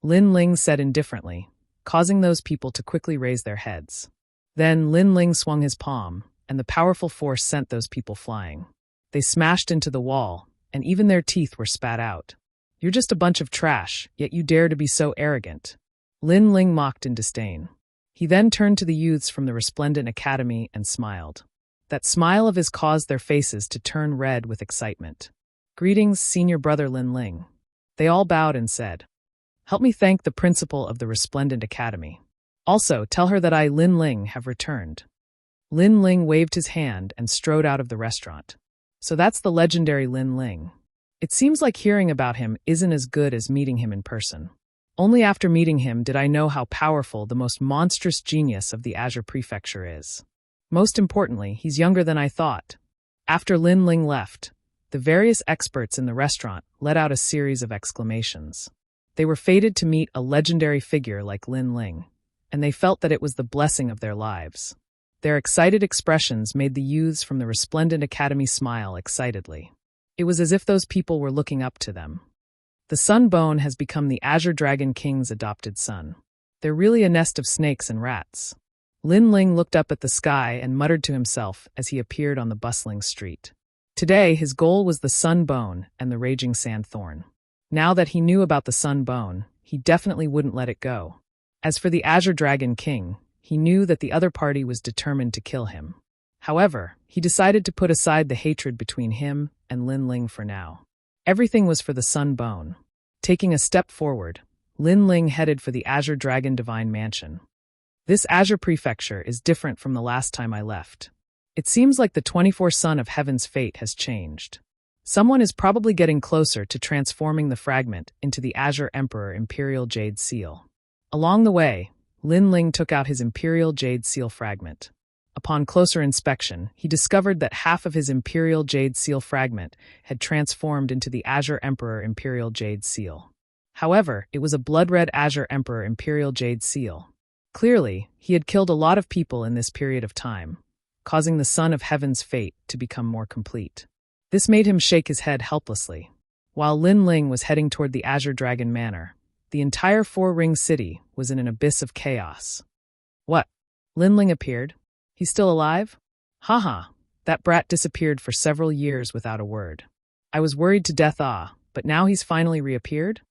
Lin Ling said indifferently, causing those people to quickly raise their heads. Then Lin Ling swung his palm, and the powerful force sent those people flying. They smashed into the wall, and even their teeth were spat out. "You're just a bunch of trash, yet you dare to be so arrogant." Lin Ling mocked in disdain. He then turned to the youths from the Resplendent Academy and smiled. That smile of his caused their faces to turn red with excitement. "Greetings, senior brother Lin Ling." They all bowed and said, "Help me thank the principal of the Resplendent Academy." Also, tell her that I, Lin Ling, have returned." Lin Ling waved his hand and strode out of the restaurant. So that's the legendary Lin Ling. It seems like hearing about him isn't as good as meeting him in person. Only after meeting him did I know how powerful the most monstrous genius of the Azure Prefecture is. Most importantly, he's younger than I thought. After Lin Ling left, the various experts in the restaurant let out a series of exclamations. They were fated to meet a legendary figure like Lin Ling, and they felt that it was the blessing of their lives. Their excited expressions made the youths from the resplendent academy smile excitedly. It was as if those people were looking up to them. The Sun Bone has become the Azure Dragon King's adopted son. They're really a nest of snakes and rats. Lin Ling looked up at the sky and muttered to himself as he appeared on the bustling street. Today, his goal was the Sun Bone and the Raging Sandthorn. Now that he knew about the Sun Bone, he definitely wouldn't let it go. As for the Azure Dragon King, he knew that the other party was determined to kill him. However, he decided to put aside the hatred between him and Lin Ling for now. Everything was for the Sun Bone. Taking a step forward, Lin Ling headed for the Azure Dragon Divine Mansion. This Azure Prefecture is different from the last time I left. It seems like the 24 Son of Heaven's fate has changed. Someone is probably getting closer to transforming the fragment into the Azure Emperor Imperial Jade Seal. Along the way, Lin Ling took out his Imperial Jade Seal fragment. Upon closer inspection, he discovered that half of his Imperial Jade Seal fragment had transformed into the Azure Emperor Imperial Jade Seal. However, it was a blood-red Azure Emperor Imperial Jade Seal. Clearly, he had killed a lot of people in this period of time, causing the Son of Heaven's fate to become more complete. This made him shake his head helplessly. While Lin Ling was heading toward the Azure Dragon Manor, the entire Four-Ring City was in an abyss of chaos. What? Lin Ling appeared? He's still alive? Haha, that brat disappeared for several years without a word. I was worried to death, but now he's finally reappeared?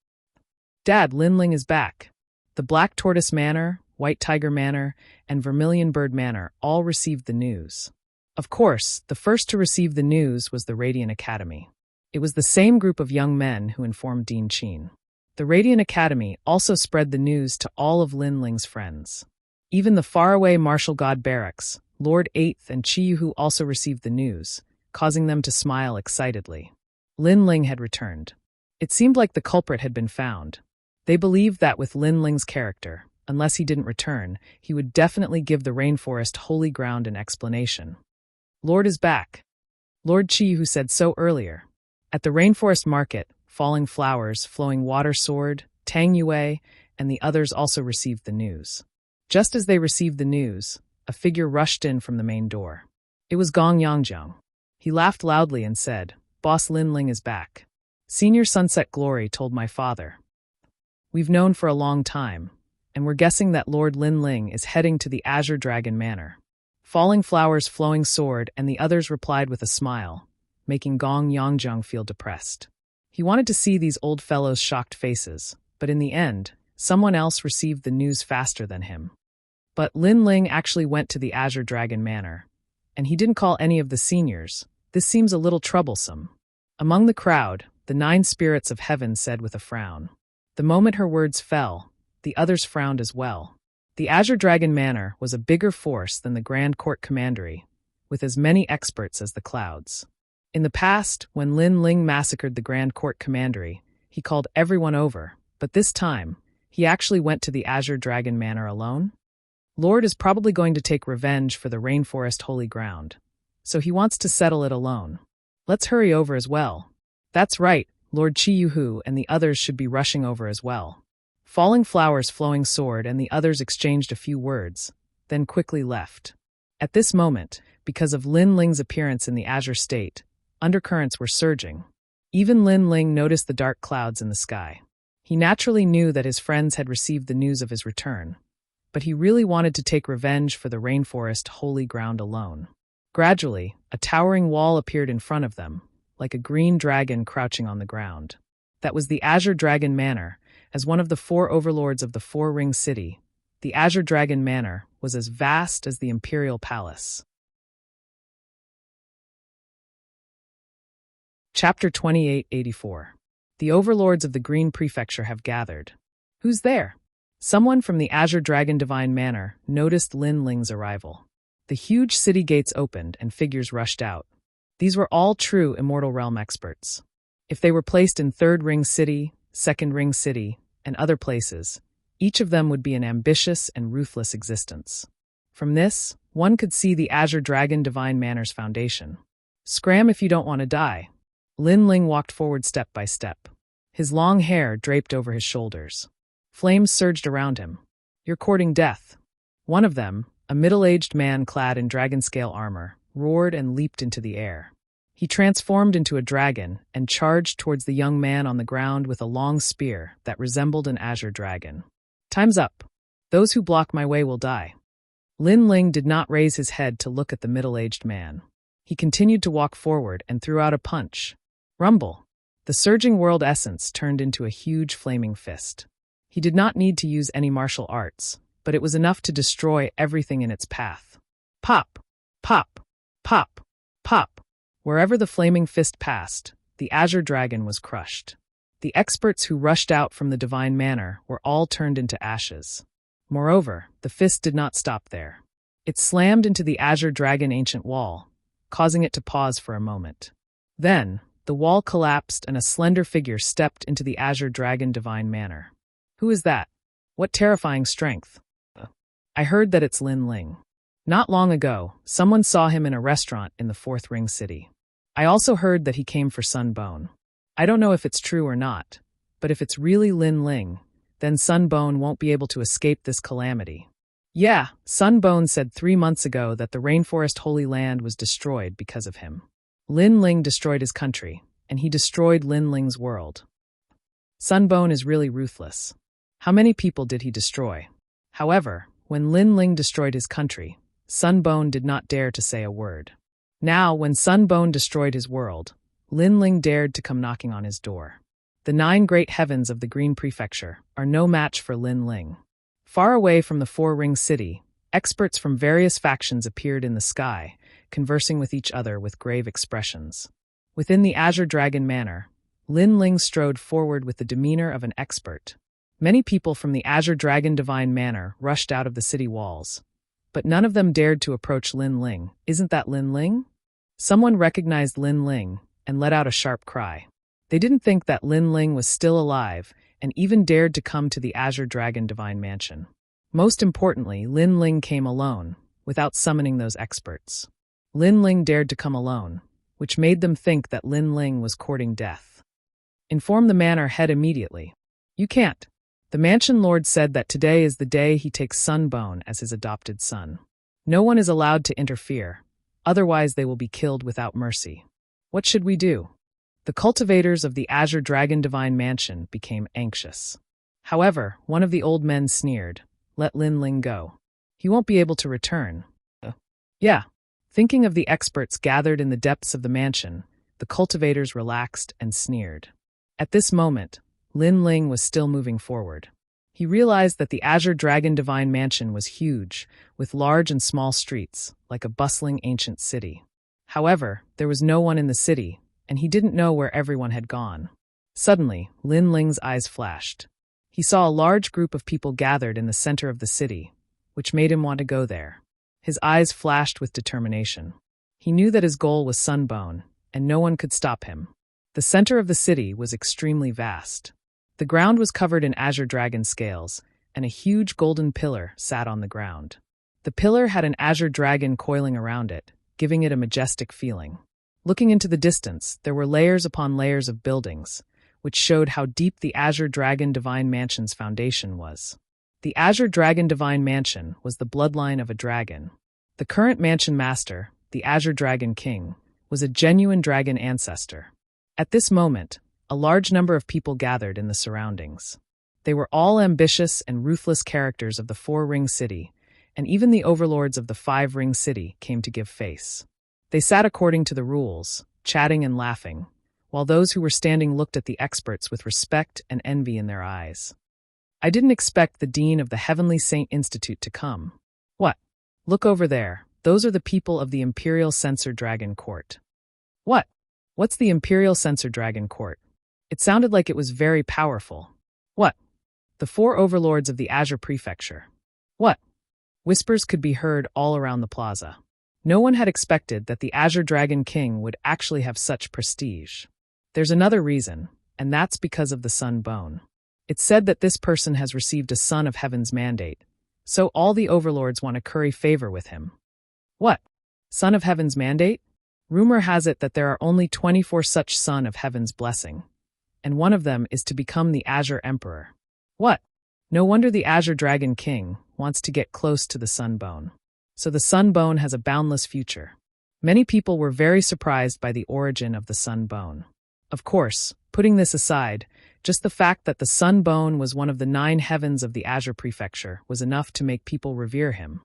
Dad, Lin Ling is back. The Black Tortoise Manor, White Tiger Manor, and Vermilion Bird Manor all received the news. Of course, the first to receive the news was the Radiant Academy. It was the same group of young men who informed Dean Qin. The Radiant Academy also spread the news to all of Lin Ling's friends. Even the faraway Martial God Barracks, Lord Eighth and Chiyuhu also received the news, causing them to smile excitedly. Lin Ling had returned. It seemed like the culprit had been found. They believed that with Lin Ling's character, unless he didn't return, he would definitely give the rainforest holy ground an explanation. Lord is back. Lord Chiyuhu said so earlier. At the rainforest market, Falling Flowers, Flowing Water Sword, Tang Yue, and the others also received the news. Just as they received the news, a figure rushed in from the main door. It was Gong Yangjiang. He laughed loudly and said, "Boss Lin Ling is back. Senior Sunset Glory told my father. We've known for a long time, and we're guessing that Lord Lin Ling is heading to the Azure Dragon Manor." Falling Flowers, Flowing Sword, and the others replied with a smile, making Gong Yangjiang feel depressed. He wanted to see these old fellows' shocked faces, but in the end, someone else received the news faster than him. But Lin Ling actually went to the Azure Dragon Manor, and he didn't call any of the seniors. This seems a little troublesome. Among the crowd, the 9 spirits of heaven said with a frown. The moment her words fell, the others frowned as well. The Azure Dragon Manor was a bigger force than the Grand Court Commandery, with as many experts as the clouds. In the past, when Lin Ling massacred the Grand Court Commandery, he called everyone over, but this time, he actually went to the Azure Dragon Manor alone. Lord is probably going to take revenge for the rainforest holy ground, so he wants to settle it alone. Let's hurry over as well. That's right, Lord Chiyuhu and the others should be rushing over as well. Falling Flowers, Flowing Sword, and the others exchanged a few words, then quickly left. At this moment, because of Lin Ling's appearance in the Azure State, undercurrents were surging. Even Lin Ling noticed the dark clouds in the sky. He naturally knew that his friends had received the news of his return, but he really wanted to take revenge for the rainforest holy ground alone. Gradually, a towering wall appeared in front of them, like a green dragon crouching on the ground. That was the Azure Dragon Manor. As one of the 4 overlords of the Four-Ring City, the Azure Dragon Manor was as vast as the Imperial Palace. Chapter 2884. The overlords of the Green Prefecture have gathered. Who's there? Someone from the Azure Dragon Divine Manor noticed Lin Ling's arrival. The huge city gates opened and figures rushed out. These were all true Immortal Realm experts. If they were placed in Third Ring City, Second Ring City, and other places, each of them would be an ambitious and ruthless existence. From this, one could see the Azure Dragon Divine Manor's foundation. Scram if you don't want to die. Lin Ling walked forward step by step. His long hair draped over his shoulders. Flames surged around him. You're courting death. One of them, a middle-aged man clad in dragon-scale armor, roared and leaped into the air. He transformed into a dragon and charged towards the young man on the ground with a long spear that resembled an azure dragon. Time's up. Those who block my way will die. Lin Ling did not raise his head to look at the middle-aged man. He continued to walk forward and threw out a punch. Rumble. The surging world essence turned into a huge flaming fist. He did not need to use any martial arts, but it was enough to destroy everything in its path. Pop! Pop! Pop! Pop! Wherever the flaming fist passed, the Azure Dragon was crushed. The experts who rushed out from the Divine Manor were all turned into ashes. Moreover, the fist did not stop there. It slammed into the Azure Dragon ancient wall, causing it to pause for a moment. Then, the wall collapsed and a slender figure stepped into the Azure Dragon Divine Manor. Who is that? What terrifying strength? I heard that it's Lin Ling. Not long ago, someone saw him in a restaurant in the Fourth Ring City. I also heard that he came for Sunbone. I don't know if it's true or not, but if it's really Lin Ling, then Sunbone won't be able to escape this calamity. Yeah, Sunbone said 3 months ago that the Rainforest Holy Land was destroyed because of him. Lin Ling destroyed his country, and he destroyed Lin Ling's world. Sunbone is really ruthless. How many people did he destroy? However, when Lin Ling destroyed his country, Sunbone did not dare to say a word. Now, when Sunbone destroyed his world, Lin Ling dared to come knocking on his door. The 9 great heavens of the Green Prefecture are no match for Lin Ling. Far away from the Four-Ring City, experts from various factions appeared in the sky, conversing with each other with grave expressions. Within the Azure Dragon Manor, Lin Ling strode forward with the demeanor of an expert. Many people from the Azure Dragon Divine Manor rushed out of the city walls, but none of them dared to approach Lin Ling. Isn't that Lin Ling? Someone recognized Lin Ling and let out a sharp cry. They didn't think that Lin Ling was still alive and even dared to come to the Azure Dragon Divine Mansion. Most importantly, Lin Ling came alone, without summoning those experts. Lin Ling dared to come alone, which made them think that Lin Ling was courting death. Inform the manor head immediately. You can't. The mansion lord said that today is the day he takes Sunbone as his adopted son. No one is allowed to interfere, otherwise they will be killed without mercy. What should we do? The cultivators of the Azure Dragon Divine Mansion became anxious. However, one of the old men sneered, "Let Lin Ling go. He won't be able to return." Yeah. Thinking of the experts gathered in the depths of the mansion, the cultivators relaxed and sneered. At this moment, Lin Ling was still moving forward. He realized that the Azure Dragon Divine Mansion was huge, with large and small streets, like a bustling ancient city. However, there was no one in the city, and he didn't know where everyone had gone. Suddenly, Lin Ling's eyes flashed. He saw a large group of people gathered in the center of the city, which made him want to go there. His eyes flashed with determination. He knew that his goal was Sunbone, and no one could stop him. The center of the city was extremely vast. The ground was covered in azure dragon scales, and a huge golden pillar sat on the ground. The pillar had an azure dragon coiling around it, giving it a majestic feeling. Looking into the distance, there were layers upon layers of buildings, which showed how deep the Azure Dragon Divine Mansion's foundation was. The Azure Dragon Divine Mansion was the bloodline of a dragon. The current mansion master, the Azure Dragon King, was a genuine dragon ancestor. At this moment, a large number of people gathered in the surroundings. They were all ambitious and ruthless characters of the Four-Ring City, and even the overlords of the Five-Ring City came to give face. They sat according to the rules, chatting and laughing, while those who were standing looked at the experts with respect and envy in their eyes. I didn't expect the Dean of the Heavenly Saint Institute to come. What? Look over there. Those are the people of the Imperial Censor Dragon Court. What? What's the Imperial Censor Dragon Court? It sounded like it was very powerful. What? The 4 overlords of the Azure Prefecture. What? Whispers could be heard all around the plaza. No one had expected that the Azure Dragon King would actually have such prestige. There's another reason, and that's because of the Sun Bone. It's said that this person has received a Son of Heaven's mandate, so all the overlords want to curry favor with him. What? Son of Heaven's mandate? Rumor has it that there are only 24 such Son of Heaven's blessing, and one of them is to become the Azure Emperor. What? No wonder the Azure Dragon King wants to get close to the Sun Bone. So the Sun Bone has a boundless future. Many people were very surprised by the origin of the Sun Bone. Of course, putting this aside, just the fact that the Sun Bone was one of the 9 heavens of the Azure Prefecture was enough to make people revere him.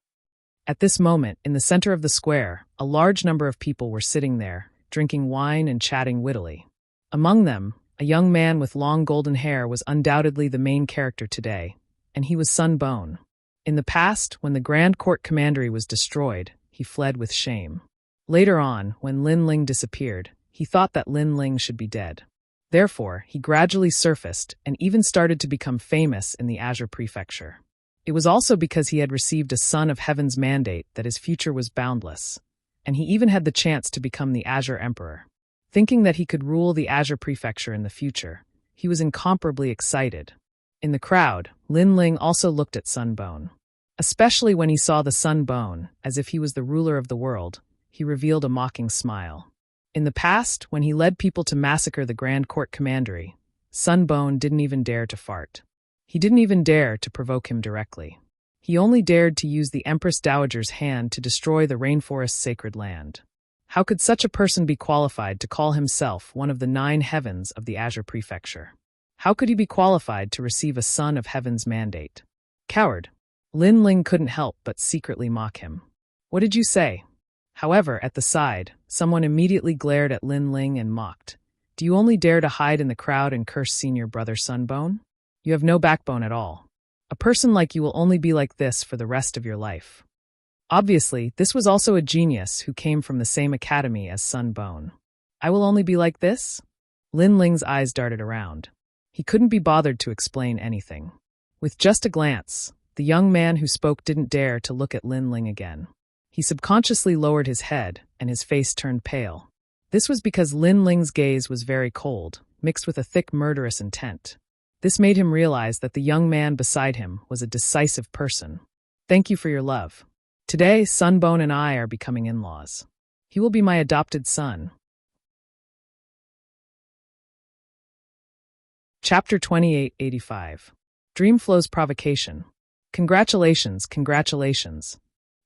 At this moment, in the center of the square, a large number of people were sitting there, drinking wine and chatting wittily. Among them, a young man with long golden hair was undoubtedly the main character today, and he was Sun Bone. In the past, when the Grand Court Commandery was destroyed, he fled with shame. Later on, when Lin Ling disappeared, he thought that Lin Ling should be dead. Therefore, he gradually surfaced and even started to become famous in the Azure Prefecture. It was also because he had received a Son of Heaven's mandate that his future was boundless, and he even had the chance to become the Azure Emperor. Thinking that he could rule the Azure Prefecture in the future, he was incomparably excited. In the crowd, Lin Ling also looked at Sun Bone. Especially when he saw the Sun Bone, as if he was the ruler of the world, he revealed a mocking smile. In the past, when he led people to massacre the Grand Court Commandery, Sun Bone didn't even dare to fart. He didn't even dare to provoke him directly. He only dared to use the Empress Dowager's hand to destroy the rainforest's sacred land. How could such a person be qualified to call himself one of the 9 heavens of the Azure Prefecture? How could he be qualified to receive a Son of Heaven's mandate? Coward! Lin Ling couldn't help but secretly mock him. What did you say? However, at the side, someone immediately glared at Lin Ling and mocked. Do you only dare to hide in the crowd and curse senior brother Sun Bone? You have no backbone at all. A person like you will only be like this for the rest of your life. Obviously, this was also a genius who came from the same academy as Sun Bone. I will only be like this? Lin Ling's eyes darted around. He couldn't be bothered to explain anything. With just a glance, the young man who spoke didn't dare to look at Lin Ling again. He subconsciously lowered his head, and his face turned pale. This was because Lin Ling's gaze was very cold, mixed with a thick murderous intent. This made him realize that the young man beside him was a decisive person. Thank you for your love. Today, Sun Bone and I are becoming in-laws. He will be my adopted son. Chapter 2885. Dreamflow's Provocation. Congratulations, congratulations.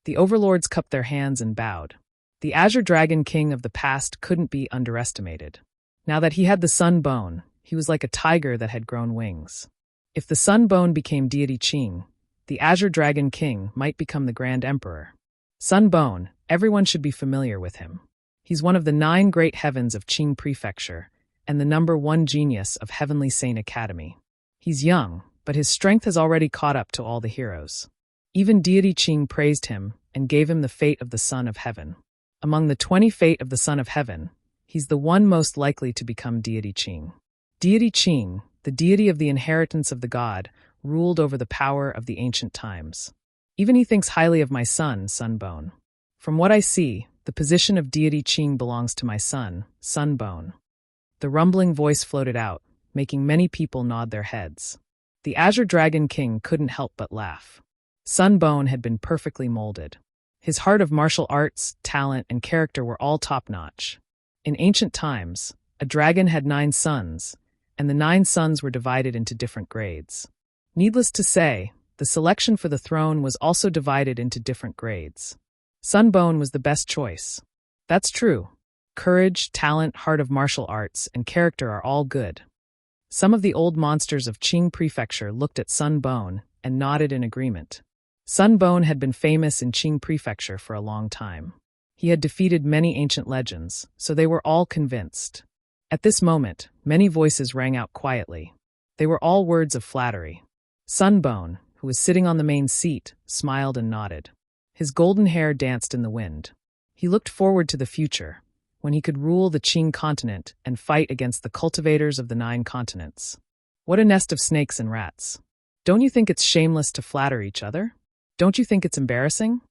The overlords cupped their hands and bowed. The Azure Dragon King of the past couldn't be underestimated. Now that he had the Sun Bone, he was like a tiger that had grown wings. If the Sun Bone became deity Qing, the Azure Dragon King might become the Grand Emperor. Sun Bone, everyone should be familiar with him. He's one of the 9 great heavens of Qing Prefecture, and the #1 genius of Heavenly Saint Academy. He's young, but his strength has already caught up to all the heroes. Even deity Qing praised him and gave him the fate of the Son of Heaven. Among the 20 fate of the Son of Heaven, he's the one most likely to become deity Qing. Deity Qing, the deity of the inheritance of the god, ruled over the power of the ancient times. Even he thinks highly of my son, Sun Bone. From what I see, the position of deity Qing belongs to my son, Sun Bone. The rumbling voice floated out, making many people nod their heads. The Azure Dragon King couldn't help but laugh. Sun Bone had been perfectly molded. His heart of martial arts, talent, and character were all top-notch. In ancient times, a dragon had 9 sons, and the 9 sons were divided into different grades. Needless to say, the selection for the throne was also divided into different grades. Sun Bone was the best choice. That's true. Courage, talent, heart of martial arts, and character are all good. Some of the old monsters of Qing Prefecture looked at Sun Bone and nodded in agreement. Sun Bone had been famous in Qing Prefecture for a long time. He had defeated many ancient legends, so they were all convinced. At this moment, many voices rang out quietly. They were all words of flattery. Sun Bone, who was sitting on the main seat, smiled and nodded. His golden hair danced in the wind. He looked forward to the future, when he could rule the Qing continent and fight against the cultivators of the 9 continents. What a nest of snakes and rats. Don't you think it's shameless to flatter each other? Don't you think it's embarrassing?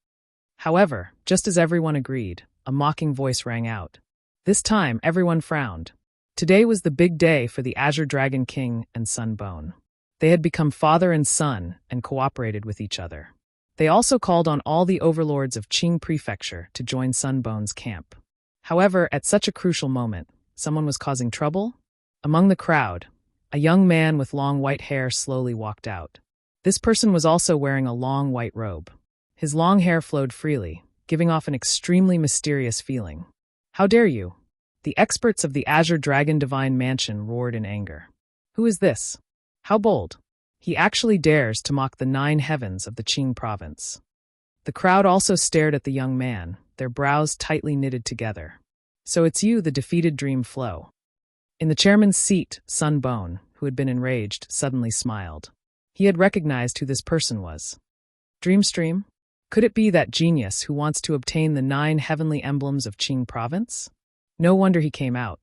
However, just as everyone agreed, a mocking voice rang out. This time, everyone frowned. Today was the big day for the Azure Dragon King and Sunbone. They had become father and son and cooperated with each other. They also called on all the overlords of Qing Prefecture to join Sunbone's camp. However, at such a crucial moment, someone was causing trouble. Among the crowd, a young man with long white hair slowly walked out. This person was also wearing a long white robe. His long hair flowed freely, giving off an extremely mysterious feeling. How dare you? The experts of the Azure Dragon Divine Mansion roared in anger. Who is this? How bold! He actually dares to mock the 9 heavens of the Qing province. The crowd also stared at the young man, their brows tightly knitted together. So it's you, the defeated Dream Flow. In the chairman's seat, Sunbone, who had been enraged, suddenly smiled. He had recognized who this person was. Dreamstream? Could it be that genius who wants to obtain the 9 heavenly emblems of Qing province? No wonder he came out.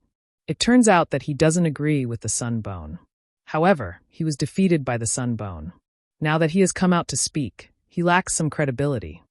It turns out that he doesn't agree with the Sunbone. However, he was defeated by the Sunbone. Now that he has come out to speak, he lacks some credibility.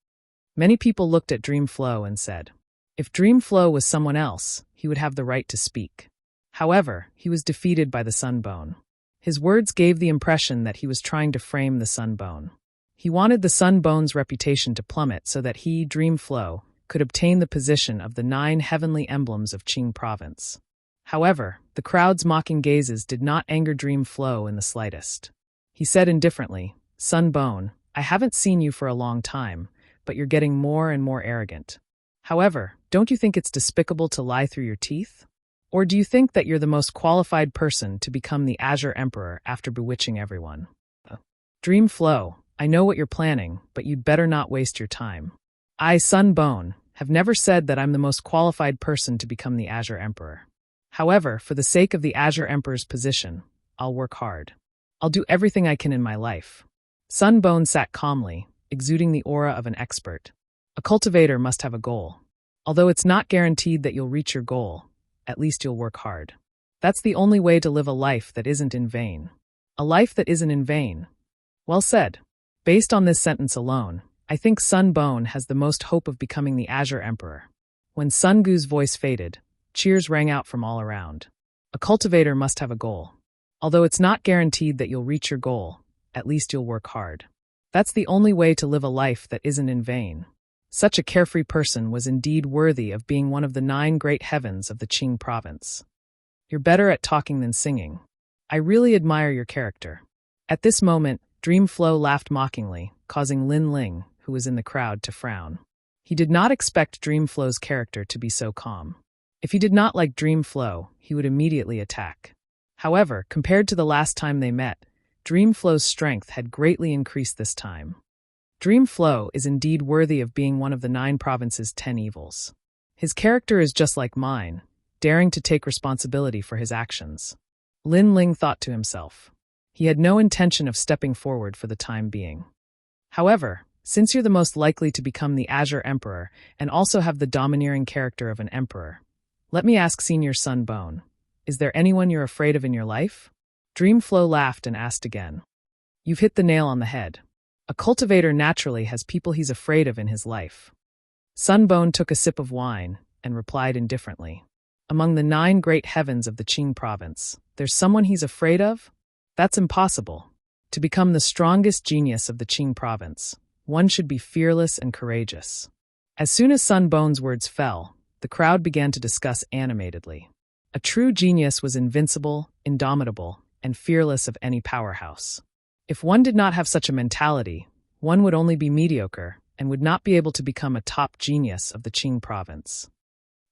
Many people looked at Dreamflow and said, if Dreamflow was someone else, he would have the right to speak. However, he was defeated by the Sunbone. His words gave the impression that he was trying to frame the Sunbone. He wanted the Sunbone's reputation to plummet so that he, Dreamflow, could obtain the position of the 9 heavenly emblems of Qing province. However, the crowd's mocking gazes did not anger Dreamflow in the slightest. He said indifferently, Sunbone, I haven't seen you for a long time, but you're getting more and more arrogant. However, don't you think it's despicable to lie through your teeth? Or do you think that you're the most qualified person to become the Azure Emperor after bewitching everyone? Dreamflow, I know what you're planning, but you'd better not waste your time. I, Sunbone, have never said that I'm the most qualified person to become the Azure Emperor. However, for the sake of the Azure Emperor's position, I'll work hard. I'll do everything I can in my life. Sunbone sat calmly, exuding the aura of an expert. A cultivator must have a goal. Although it's not guaranteed that you'll reach your goal, at least you'll work hard. That's the only way to live a life that isn't in vain. A life that isn't in vain. Well said. Based on this sentence alone, I think Sunbone has the most hope of becoming the Azure Emperor. When Sungu's voice faded, cheers rang out from all around. A cultivator must have a goal. Although it's not guaranteed that you'll reach your goal, at least you'll work hard. That's the only way to live a life that isn't in vain. Such a carefree person was indeed worthy of being one of the 9 great heavens of the Qing province. You're better at talking than singing. I really admire your character. At this moment, Dreamflow laughed mockingly, causing Lin Ling, who was in the crowd, to frown. He did not expect Dreamflow's character to be so calm. If he did not like Dreamflow, he would immediately attack. However, compared to the last time they met, Dreamflow's strength had greatly increased this time. Dreamflow is indeed worthy of being one of the 9 province's 10 evils. His character is just like mine, daring to take responsibility for his actions. Lin Ling thought to himself. He had no intention of stepping forward for the time being. However, since you're the most likely to become the Azure Emperor and also have the domineering character of an emperor, let me ask Senior Sunbone, is there anyone you're afraid of in your life? Dreamflow laughed and asked again. You've hit the nail on the head. A cultivator naturally has people he's afraid of in his life. Sunbone took a sip of wine and replied indifferently. Among the 9 great heavens of the Qing province, there's someone he's afraid of? That's impossible. To become the strongest genius of the Qing province, one should be fearless and courageous. As soon as Sunbone's words fell, the crowd began to discuss animatedly. A true genius was invincible, indomitable, and fearless of any powerhouse. If one did not have such a mentality, one would only be mediocre and would not be able to become a top genius of the Qing province.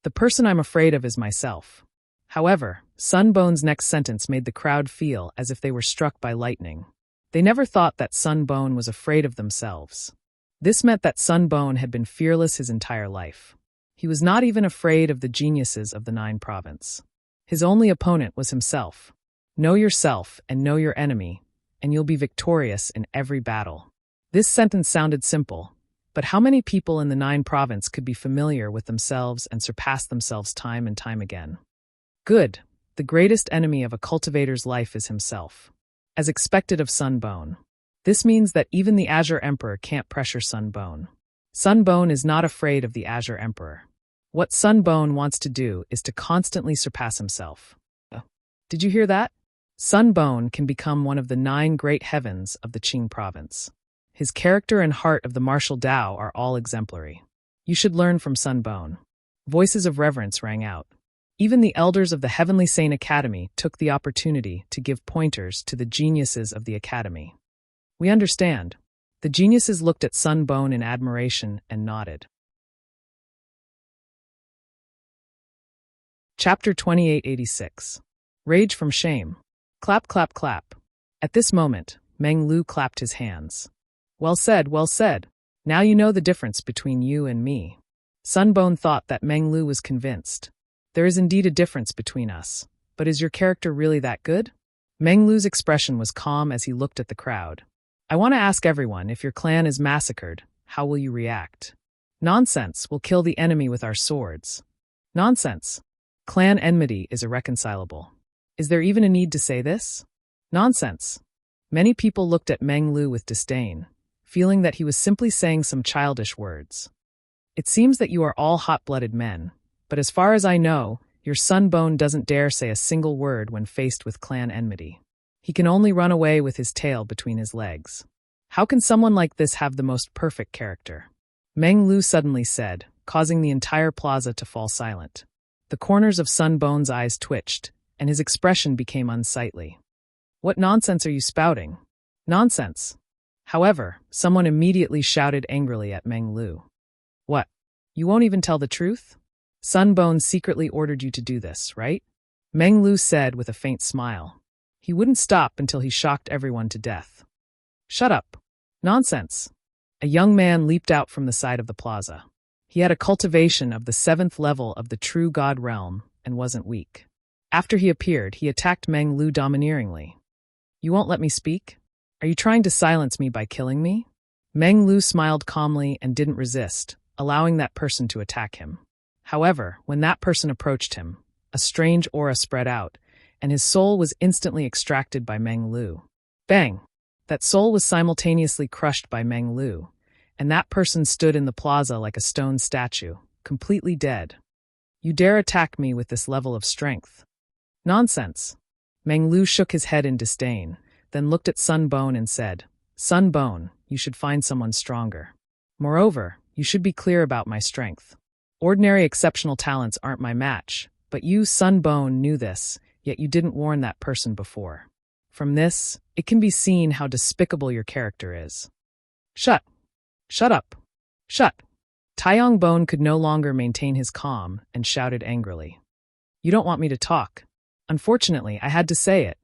The person I'm afraid of is myself. However, Sunbone's next sentence made the crowd feel as if they were struck by lightning. They never thought that Sunbone was afraid of themselves. This meant that Sunbone had been fearless his entire life. He was not even afraid of the geniuses of the 9 province. His only opponent was himself. Know yourself and know your enemy, and you'll be victorious in every battle. This sentence sounded simple, but how many people in the 9 province could be familiar with themselves and surpass themselves time and time again? Good. The greatest enemy of a cultivator's life is himself. As expected of Sunbone, This means that even the Azure Emperor can't pressure Sunbone. Sunbone is not afraid of the Azure Emperor. What Sunbone wants to do is to constantly surpass himself. Did you hear that? Sunbone can become one of the 9 great heavens of the Qing province. His character and heart of the martial Tao are all exemplary. You should learn from Sunbone. Voices of reverence rang out. Even the elders of the Heavenly Saint Academy took the opportunity to give pointers to the geniuses of the academy. We understand. The geniuses looked at Sunbone in admiration and nodded. Chapter 2886. Rage from Shame. Clap, clap, clap. At this moment, Meng Lu clapped his hands. Well said, well said. Now you know the difference between you and me. Sunbone thought that Meng Lu was convinced. There is indeed a difference between us, but is your character really that good? Meng Lu's expression was calm as he looked at the crowd. I want to ask everyone, if your clan is massacred, how will you react? Nonsense, we'll kill the enemy with our swords. Nonsense. Clan enmity is irreconcilable. Is there even a need to say this? Nonsense. Many people looked at Meng Lu with disdain, feeling that he was simply saying some childish words. It seems that you are all hot-blooded men, but as far as I know, your Sunbone doesn't dare say a single word when faced with clan enmity. He can only run away with his tail between his legs. How can someone like this have the most perfect character? Meng Lu suddenly said, causing the entire plaza to fall silent. The corners of Sunbone's eyes twitched, and his expression became unsightly. What nonsense are you spouting? Nonsense. However, someone immediately shouted angrily at Meng Lu. What? You won't even tell the truth? Sunbone secretly ordered you to do this, right? Meng Lu said with a faint smile. He wouldn't stop until he shocked everyone to death. Shut up. Nonsense. A young man leaped out from the side of the plaza. He had a cultivation of the 7th level of the true God realm and wasn't weak. After he appeared, he attacked Meng Lu domineeringly. You won't let me speak? Are you trying to silence me by killing me? Meng Lu smiled calmly and didn't resist, allowing that person to attack him. However, when that person approached him, a strange aura spread out, and his soul was instantly extracted by Meng Lu. Bang! That soul was simultaneously crushed by Meng Lu, and that person stood in the plaza like a stone statue, completely dead. You dare attack me with this level of strength? Nonsense. Meng Lu shook his head in disdain, then looked at Sunbone and said, Sunbone, you should find someone stronger. Moreover, you should be clear about my strength. Ordinary exceptional talents aren't my match, but you, Sunbone, knew this, yet you didn't warn that person before. From this, it can be seen how despicable your character is. Shut. Shut up. Shut. Taiyong Bone could no longer maintain his calm and shouted angrily. You don't want me to talk. Unfortunately, I had to say it.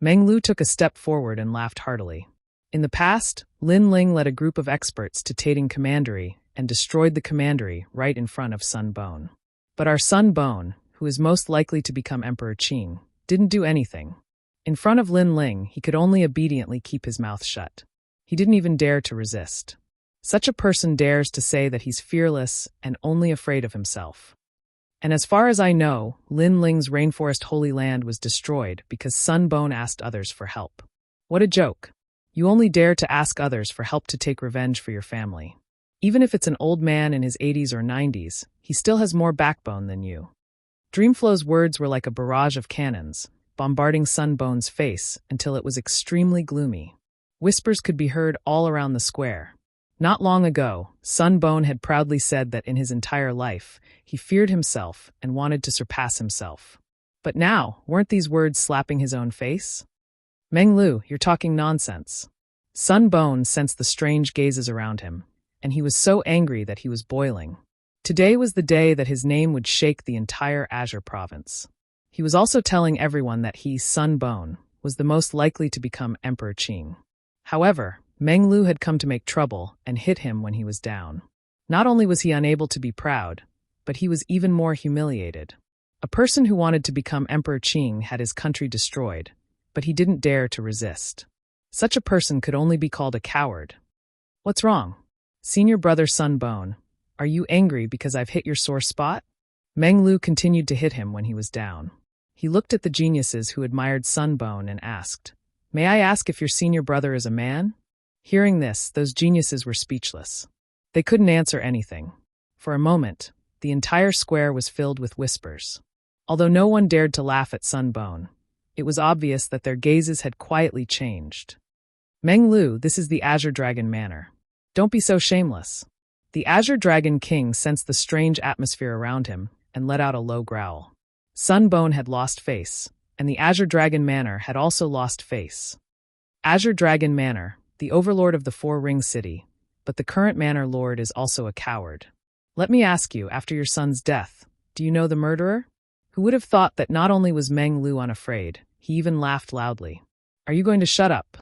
Meng Lu took a step forward and laughed heartily. In the past, Lin Ling led a group of experts to Tating Commandery and destroyed the commandery right in front of Sunbone. But our Sunbone, who is most likely to become Emperor Qing, didn't do anything. In front of Lin Ling, he could only obediently keep his mouth shut. He didn't even dare to resist. Such a person dares to say that he's fearless and only afraid of himself. And as far as I know, Lin Ling's Rainforest Holy Land was destroyed because Sunbone asked others for help. What a joke. You only dare to ask others for help to take revenge for your family. Even if it's an old man in his 80s or 90s, he still has more backbone than you. Dreamflow's words were like a barrage of cannons, bombarding Sunbone's face until it was extremely gloomy. Whispers could be heard all around the square. Not long ago, Sunbone had proudly said that in his entire life, he feared himself and wanted to surpass himself. But now, weren't these words slapping his own face? Meng Lu, you're talking nonsense. Sunbone sensed the strange gazes around him, and he was so angry that he was boiling. Today was the day that his name would shake the entire Azure province. He was also telling everyone that he, Sunbone, was the most likely to become Emperor Qing. However, Meng Lu had come to make trouble and hit him when he was down. Not only was he unable to be proud, but he was even more humiliated. A person who wanted to become Emperor Qing had his country destroyed, but he didn't dare to resist. Such a person could only be called a coward. What's wrong? Senior brother Sunbone, are you angry because I've hit your sore spot? Meng Lu continued to hit him when he was down. He looked at the geniuses who admired Sunbone and asked, May I ask if your senior brother is a man? Hearing this, those geniuses were speechless. They couldn't answer anything. For a moment, the entire square was filled with whispers. Although no one dared to laugh at Sunbone, it was obvious that their gazes had quietly changed. Meng Lu, this is the Azure Dragon Manor. Don't be so shameless. The Azure Dragon King sensed the strange atmosphere around him and let out a low growl. Sunbone had lost face, and the Azure Dragon Manor had also lost face. Azure Dragon Manor, the overlord of the Four-Ring City, but the current manor lord is also a coward. Let me ask you, after your son's death, do you know the murderer? Who would have thought that not only was Meng Lu unafraid, he even laughed loudly. Are you going to shut up?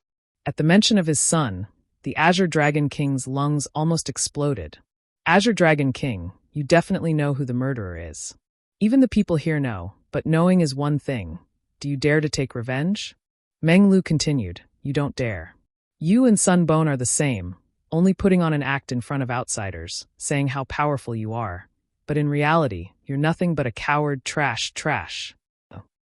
At the mention of his son, the Azure Dragon King's lungs almost exploded. Azure Dragon King, you definitely know who the murderer is. Even the people here know, but knowing is one thing. Do you dare to take revenge? Meng Lu continued, you don't dare. You and Sunbone are the same, only putting on an act in front of outsiders, saying how powerful you are. But in reality, you're nothing but a coward trash.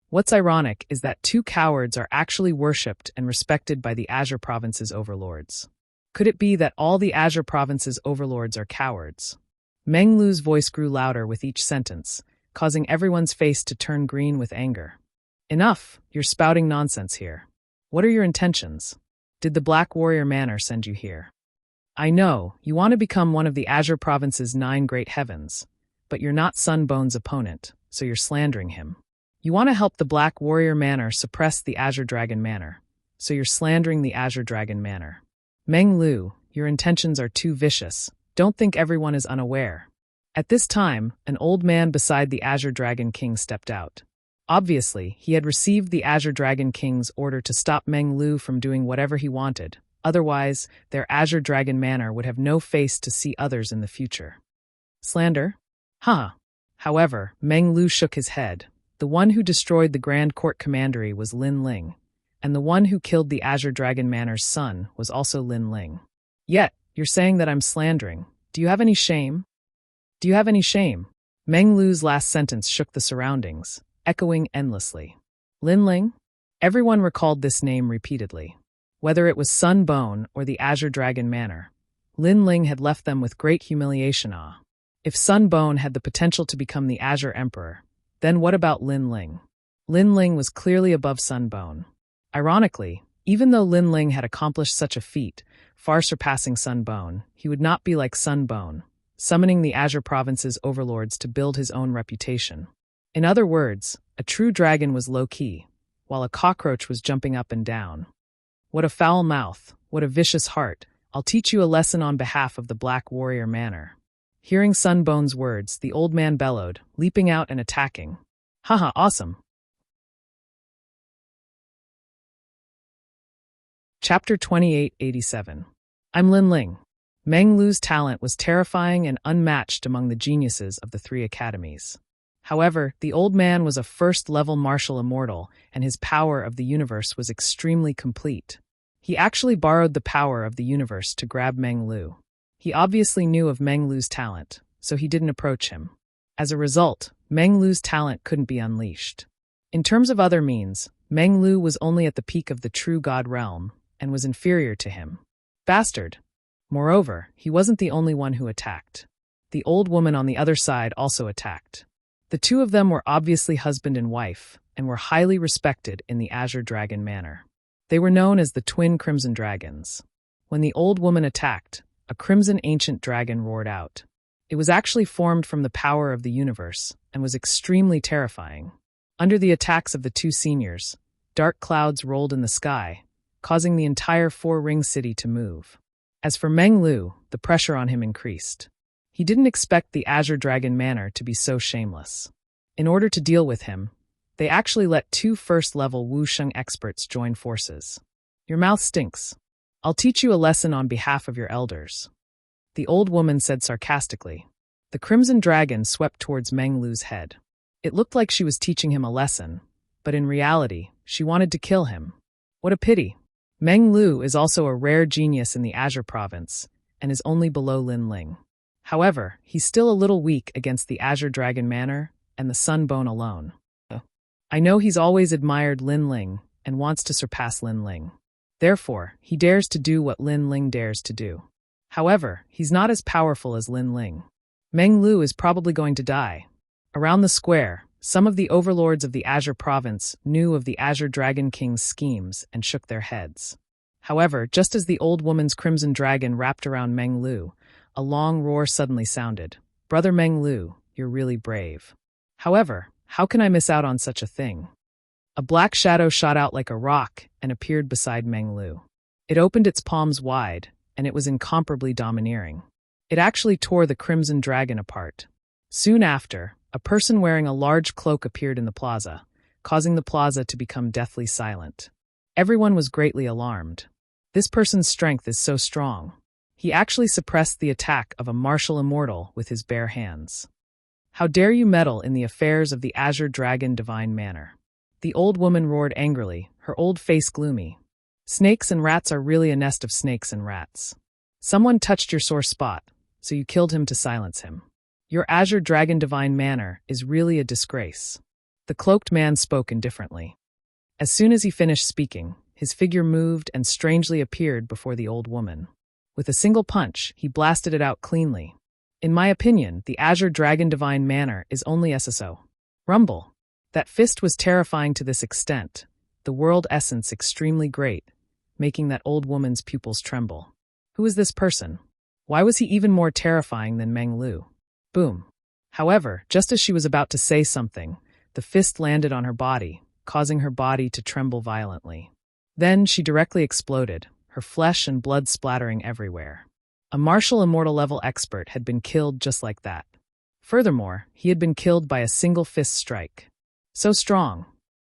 What's ironic is that two cowards are actually worshipped and respected by the Azure Province's overlords. Could it be that all the Azure Province's overlords are cowards? Meng Lu's voice grew louder with each sentence, causing everyone's face to turn green with anger. Enough, you're spouting nonsense here. What are your intentions? Did the Black Warrior Manor send you here? I know, you want to become one of the Azure Province's 9 great heavens, but you're not Sunbone's opponent, so you're slandering him. You want to help the Black Warrior Manor suppress the Azure Dragon Manor, so you're slandering the Azure Dragon Manor. Meng Lu, your intentions are too vicious. Don't think everyone is unaware. At this time, an old man beside the Azure Dragon King stepped out. Obviously, he had received the Azure Dragon King's order to stop Meng Lu from doing whatever he wanted. Otherwise, their Azure Dragon Manor would have no face to see others in the future. Slander? Huh. However, Meng Lu shook his head. The one who destroyed the Grand Court Commandery was Lin Ling, and the one who killed the Azure Dragon Manor's son was also Lin Ling. Yet, you're saying that I'm slandering. Do you have any shame? Do you have any shame? Meng Lu's last sentence shook the surroundings, echoing endlessly. Lin Ling? Everyone recalled this name repeatedly. Whether it was Sunbone or the Azure Dragon Manor, Lin Ling had left them with great humiliation. If Sunbone had the potential to become the Azure Emperor, then what about Lin Ling? Lin Ling was clearly above Sunbone. Ironically, even though Lin Ling had accomplished such a feat, far surpassing Sunbone, he would not be like Sunbone, summoning the Azure Province's overlords to build his own reputation. In other words, a true dragon was low-key, while a cockroach was jumping up and down. What a foul mouth, what a vicious heart. I'll teach you a lesson on behalf of the Black Warrior Manor. Hearing Sunbone's words, the old man bellowed, leaping out and attacking. Haha, awesome. Chapter 2887. I'm Lin Ling. Meng Lu's talent was terrifying and unmatched among the geniuses of the 3 academies. However, the old man was a first-level martial immortal, and his power of the universe was extremely complete. He actually borrowed the power of the universe to grab Meng Lu. He obviously knew of Meng Lu's talent, so he didn't approach him. As a result, Meng Lu's talent couldn't be unleashed. In terms of other means, Meng Lu was only at the peak of the true god realm, and was inferior to him. Bastard! Moreover, he wasn't the only one who attacked. The old woman on the other side also attacked. The two of them were obviously husband and wife, and were highly respected in the Azure Dragon Manor. They were known as the Twin Crimson Dragons. When the old woman attacked, a crimson ancient dragon roared out. It was actually formed from the power of the universe, and was extremely terrifying. Under the attacks of the two seniors, dark clouds rolled in the sky, causing the entire Four-Ring City to move. As for Meng Lu, the pressure on him increased. He didn't expect the Azure Dragon Manor to be so shameless. In order to deal with him, they actually let 2 first-level Wusheng experts join forces. Your mouth stinks. I'll teach you a lesson on behalf of your elders. The old woman said sarcastically. The Crimson Dragon swept towards Meng Lu's head. It looked like she was teaching him a lesson, but in reality, she wanted to kill him. What a pity. Meng Lu is also a rare genius in the Azure Province, and is only below Lin Ling. However, he's still a little weak against the Azure Dragon Manor and the Sunbone alone. I know he's always admired Lin Ling and wants to surpass Lin Ling. Therefore, he dares to do what Lin Ling dares to do. However, he's not as powerful as Lin Ling. Meng Lu is probably going to die. Around the square, some of the overlords of the Azure province knew of the Azure Dragon King's schemes and shook their heads. However, just as the old woman's crimson dragon wrapped around Meng Lu, a long roar suddenly sounded. "Brother Meng Lu, you're really brave. However, how can I miss out on such a thing?" A black shadow shot out like a rock and appeared beside Meng Lu. It opened its palms wide, and it was incomparably domineering. It actually tore the crimson dragon apart. Soon after, a person wearing a large cloak appeared in the plaza, causing the plaza to become deathly silent. Everyone was greatly alarmed. This person's strength is so strong. He actually suppressed the attack of a martial immortal with his bare hands. "How dare you meddle in the affairs of the Azure Dragon Divine Manor?" The old woman roared angrily, her old face gloomy. "Snakes and rats are really a nest of snakes and rats. Someone touched your sore spot, so you killed him to silence him. Your Azure Dragon Divine Manor is really a disgrace." The cloaked man spoke indifferently. As soon as he finished speaking, his figure moved and strangely appeared before the old woman. With a single punch, he blasted it out cleanly. "In my opinion, the Azure Dragon Divine Manor is only SSO. Rumble." That fist was terrifying to this extent, the world essence extremely great, making that old woman's pupils tremble. Who is this person? Why was he even more terrifying than Meng Lu? Boom. However, just as she was about to say something, the fist landed on her body, causing her body to tremble violently. Then she directly exploded, her flesh and blood splattering everywhere. A martial immortal level expert had been killed just like that. Furthermore, he had been killed by a single fist strike. So strong.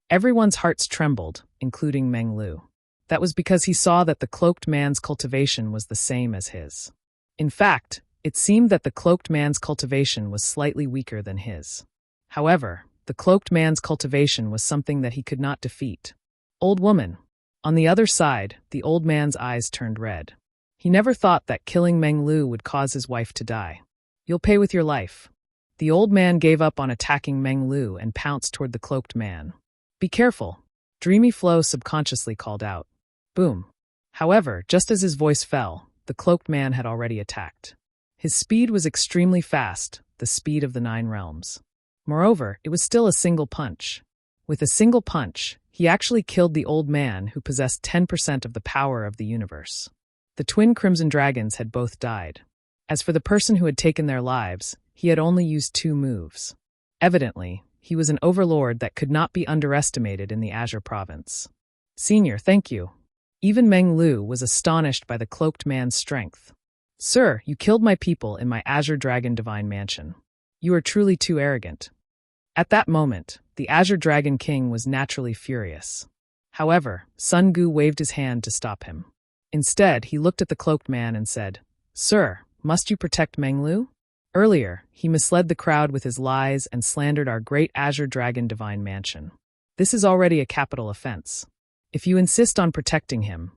Everyone's hearts trembled, including Meng Lu. That was because he saw that the cloaked man's cultivation was the same as his. In fact, it seemed that the cloaked man's cultivation was slightly weaker than his. However, the cloaked man's cultivation was something that he could not defeat. Old woman. On the other side, the old man's eyes turned red. He never thought that killing Meng Lu would cause his wife to die. "You'll pay with your life." The old man gave up on attacking Meng Lu and pounced toward the cloaked man. "Be careful," Dreamy Flow subconsciously called out. Boom. However, just as his voice fell, the cloaked man had already attacked. His speed was extremely fast, the speed of the 9 realms. Moreover, it was still a single punch. With a single punch, he actually killed the old man who possessed 10% of the power of the universe. The twin crimson dragons had both died. As for the person who had taken their lives, he had only used 2 moves. Evidently, he was an overlord that could not be underestimated in the Azure province. "Senior, thank you." Even Meng Lu was astonished by the cloaked man's strength. "Sir, you killed my people in my Azure Dragon Divine Mansion. You are truly too arrogant." At that moment, the Azure Dragon King was naturally furious. However, Sun Gu waved his hand to stop him. Instead, he looked at the cloaked man and said, "Sir, must you protect Meng Lu? Earlier, he misled the crowd with his lies and slandered our great Azure Dragon Divine Mansion. This is already a capital offense. If you insist on protecting him,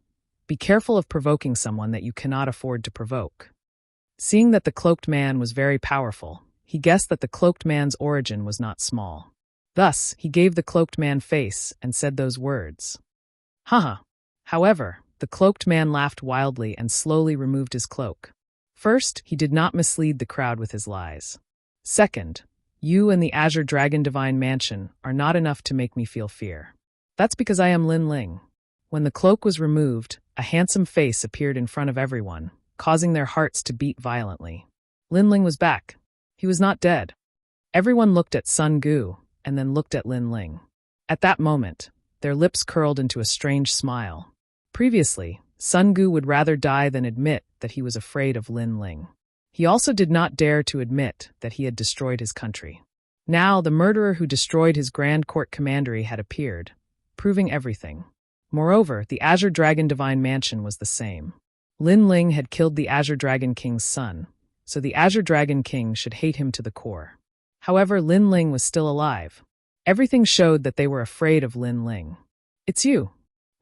be careful of provoking someone that you cannot afford to provoke." Seeing that the cloaked man was very powerful, he guessed that the cloaked man's origin was not small. Thus, he gave the cloaked man face and said those words. Haha. However, the cloaked man laughed wildly and slowly removed his cloak. First, he did not mislead the crowd with his lies. Second, you and the Azure Dragon Divine Mansion are not enough to make me feel fear. That's because I am Lin Ling. When the cloak was removed, a handsome face appeared in front of everyone, causing their hearts to beat violently. Lin Ling was back. He was not dead. Everyone looked at Sun Gu, and then looked at Lin Ling. At that moment, their lips curled into a strange smile. Previously, Sun Gu would rather die than admit that he was afraid of Lin Ling. He also did not dare to admit that he had destroyed his country. Now, the murderer who destroyed his Grand Court Commandery had appeared, proving everything. Moreover, the Azure Dragon Divine Mansion was the same. Lin Ling had killed the Azure Dragon King's son, so the Azure Dragon King should hate him to the core. However, Lin Ling was still alive. Everything showed that they were afraid of Lin Ling. "It's you."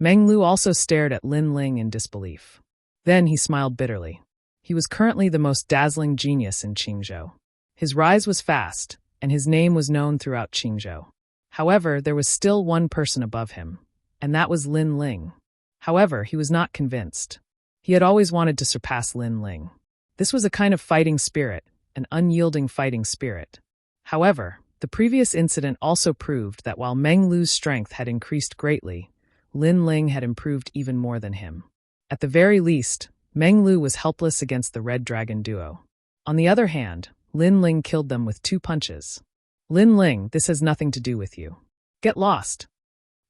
Meng Lu also stared at Lin Ling in disbelief. Then he smiled bitterly. He was currently the most dazzling genius in Qingzhou. His rise was fast, and his name was known throughout Qingzhou. However, there was still one person above him, and that was Lin Ling. However, he was not convinced. He had always wanted to surpass Lin Ling. This was a kind of fighting spirit, an unyielding fighting spirit. However, the previous incident also proved that while Meng Lu's strength had increased greatly, Lin Ling had improved even more than him. At the very least, Meng Lu was helpless against the Red Dragon duo. On the other hand, Lin Ling killed them with 2 punches. Lin Ling, this has nothing to do with you. Get lost.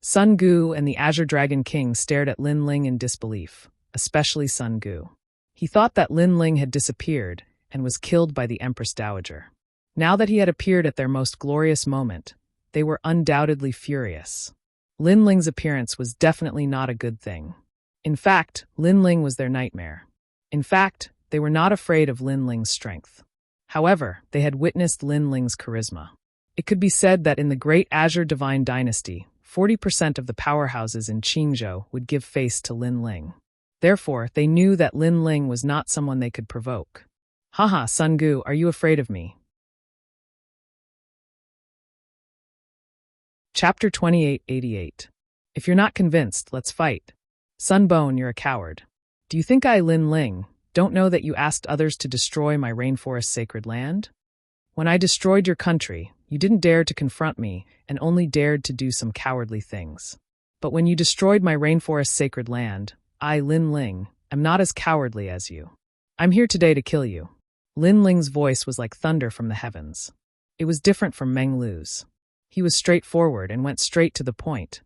Sun Gu and the Azure Dragon King stared at Lin Ling in disbelief, especially Sun Gu. He thought that Lin Ling had disappeared and was killed by the Empress Dowager. Now that he had appeared at their most glorious moment, they were undoubtedly furious. Lin Ling's appearance was definitely not a good thing. In fact, Lin Ling was their nightmare. In fact, they were not afraid of Lin Ling's strength. However, they had witnessed Lin Ling's charisma. It could be said that in the Great Azure Divine Dynasty, 40% of the powerhouses in Qingzhou would give face to Lin Ling. Therefore, they knew that Lin Ling was not someone they could provoke. Haha, Sun Gu, are you afraid of me? Chapter 2888. If you're not convinced, let's fight. Sun Bone, you're a coward. Do you think I, Lin Ling, don't know that you asked others to destroy my rainforest sacred land? When I destroyed your country, you didn't dare to confront me and only dared to do some cowardly things. But when you destroyed my rainforest sacred land, I, Lin Ling, am not as cowardly as you. I'm here today to kill you. Lin Ling's voice was like thunder from the heavens. It was different from Meng Lu's. He was straightforward and went straight to the point.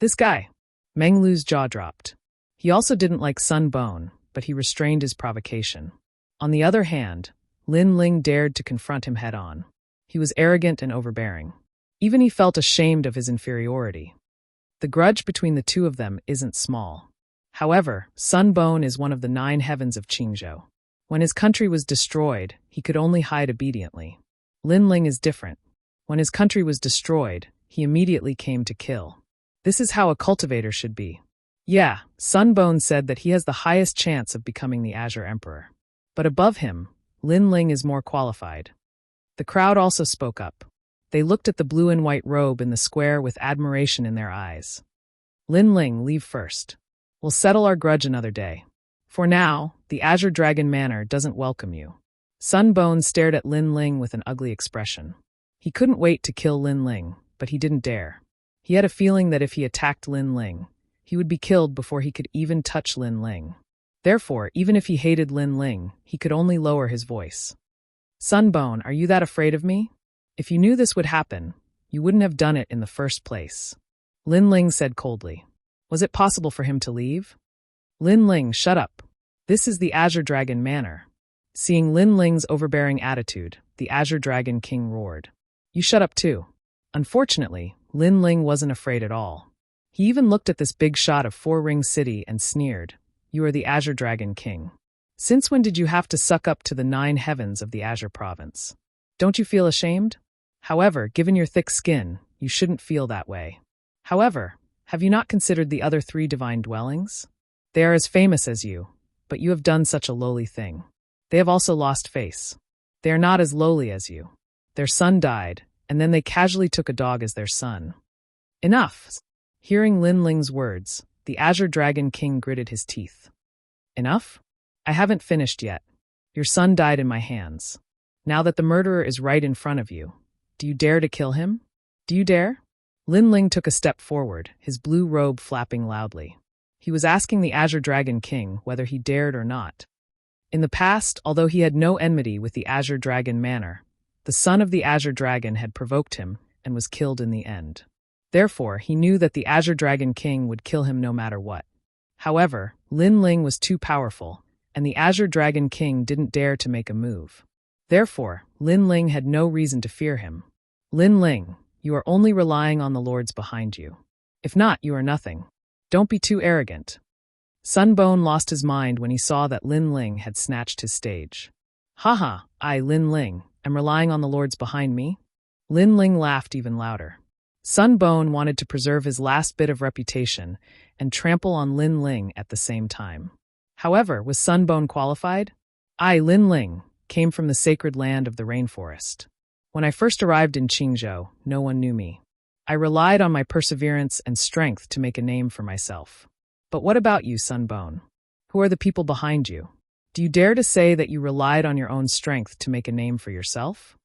This guy. Meng Lu's jaw dropped. He also didn't like Sun Bone, but he restrained his provocation. On the other hand, Lin Ling dared to confront him head-on. He was arrogant and overbearing. Even he felt ashamed of his inferiority. The grudge between the two of them isn't small. However, Sun Bone is one of the 9 heavens of Qingzhou. When his country was destroyed, he could only hide obediently. Lin Ling is different. When his country was destroyed, he immediately came to kill. This is how a cultivator should be. Yeah, Sun Bone said that he has the highest chance of becoming the Azure Emperor. But above him, Lin Ling is more qualified. The crowd also spoke up. They looked at the blue and white robe in the square with admiration in their eyes. Lin Ling, leave first. We'll settle our grudge another day. For now, the Azure Dragon Manor doesn't welcome you. Sun Bone stared at Lin Ling with an ugly expression. He couldn't wait to kill Lin Ling, but he didn't dare. He had a feeling that if he attacked Lin Ling, he would be killed before he could even touch Lin Ling. Therefore, even if he hated Lin Ling, he could only lower his voice. Sun Bone, are you that afraid of me? If you knew this would happen, you wouldn't have done it in the first place. Lin Ling said coldly. Was it possible for him to leave? Lin Ling, shut up. This is the Azure Dragon Manor. Seeing Lin Ling's overbearing attitude, the Azure Dragon King roared. You shut up too. Unfortunately, Lin Ling wasn't afraid at all. He even looked at this big shot of 4-ring city and sneered. You are the Azure Dragon King. Since when did you have to suck up to the 9 heavens of the Azure province? Don't you feel ashamed? However, given your thick skin, you shouldn't feel that way. However, have you not considered the other 3 divine dwellings? They are as famous as you, but you have done such a lowly thing. They have also lost face. They are not as lowly as you. Their son died, and then they casually took a dog as their son. Enough! Hearing Lin Ling's words, the Azure Dragon King gritted his teeth. Enough? I haven't finished yet. Your son died in my hands. Now that the murderer is right in front of you, do you dare to kill him? Do you dare? Lin Ling took a step forward, his blue robe flapping loudly. He was asking the Azure Dragon King whether he dared or not. In the past, although he had no enmity with the Azure Dragon Manor, the son of the Azure Dragon had provoked him and was killed in the end. Therefore, he knew that the Azure Dragon King would kill him no matter what. However, Lin Ling was too powerful, and the Azure Dragon King didn't dare to make a move. Therefore, Lin Ling had no reason to fear him. Lin Ling, you are only relying on the lords behind you. If not, you are nothing. Don't be too arrogant. Sun Bone lost his mind when he saw that Lin Ling had snatched his stage. Haha, I, Lin Ling, am relying on the lords behind me? Lin Ling laughed even louder. Sun Bone wanted to preserve his last bit of reputation and trample on Lin Ling at the same time. However, was Sun Bone qualified? I, Lin Ling, came from the sacred land of the rainforest. When I first arrived in Qingzhou, no one knew me. I relied on my perseverance and strength to make a name for myself. But what about you, Sunbone? Who are the people behind you? Do you dare to say that you relied on your own strength to make a name for yourself?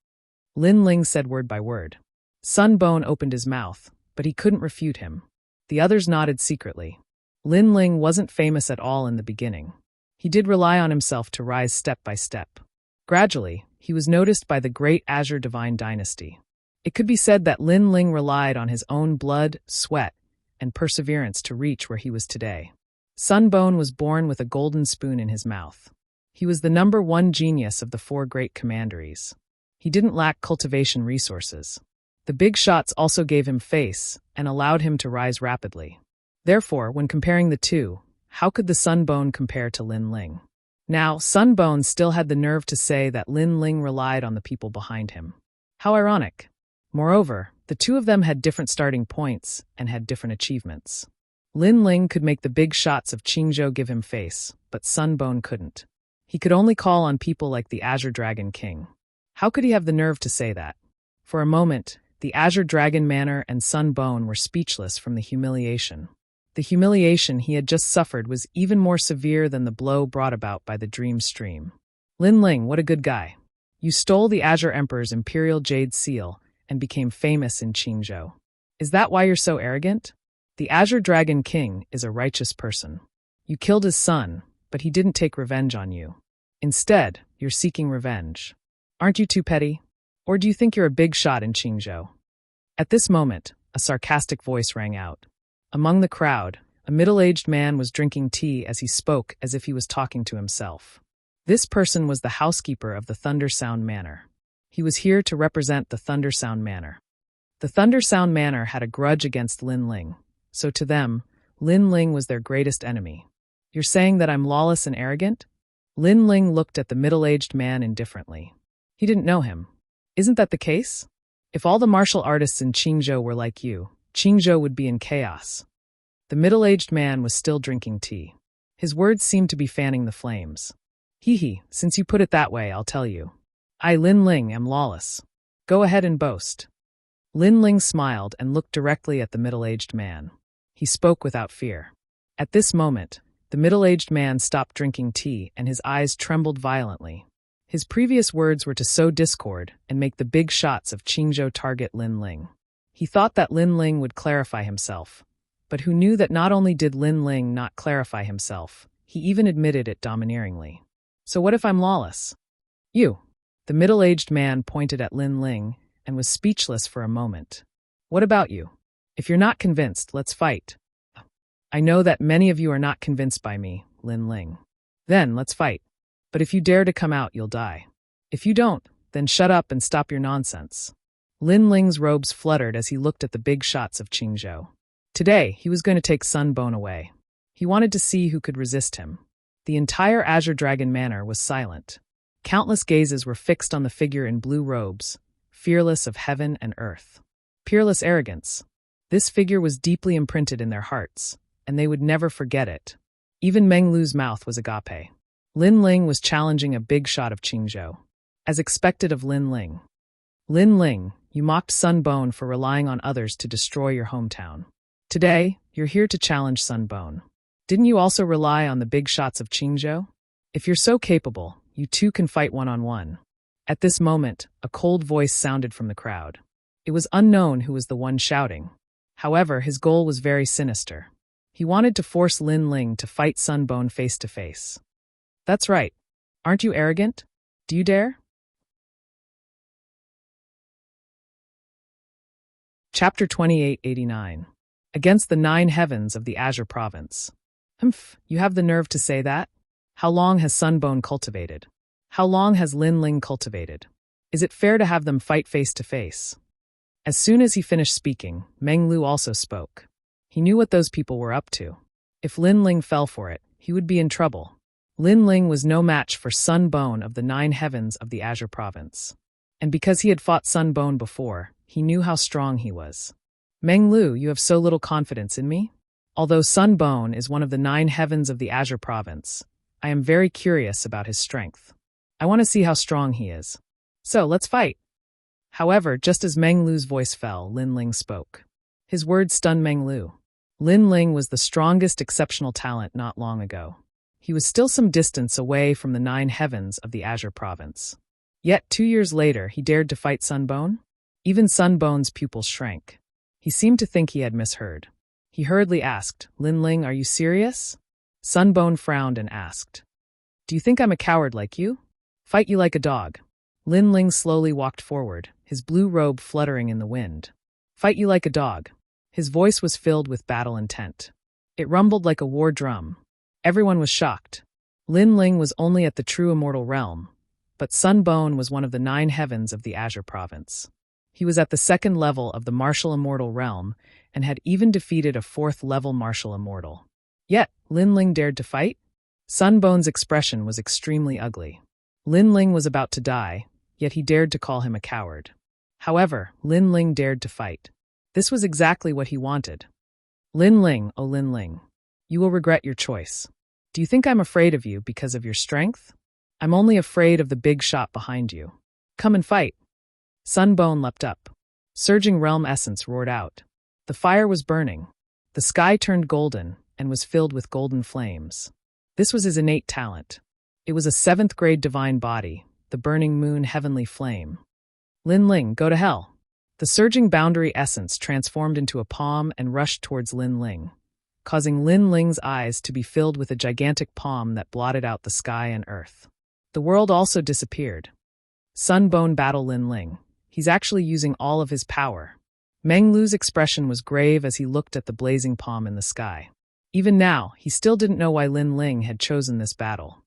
Lin Ling said word by word. Sunbone opened his mouth, but he couldn't refute him. The others nodded secretly. Lin Ling wasn't famous at all in the beginning. He did rely on himself to rise step by step. Gradually, he was noticed by the great Azure Divine Dynasty. It could be said that Lin Ling relied on his own blood, sweat, and perseverance to reach where he was today. Sunbone was born with a golden spoon in his mouth. He was the #1 genius of the 4 great commanderies. He didn't lack cultivation resources. The big shots also gave him face and allowed him to rise rapidly. Therefore, when comparing the two, how could the Sunbone compare to Lin Ling? Now, Sunbone still had the nerve to say that Lin Ling relied on the people behind him. How ironic. Moreover, the two of them had different starting points and had different achievements. Lin Ling could make the big shots of Qingzhou give him face, but Sunbone couldn't. He could only call on people like the Azure Dragon King. How could he have the nerve to say that? For a moment, the Azure Dragon Manor and Sunbone were speechless from the humiliation. The humiliation he had just suffered was even more severe than the blow brought about by the dream stream. Lin Ling, what a good guy. You stole the Azure Emperor's Imperial Jade Seal and became famous in Qingzhou. Is that why you're so arrogant? The Azure Dragon King is a righteous person. You killed his son, but he didn't take revenge on you. Instead, you're seeking revenge. Aren't you too petty? Or do you think you're a big shot in Qingzhou? At this moment, a sarcastic voice rang out. Among the crowd, a middle-aged man was drinking tea as he spoke as if he was talking to himself. This person was the housekeeper of the Thundersound Manor. He was here to represent the Thundersound Manor. The Thundersound Manor had a grudge against Lin Ling, so to them, Lin Ling was their greatest enemy. You're saying that I'm lawless and arrogant? Lin Ling looked at the middle-aged man indifferently. He didn't know him. Isn't that the case? If all the martial artists in Qingzhou were like you, Qingzhou would be in chaos. The middle-aged man was still drinking tea. His words seemed to be fanning the flames. Hee, since you put it that way, I'll tell you. I, Lin Ling, am lawless. Go ahead and boast. Lin Ling smiled and looked directly at the middle-aged man. He spoke without fear. At this moment, the middle-aged man stopped drinking tea and his eyes trembled violently. His previous words were to sow discord and make the big shots of Qingzhou target Lin Ling. He thought that Lin Ling would clarify himself, but who knew that not only did Lin Ling not clarify himself, he even admitted it domineeringly. So what if I'm lawless? You. The middle-aged man pointed at Lin Ling and was speechless for a moment. What about you? If you're not convinced, let's fight. I know that many of you are not convinced by me, Lin Ling. Then, let's fight. But if you dare to come out, you'll die. If you don't, then shut up and stop your nonsense. Lin Ling's robes fluttered as he looked at the big shots of Qingzhou. Today, he was going to take Sunbone away. He wanted to see who could resist him. The entire Azure Dragon Manor was silent. Countless gazes were fixed on the figure in blue robes, fearless of heaven and earth. Peerless arrogance. This figure was deeply imprinted in their hearts, and they would never forget it. Even Meng Lu's mouth was agape. Lin Ling was challenging a big shot of Qingzhou. As expected of Lin Ling. Lin Ling, you mocked Sunbone for relying on others to destroy your hometown. Today, you're here to challenge Sunbone. Didn't you also rely on the big shots of Qingzhou? If you're so capable, you two can fight one-on-one. At this moment, a cold voice sounded from the crowd. It was unknown who was the one shouting. However, his goal was very sinister. He wanted to force Lin Ling to fight Sunbone face to face. That's right. Aren't you arrogant? Do you dare? Chapter 2889. Against the 9 heavens of the Azure Province. You have the nerve to say that? How long has Sunbone cultivated? How long has Lin Ling cultivated? Is it fair to have them fight face to face? As soon as he finished speaking, Meng Lu also spoke. He knew what those people were up to. If Lin Ling fell for it, he would be in trouble. Lin Ling was no match for Sunbone of the 9 heavens of the Azure Province. And because he had fought Sunbone before, he knew how strong he was. Meng Lu, you have so little confidence in me? Although Sunbone is one of the 9 heavens of the Azure Province, I am very curious about his strength. I want to see how strong he is. So, let's fight. However, just as Meng Lu's voice fell, Lin Ling spoke. His words stunned Meng Lu. Lin Ling was the strongest exceptional talent not long ago. He was still some distance away from the 9 heavens of the Azure province. Yet 2 years later, he dared to fight Sunbone? Even Sunbone's pupils shrank. He seemed to think he had misheard. He hurriedly asked, "Lin Ling, are you serious?" Sunbone frowned and asked, "Do you think I'm a coward like you? Fight you like a dog." Lin Ling slowly walked forward, his blue robe fluttering in the wind. "Fight you like a dog." His voice was filled with battle intent. It rumbled like a war drum. Everyone was shocked. Lin Ling was only at the true immortal realm, but Sunbone was one of the 9 heavens of the Azure province. He was at the 2nd level of the martial immortal realm and had even defeated a 4th level martial immortal. Yet, Lin Ling dared to fight? Sunbone's expression was extremely ugly. Lin Ling was about to die, yet he dared to call him a coward. However, Lin Ling dared to fight. This was exactly what he wanted. "Lin Ling, oh Lin Ling, you will regret your choice. Do you think I'm afraid of you because of your strength? I'm only afraid of the big shot behind you. Come and fight." Sunbone leapt up. Surging realm essence roared out. The fire was burning. The sky turned golden and was filled with golden flames. This was his innate talent. It was a 7th grade divine body, the burning moon heavenly flame. "Lin Ling, go to hell." The surging boundary essence transformed into a palm and rushed towards Lin Ling, causing Lin Ling's eyes to be filled with a gigantic palm that blotted out the sky and earth. The world also disappeared. Sunbone battled Lin Ling. He's actually using all of his power. Meng Lu's expression was grave as he looked at the blazing palm in the sky. Even now, he still didn't know why Lin Ling had chosen this battle.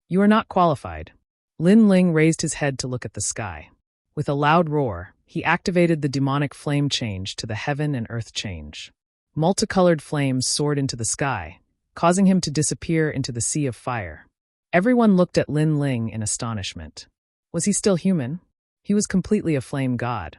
"You are not qualified." Lin Ling raised his head to look at the sky. With a loud roar, he activated the demonic flame change to the heaven and earth change. Multicolored flames soared into the sky, causing him to disappear into the sea of fire. Everyone looked at Lin Ling in astonishment. Was he still human? He was completely a flame god.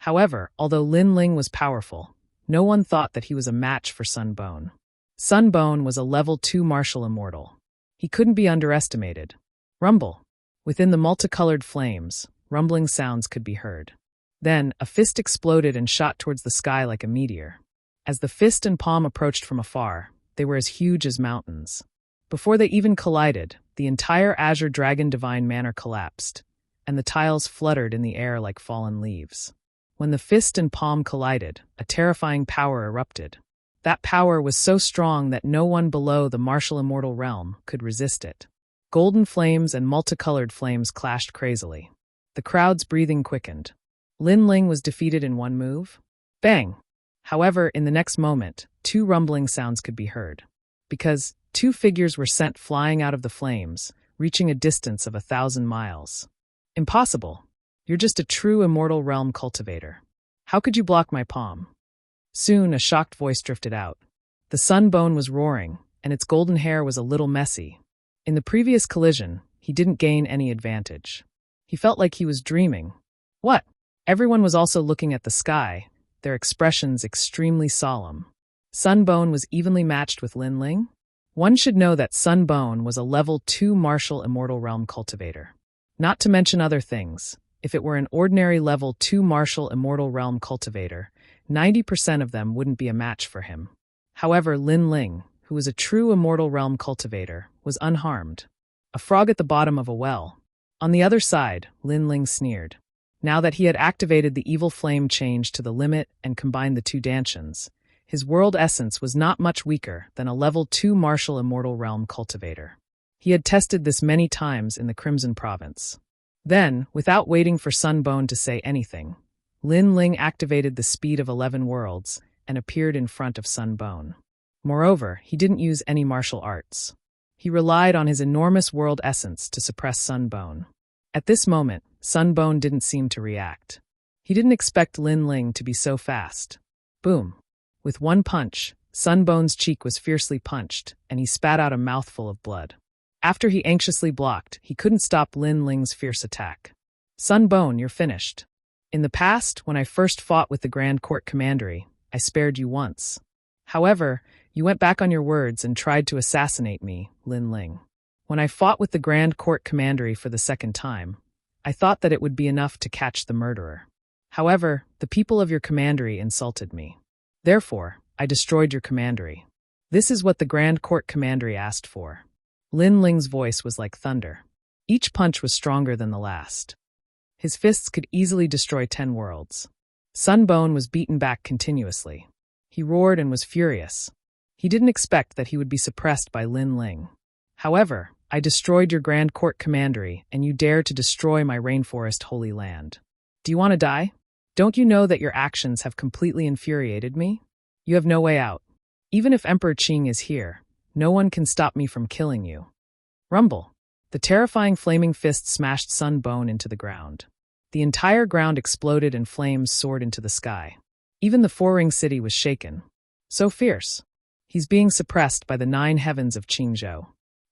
However, although Lin Ling was powerful, no one thought that he was a match for Sunbone. Sunbone was a level 2 martial immortal. He couldn't be underestimated. Rumble. Within the multicolored flames, rumbling sounds could be heard. Then, a fist exploded and shot towards the sky like a meteor. As the fist and palm approached from afar, they were as huge as mountains. Before they even collided, the entire Azure Dragon Divine Manor collapsed, and the tiles fluttered in the air like fallen leaves. When the fist and palm collided, a terrifying power erupted. That power was so strong that no one below the martial immortal realm could resist it. Golden flames and multicolored flames clashed crazily. The crowd's breathing quickened. Lin Ling was defeated in one move? Bang! However, in the next moment, 2 rumbling sounds could be heard. Because 2 figures were sent flying out of the flames, reaching a distance of 1,000 miles. "Impossible. You're just a true immortal realm cultivator. How could you block my palm?" Soon, a shocked voice drifted out. The Sunbone was roaring, and its golden hair was a little messy. In the previous collision, he didn't gain any advantage. He felt like he was dreaming. What? Everyone was also looking at the sky, their expressions extremely solemn. Sunbone was evenly matched with Lin Ling? One should know that Sunbone was a level 2 martial immortal realm cultivator. Not to mention other things, if it were an ordinary level 2 martial immortal realm cultivator, 90% of them wouldn't be a match for him. However, Lin Ling, who was a true immortal realm cultivator, was unharmed. A frog at the bottom of a well. On the other side, Lin Ling sneered. Now that he had activated the evil flame change to the limit and combined the 2 dantions, his world essence was not much weaker than a level 2 martial immortal realm cultivator. He had tested this many times in the Crimson Province. Then, without waiting for Sunbone to say anything, Lin Ling activated the speed of 11 worlds and appeared in front of Sunbone. Moreover, he didn't use any martial arts. He relied on his enormous world essence to suppress Sunbone. At this moment, Sunbone didn't seem to react. He didn't expect Lin Ling to be so fast. Boom. With one punch, Sunbone's cheek was fiercely punched, and he spat out a mouthful of blood. After he anxiously blocked, he couldn't stop Lin Ling's fierce attack. "Sunbone, you're finished. In the past, when I first fought with the Grand Court Commandery, I spared you once. However, you went back on your words and tried to assassinate me, Lin Ling. When I fought with the Grand Court Commandery for the 2nd time, I thought that it would be enough to catch the murderer. However, the people of your commandery insulted me. Therefore, I destroyed your commandery. This is what the Grand Court commandery asked for. Lin Ling's voice was like thunder. Each punch was stronger than the last. His fists could easily destroy 10 worlds. Sunbone was beaten back continuously. He roared and was furious. He didn't expect that he would be suppressed by Lin Ling. However, I destroyed your Grand Court commandery, and you dare to destroy my rainforest holy land. Do you want to die? Don't you know that your actions have completely infuriated me? You have no way out. Even if Emperor Qing is here, no one can stop me from killing you. Rumble. The terrifying flaming fist smashed Sunbone into the ground. The entire ground exploded and flames soared into the sky. Even the four-ring city was shaken. So fierce. He's being suppressed by the 9 heavens of Qingzhou.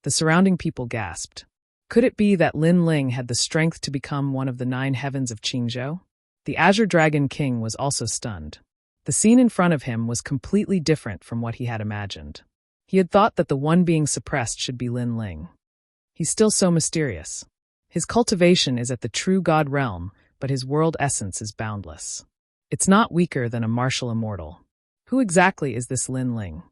The surrounding people gasped. Could it be that Lin Ling had the strength to become one of the 9 heavens of Qingzhou? The Azure Dragon King was also stunned. The scene in front of him was completely different from what he had imagined. He had thought that the one being suppressed should be Lin Ling. He's still so mysterious. His cultivation is at the true god realm, but his world essence is boundless. It's not weaker than a martial immortal. Who exactly is this Lin Ling?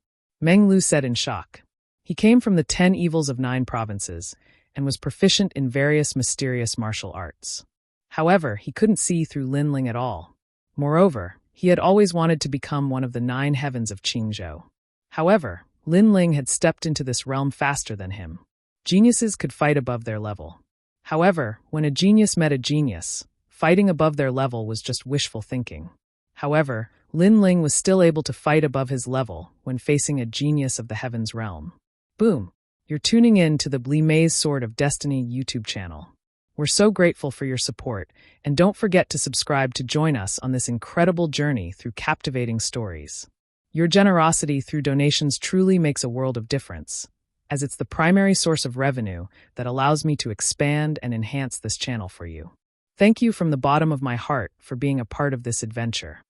Meng Lu said in shock. He came from the 10 evils of 9 provinces, and was proficient in various mysterious martial arts. However, he couldn't see through Lin Ling at all. Moreover, he had always wanted to become one of the 9 heavens of Qingzhou. However, Lin Ling had stepped into this realm faster than him. Geniuses could fight above their level. However, when a genius met a genius, fighting above their level was just wishful thinking. However, Lin Ling was still able to fight above his level when facing a genius of the heavens realm. Boom! You're tuning in to the Blimay's Sword of Destiny YouTube channel. We're so grateful for your support, and don't forget to subscribe to join us on this incredible journey through captivating stories. Your generosity through donations truly makes a world of difference, as it's the primary source of revenue that allows me to expand and enhance this channel for you. Thank you from the bottom of my heart for being a part of this adventure.